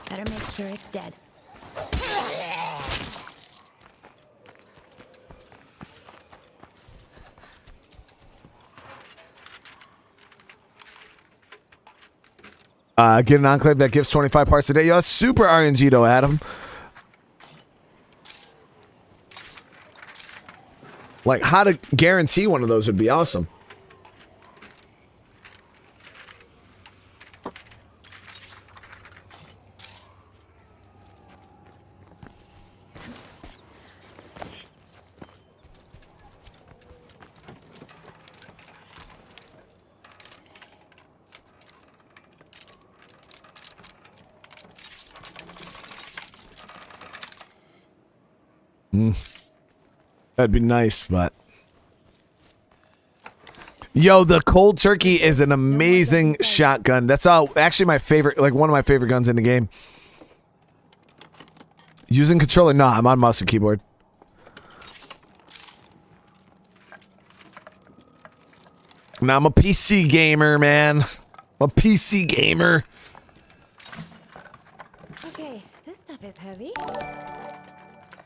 Better make sure it's dead. Get an enclave that gives 25 parts a day. Yo, that's super RNG though, Adam. Like, how to guarantee one of those would be awesome. That'd be nice, but... Yo, the cold turkey is an amazing shotgun. That's actually my favorite, like one of my favorite guns in the game. Using controller? No, I'm on mouse and keyboard. Now I'm a PC gamer, man. I'm a PC gamer. Okay, this stuff is heavy.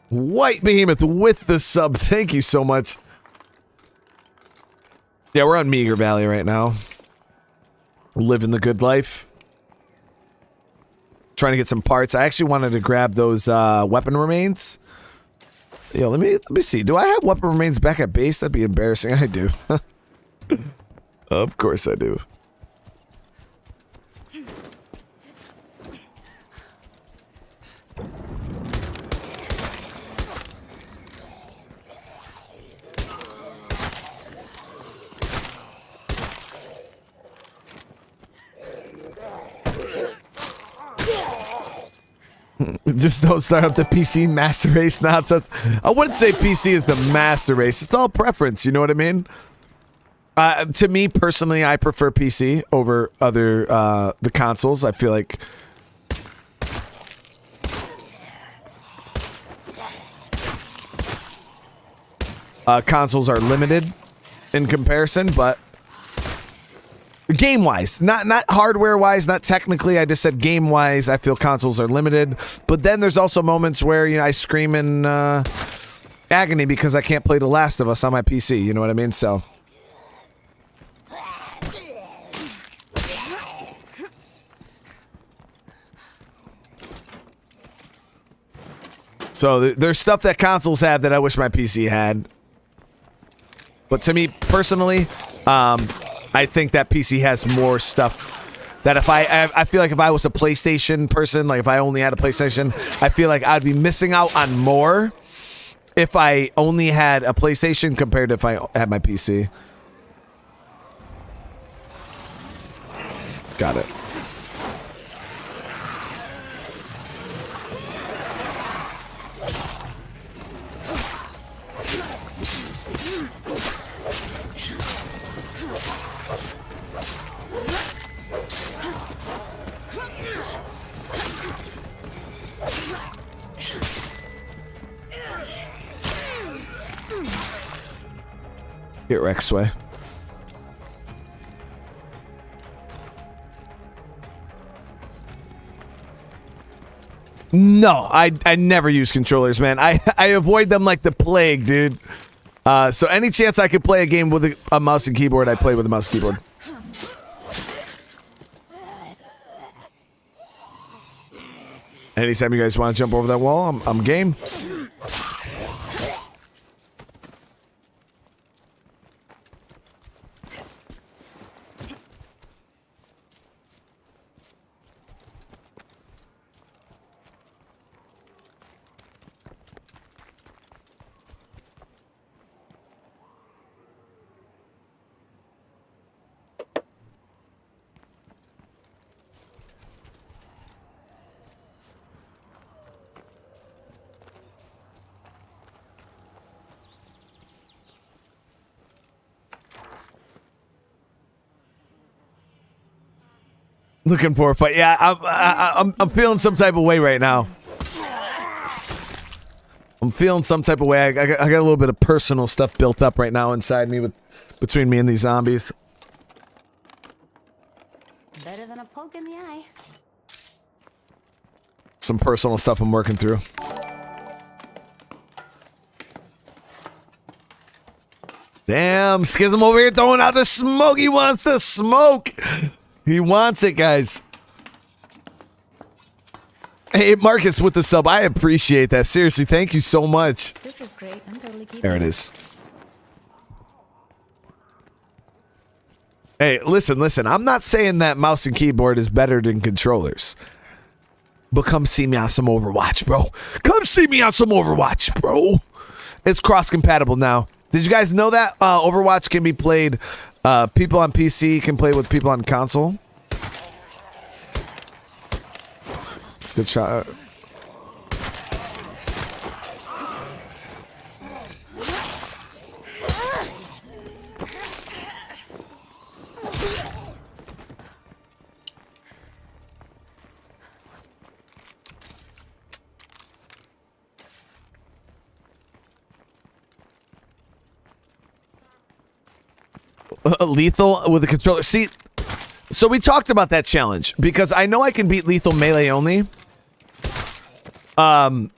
White Behemoth with the sub. Thank you so much. Yeah, we're on Meager Valley right now. Living the good life. Trying to get some parts. I actually wanted to grab those weapon remains. Yo, let me see. Do I have weapon remains back at base? That'd be embarrassing. I do. Of course I do. Just don't start up the PC master race nonsense. I wouldn't say PC is the master race. It's all preference, you know what I mean? To me, personally, I prefer PC over other, the consoles. I feel like... consoles are limited in comparison, but game-wise, not hardware-wise, not technically. I just said game-wise, I feel consoles are limited. But then there's also moments where, you know, I scream in agony because I can't play The Last of Us on my PC. You know what I mean? So there's stuff that consoles have that I wish my PC had. But to me personally, I think that PC has more stuff that if I feel like if I was a PlayStation person, like if I only had a PlayStation, I feel like I'd be missing out on more if I only had a PlayStation compared to if I had my PC. Got it. Get Rex way. No, I never use controllers, man. I avoid them like the plague, dude. So any chance I could play a game with a mouse and keyboard, I play with a mouse and keyboard. Anytime you guys want to jump over that wall, I'm game. Looking for a fight. Yeah, I'm feeling some type of way right now. I'm feeling some type of way. I got a little bit of personal stuff built up right now inside me between me and these zombies. Better than a poke in the eye. Some personal stuff I'm working through. Damn, Schism over here throwing out the smoke. He wants the smoke. He wants it, guys. Hey, Marcus with the sub. I appreciate that. Seriously, thank you so much. This is great. I'm totally keeping There it is. Hey, listen. I'm not saying that mouse and keyboard is better than controllers. But come see me on some Overwatch, bro. Come see me on some Overwatch, bro. It's cross-compatible now. Did you guys know that? Overwatch can be played... people on PC can play with people on console. Good shot. Lethal with the controller. See, so we talked about that challenge because I know I can beat lethal melee only. And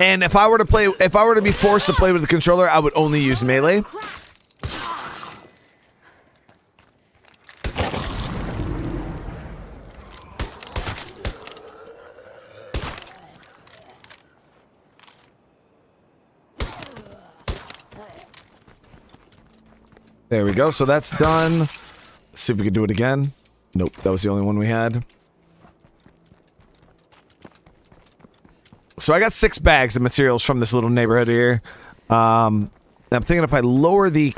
if I were to be forced to play with the controller, I would only use melee. There we go. So that's done. Let's see if we can do it again. Nope, that was the only one we had. So I got 6 bags of materials from this little neighborhood here. I'm thinking if I lower the...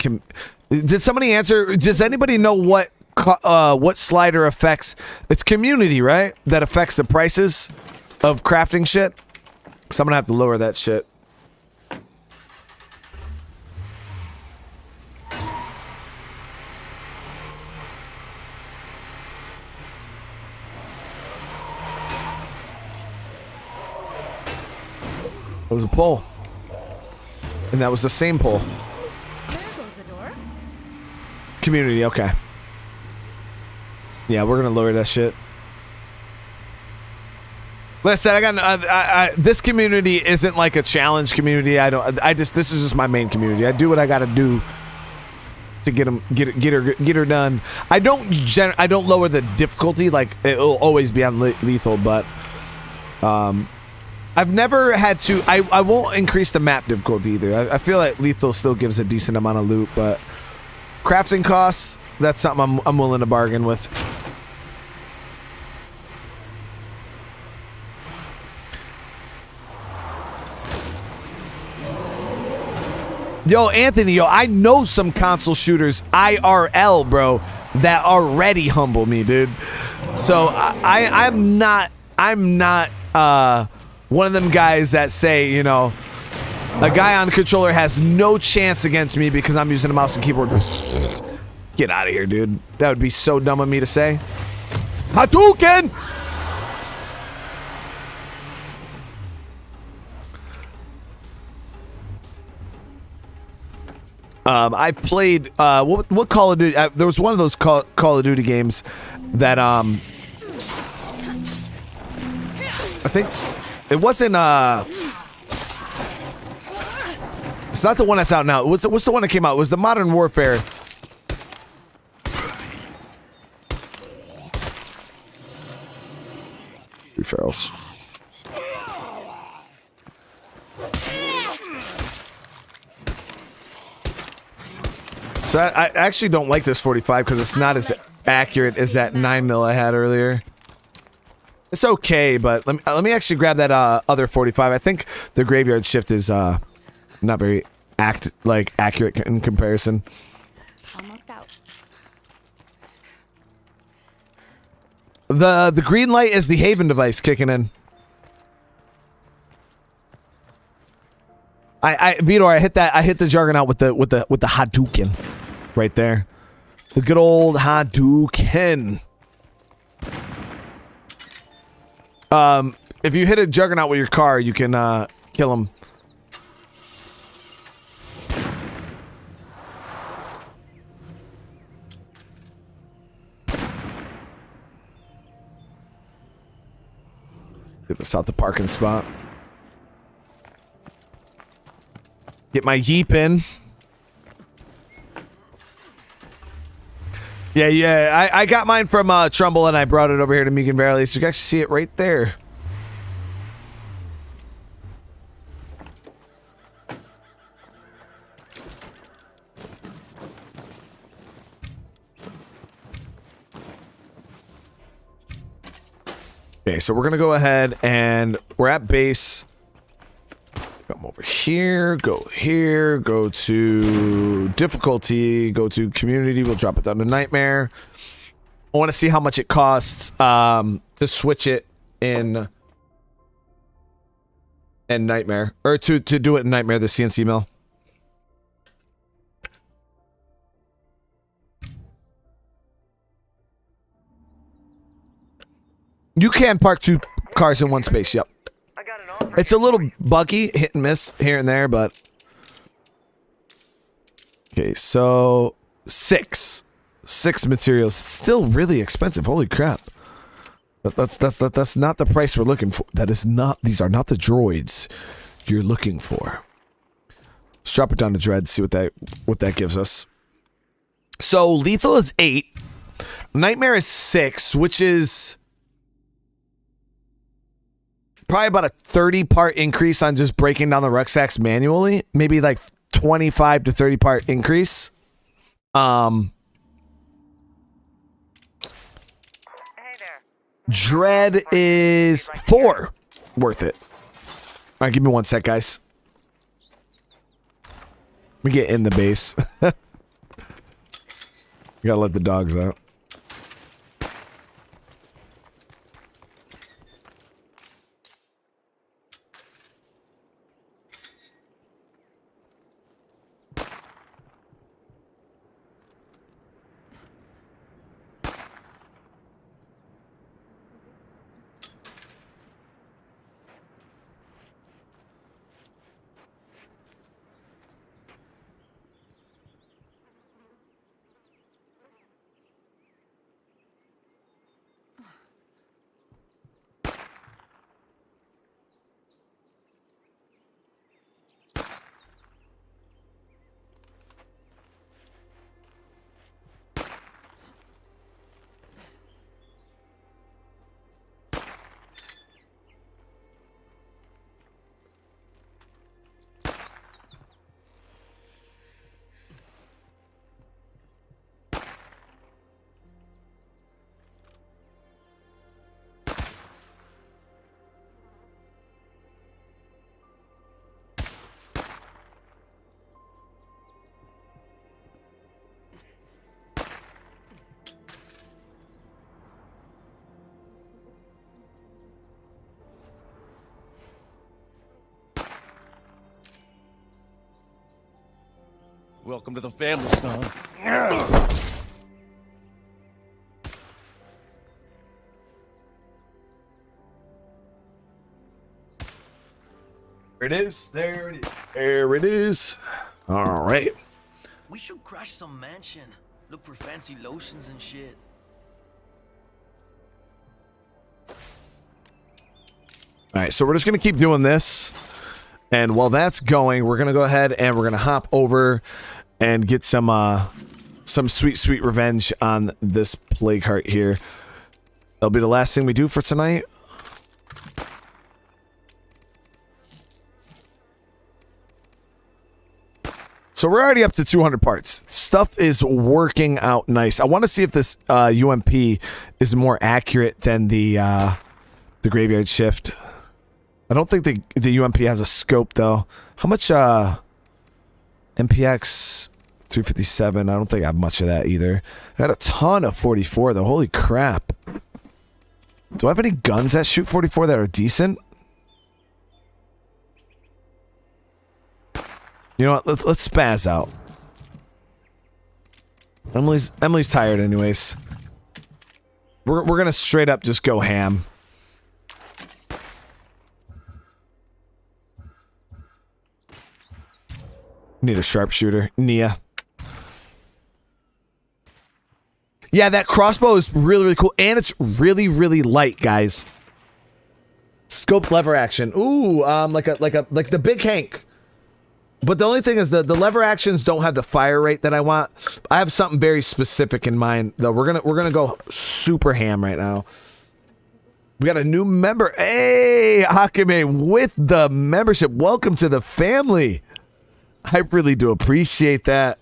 Did somebody answer? Does anybody know what slider affects? It's community, right? That affects the prices of crafting shit? So I'm gonna have to lower that shit. That was a pull. And that was the same pole. There goes the door. Community, okay. Yeah, we're gonna lower that shit. Like I said, this community isn't like a challenge community. This is just my main community. I do what I gotta do to get her done. I don't lower the difficulty, like it'll always be on lethal, but I've never had to. I won't increase the map difficulty either. I feel like lethal still gives a decent amount of loot, but crafting costs, that's something I'm willing to bargain with. Yo, Anthony, I know some console shooters IRL, bro, that already humble me, dude. So I'm not one of them guys that say, a guy on controller has no chance against me because I'm using a mouse and keyboard. Get out of here, dude. That would be so dumb of me to say. Hadouken! I've played what Call of Duty. There was one of those Call of Duty games that I think it wasn't. It's not the one that's out now. What's the one that came out? It was the Modern Warfare. Referrals. So I actually don't like this 45 because it's not as accurate as that 9mm I had earlier. It's okay, but let me actually grab that other 45. I think the graveyard shift is not very accurate in comparison. Almost out. The green light is the Haven device kicking in. Vitor, I hit the Juggernaut with the Hadouken. Right there. The good old Hadouken. If you hit a Juggernaut with your car, you can kill him. Get this out the parking spot. Get my Yeep in. Yeah, I got mine from Trumbull and I brought it over here to Megan Valley, so you can actually see it right there. Okay, so we're gonna go ahead and we're at base. Come over here, go to difficulty, go to community, we'll drop it down to nightmare. I want to see how much it costs to switch it in nightmare, or to do it in nightmare, the CNC mill. You can park two cars in one space, yep. It's a little buggy, hit and miss here and there, but okay. So six materials, still really expensive. Holy crap! That's not the price we're looking for. That is not. These are not the droids you're looking for. Let's drop it down to dread. See what that gives us. So lethal is 8, nightmare is 6, which is probably about a 30-part increase on just breaking down the rucksacks manually. Maybe like 25 to 30-part increase. Dread is 4. Worth it. All right, give me 1 sec, guys. Let me get in the base. You gotta let the dogs out. Welcome to the family, son. There it is. There it is. There it is. All right. We should crash some mansion. Look for fancy lotions and shit. All right, so we're just going to keep doing this. And while that's going, we're going to go ahead and we're going to hop over and get some sweet, sweet revenge on this plague heart here. That'll be the last thing we do for tonight. So we're already up to 200 parts. Stuff is working out nice. I want to see if this UMP is more accurate than the graveyard shift. I don't think the UMP has a scope though. How much MPX 357? I don't think I have much of that either. I got a ton of 44 though. Holy crap. Do I have any guns that shoot 44 that are decent? You know what? Let's spaz out. Emily's tired anyways. We're gonna straight up just go ham. Need a sharpshooter. Nia. Yeah, that crossbow is really, really cool. And it's really, really light, guys. Scoped lever action. Ooh, like the Big Hank. But the only thing is the lever actions don't have the fire rate that I want. I have something very specific in mind, though. We're gonna go super ham right now. We got a new member. Hey, Akame with the membership. Welcome to the family. I really do appreciate that.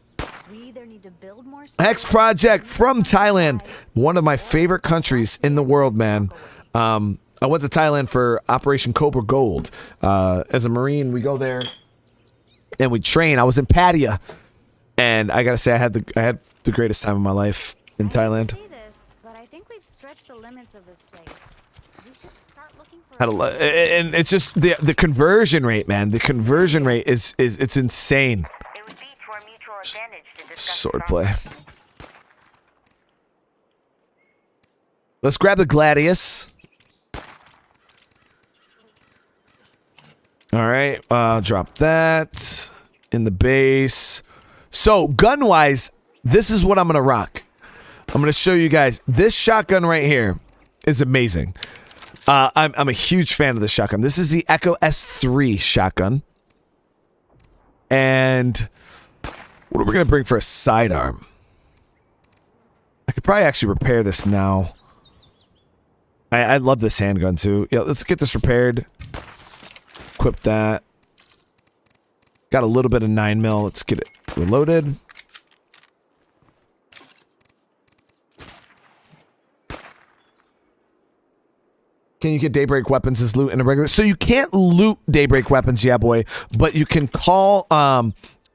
We either need to build more X Project from Thailand, one of my favorite countries in the world, man. I went to Thailand for Operation Cobra Gold. As a Marine, we go there and we train. I was in Pattaya, and I gotta say, I had the greatest time of my life in Thailand. but I think we've stretched the limits of this place. We should start looking for And it's just the conversion rate, man. The conversion rate is it's insane. It would be to our mutual advantage to discuss Swordplay. Let's grab the Gladius. All right, drop that in the base. So gun-wise, this is what I'm gonna rock. I'm gonna show you guys. This shotgun right here is amazing. I'm a huge fan of this shotgun. This is the Echo S3 shotgun. And what are we gonna bring for a sidearm? I could probably actually repair this now. I love this handgun too. Yeah, let's get this repaired. Equip that. Got a little bit of 9mm. Let's get it reloaded. Can you get Daybreak weapons as loot in a regular? So you can't loot Daybreak weapons, yeah, boy. But you can call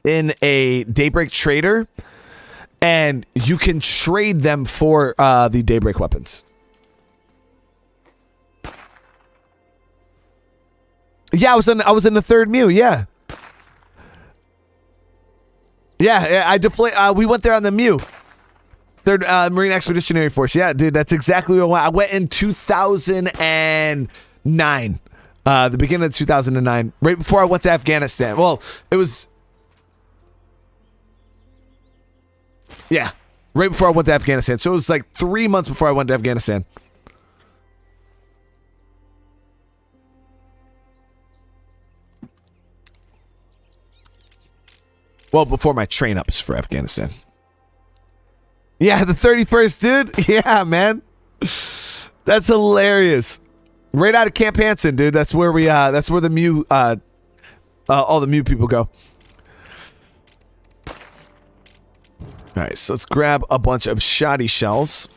in a Daybreak trader, and you can trade them for the Daybreak weapons. Yeah, I was in the third Mew. Yeah, I deployed. We went there on the Mew. Third Marine Expeditionary Force. Yeah, dude, that's exactly what I went in 2009. The beginning of 2009, right before I went to Afghanistan. Well, it was. Yeah, right before I went to Afghanistan. So it was like 3 months before I went to Afghanistan. Well, before my train ups for Afghanistan. Yeah, the 31st, dude. Yeah, man. That's hilarious. Right out of Camp Hansen, dude. That's where we that's where the Mew all the Mew people go. Alright, so let's grab a bunch of shoddy shells.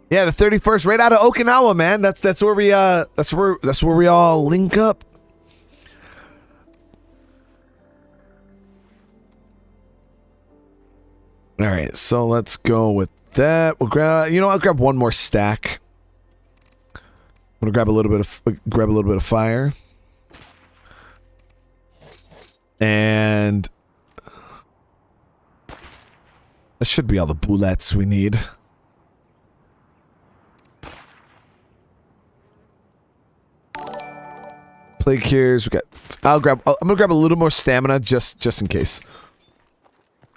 Yeah, the 31st, right out of Okinawa, man. That's where we that's where we all link up. All right, so let's go with that. We'll grab, I'll grab one more stack. I'm gonna grab a little bit of fire, and That should be all the bullets we need. Plague cures. We got. I'm gonna grab a little more stamina just in case.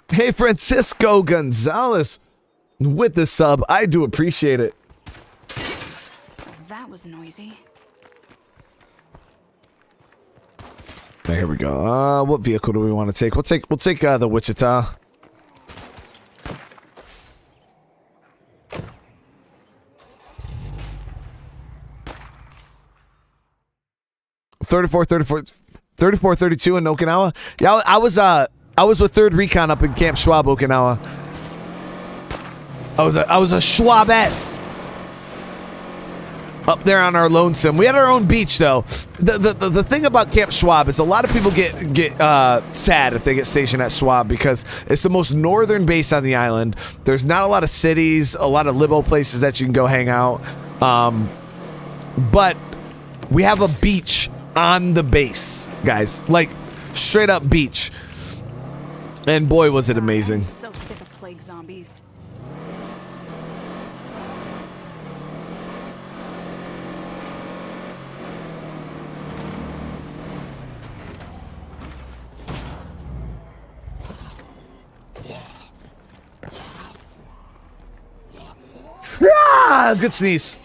Hey, Francisco Gonzalez, with the sub. I do appreciate it. That was noisy. Right, here we go. What vehicle do we want to take? We'll take the Wichita. $34, 32 in Okinawa. Yeah, I was with 3rd Recon up in Camp Schwab, Okinawa. I was a Schwabette up there on our lonesome. We had our own beach though. The thing about Camp Schwab is a lot of people get sad if they get stationed at Schwab because it's the most northern base on the island. There's not a lot of cities, a lot of libo places that you can go hang out. But we have a beach on the base, guys. Like straight up beach. And boy was it amazing. I'm so sick of plague zombies. Ah, good sneeze.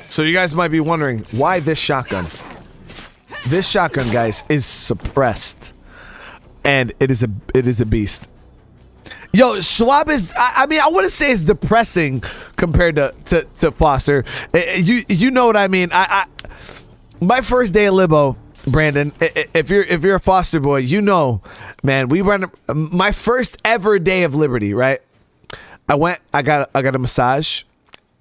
So you guys might be wondering, why this shotgun? This shotgun, guys, is suppressed. And it is a beast. Yo, Schwab is, I mean, I wouldn't say it's depressing compared to Foster. You know what I mean? My first day of Libo, Brandon, if you're a Foster boy, you know, man, we run my first ever day of Liberty, right? I got a massage.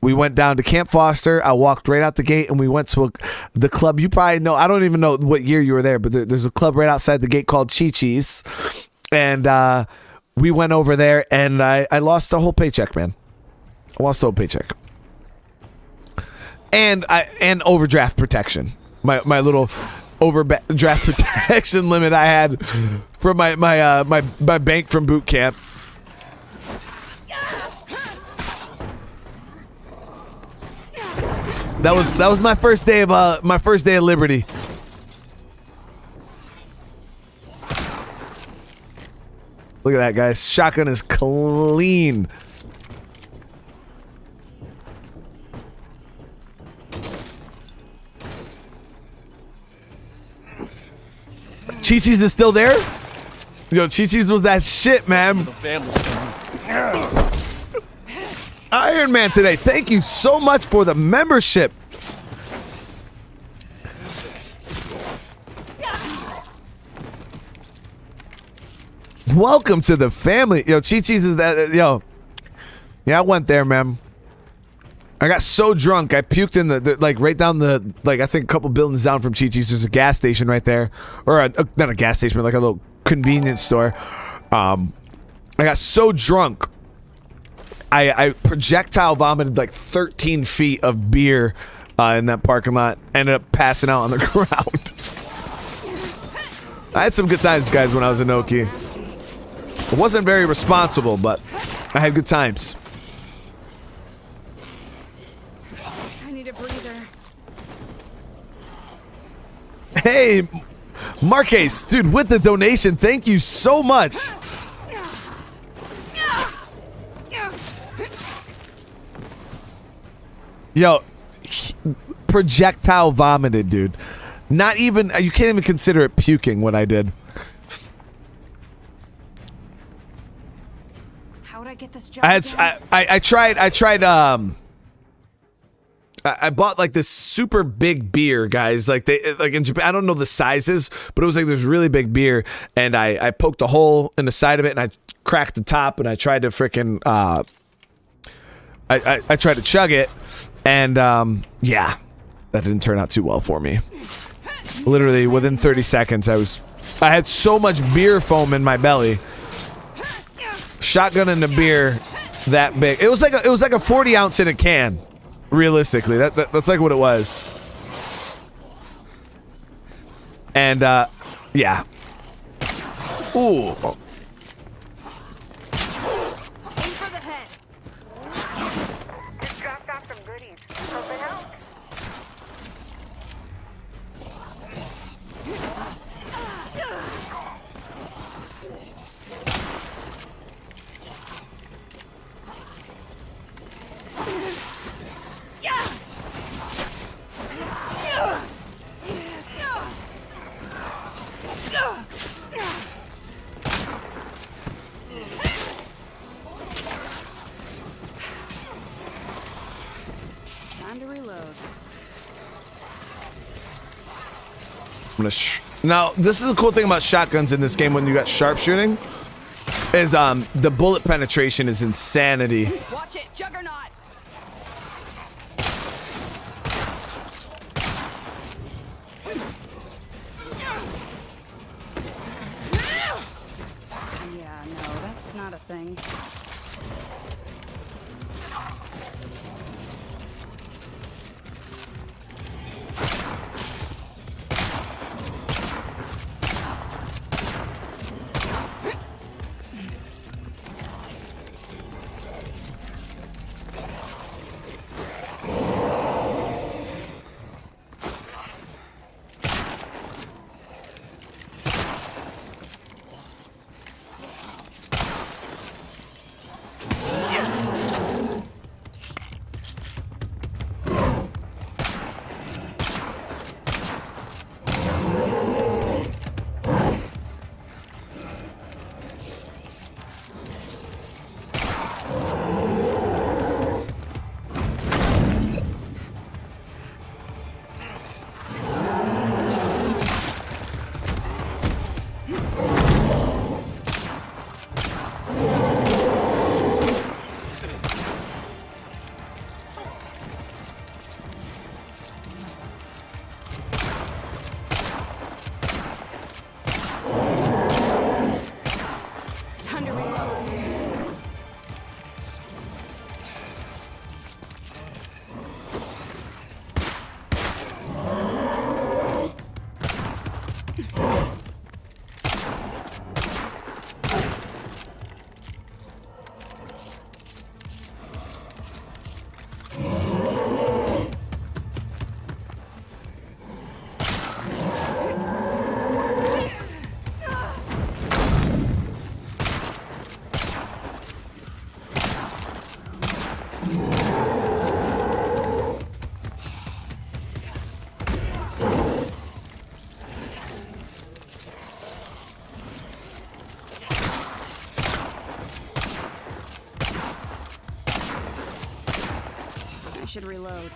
We went down to Camp Foster. I walked right out the gate, and we went to the club. You probably know. I don't even know what year you were there, but there's a club right outside the gate called Chi-Chi's. And we went over there, and I lost the whole paycheck, man. I lost the whole paycheck. And overdraft protection. My little overdraft protection limit I had from my bank from boot camp. That was my first day of Liberty. Look at that, guys. Shotgun is clean. Chi-Chi's is still there? Yo, Chi-Chi's was that shit, man. Iron Man today, thank you so much for the membership. Welcome to the family. Yo, Chi-Chi's is that, yo. Yeah, I went there, man. I got so drunk, I puked in the like right down the, like I think a couple buildings down from Chi-Chi's. There's a gas station right there. Or not a gas station, but like a little convenience store. I got so drunk. I projectile vomited like 13 feet of beer in that parking lot. Ended up passing out on the ground. I had some good times, guys, when I was in Oki. I wasn't very responsible, but I had good times. I need a breather. Hey, Marquez, dude, with the donation, thank you so much. Yo, projectile vomited, dude. Not even, you can't even consider it puking what I did. How would I get this job? I bought like this super big beer, guys. Like in Japan, I don't know the sizes, but it was like this really big beer, and I poked a hole in the side of it, and I cracked the top, and I tried to freaking I tried to chug it, And yeah, that didn't turn out too well for me. Literally within 30 seconds, I had so much beer foam in my belly. Shotgun in the beer that big. It was like a 40 ounce in a can. Realistically, that's like what it was. And yeah. Ooh. Aim for the head. Just dropped off some goodies. Hope it helps. Time to reload. I'm gonna now, this is a cool thing about shotguns in this game when you got sharpshooting, is the bullet penetration is insanity. Watch it, Juggernaut! Yeah, no, that's not a thing. I should reload.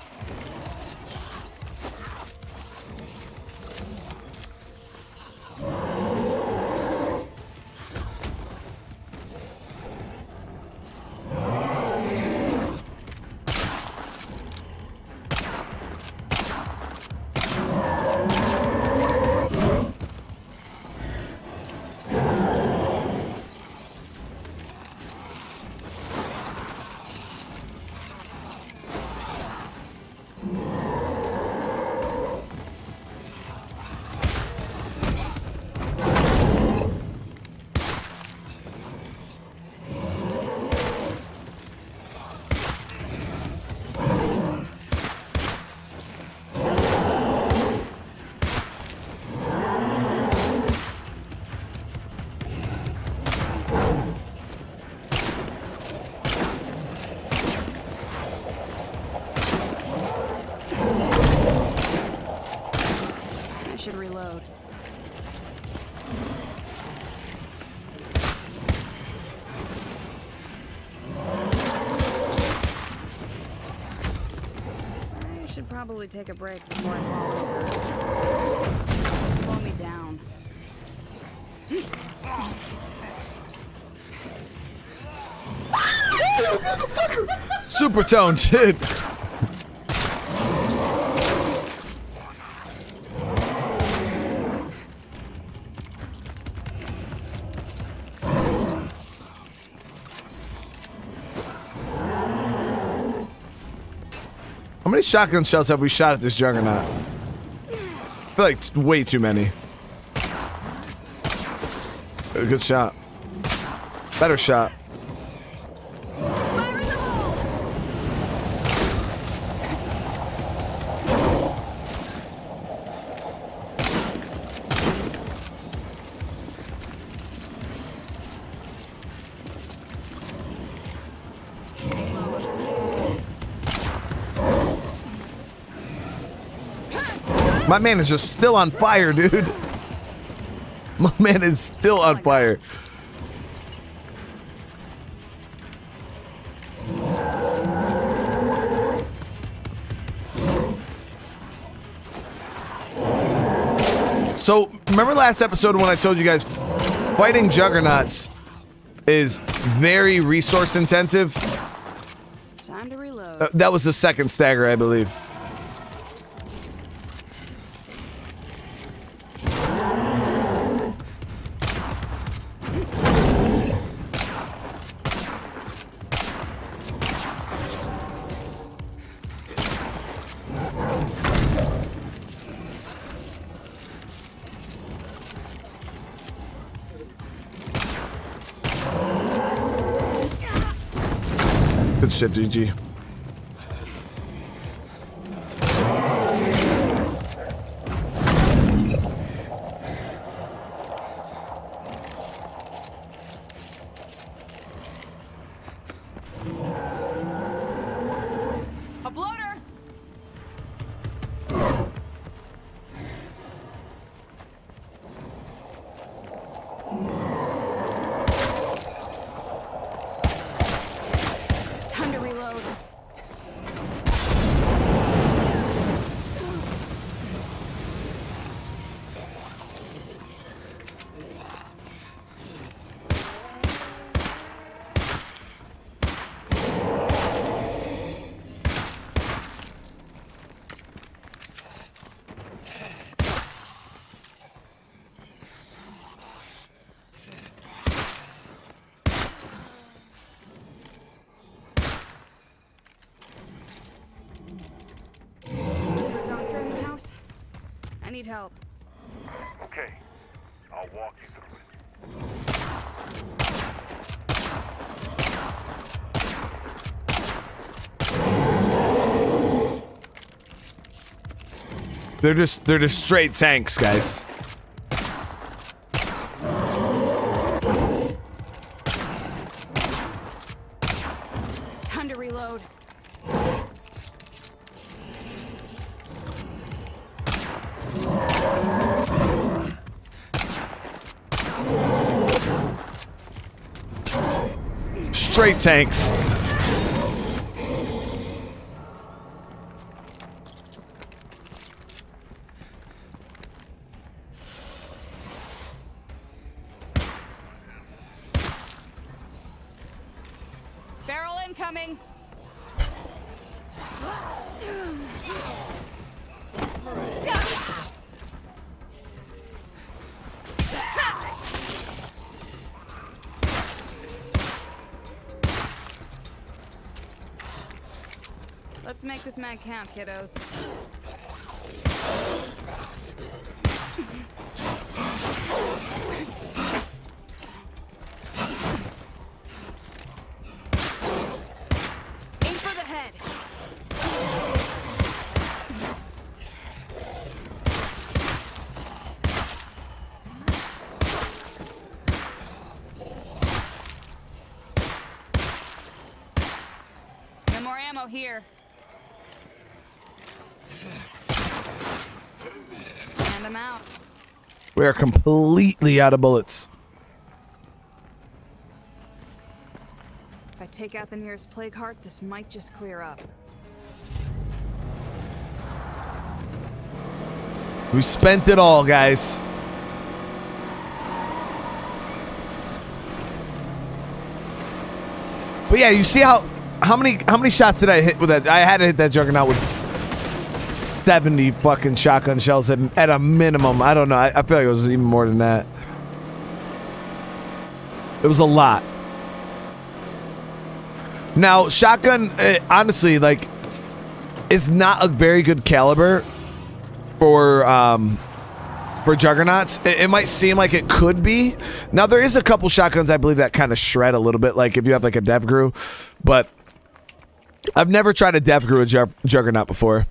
Probably take a break before I fall over. Slow me down. Super tone, dude. many shotgun shells have we shot at this juggernaut? I feel like it's way too many. A good shot. Better shot. Fire in the hole! My man is just still on fire, dude. My man is still on fire. So, remember last episode when I told you guys fighting juggernauts is very resource intensive? Time to reload. That was the second stagger, I believe. Good shit, GG. A bloater! Time to reload. Doctor in the house? I need help. Okay, I'll walk you through it. They're just straight tanks, guys. Time to reload. Straight tanks. Barrel incoming. Let's make this man count, kiddos. Aim for the head. No more ammo here. And I'm out. We are completely out of bullets. If I take out the nearest plague heart, this might just clear up. We spent it all, guys. But yeah, you see how many shots did I hit with that? I had to hit that juggernaut with 70 fucking shotgun shells at a minimum. I don't know. I feel like it was even more than that. It was a lot. Now, shotgun, honestly, like, is not a very good caliber for juggernauts. It might seem like it could be. Now there is a couple shotguns I believe that kind of shred a little bit, like if you have like a Devgru, but I've never tried a Devgru a juggernaut before.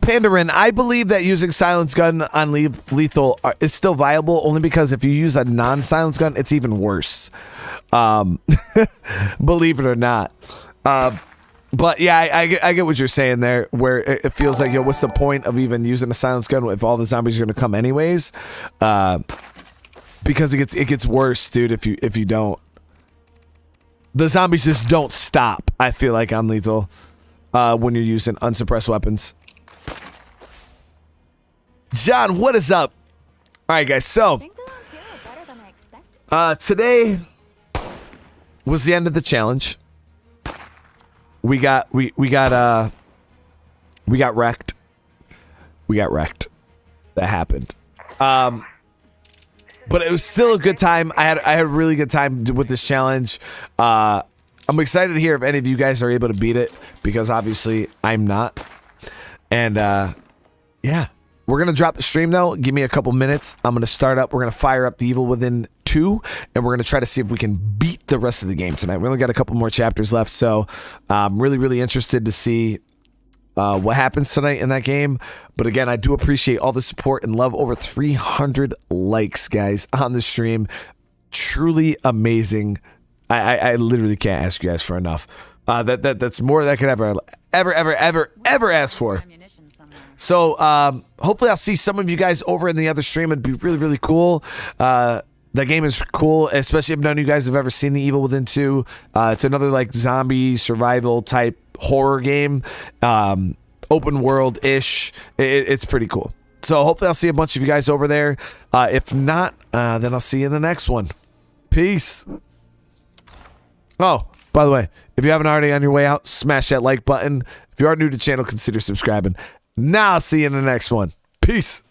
Pandarin, I believe that using silence gun on lethal is still viable, only because if you use a non-silence gun, it's even worse. Believe it or not. But yeah, I get what you're saying there, where it feels like, yo, what's the point of even using a silence gun if all the zombies are going to come anyways? Because it gets worse, dude, if you don't. The zombies just don't stop, I feel like, on lethal when you're using unsuppressed weapons. John, what is up? All right, guys, so today was the end of the challenge. We got wrecked. We got wrecked. That happened. But it was still a good time. I had a really good time with this challenge. I'm excited to hear if any of you guys are able to beat it, because obviously I'm not. And yeah, we're gonna drop the stream though. Give me a couple minutes. I'm gonna start up. We're gonna fire up the Evil Within 2, and we're gonna try to see if we can beat the rest of the game tonight. We only got a couple more chapters left, so I'm really interested to see what happens tonight in that game. But again, I do appreciate all the support and love. Over 300 likes, guys, on the stream. Truly amazing. I literally can't ask you guys for enough. That's more than I could ever ask for. So hopefully I'll see some of you guys over in the other stream. It'd be really cool. That game is cool, especially if none of you guys have ever seen The Evil Within 2. It's another like zombie survival type horror game, open world ish. It's pretty cool. So hopefully I'll see a bunch of you guys over there. If not, then I'll see you in the next one. Peace. Oh, by the way, if you haven't already on your way out, smash that like button. If you are new to the channel, consider subscribing. Now I'll see you in the next one. Peace.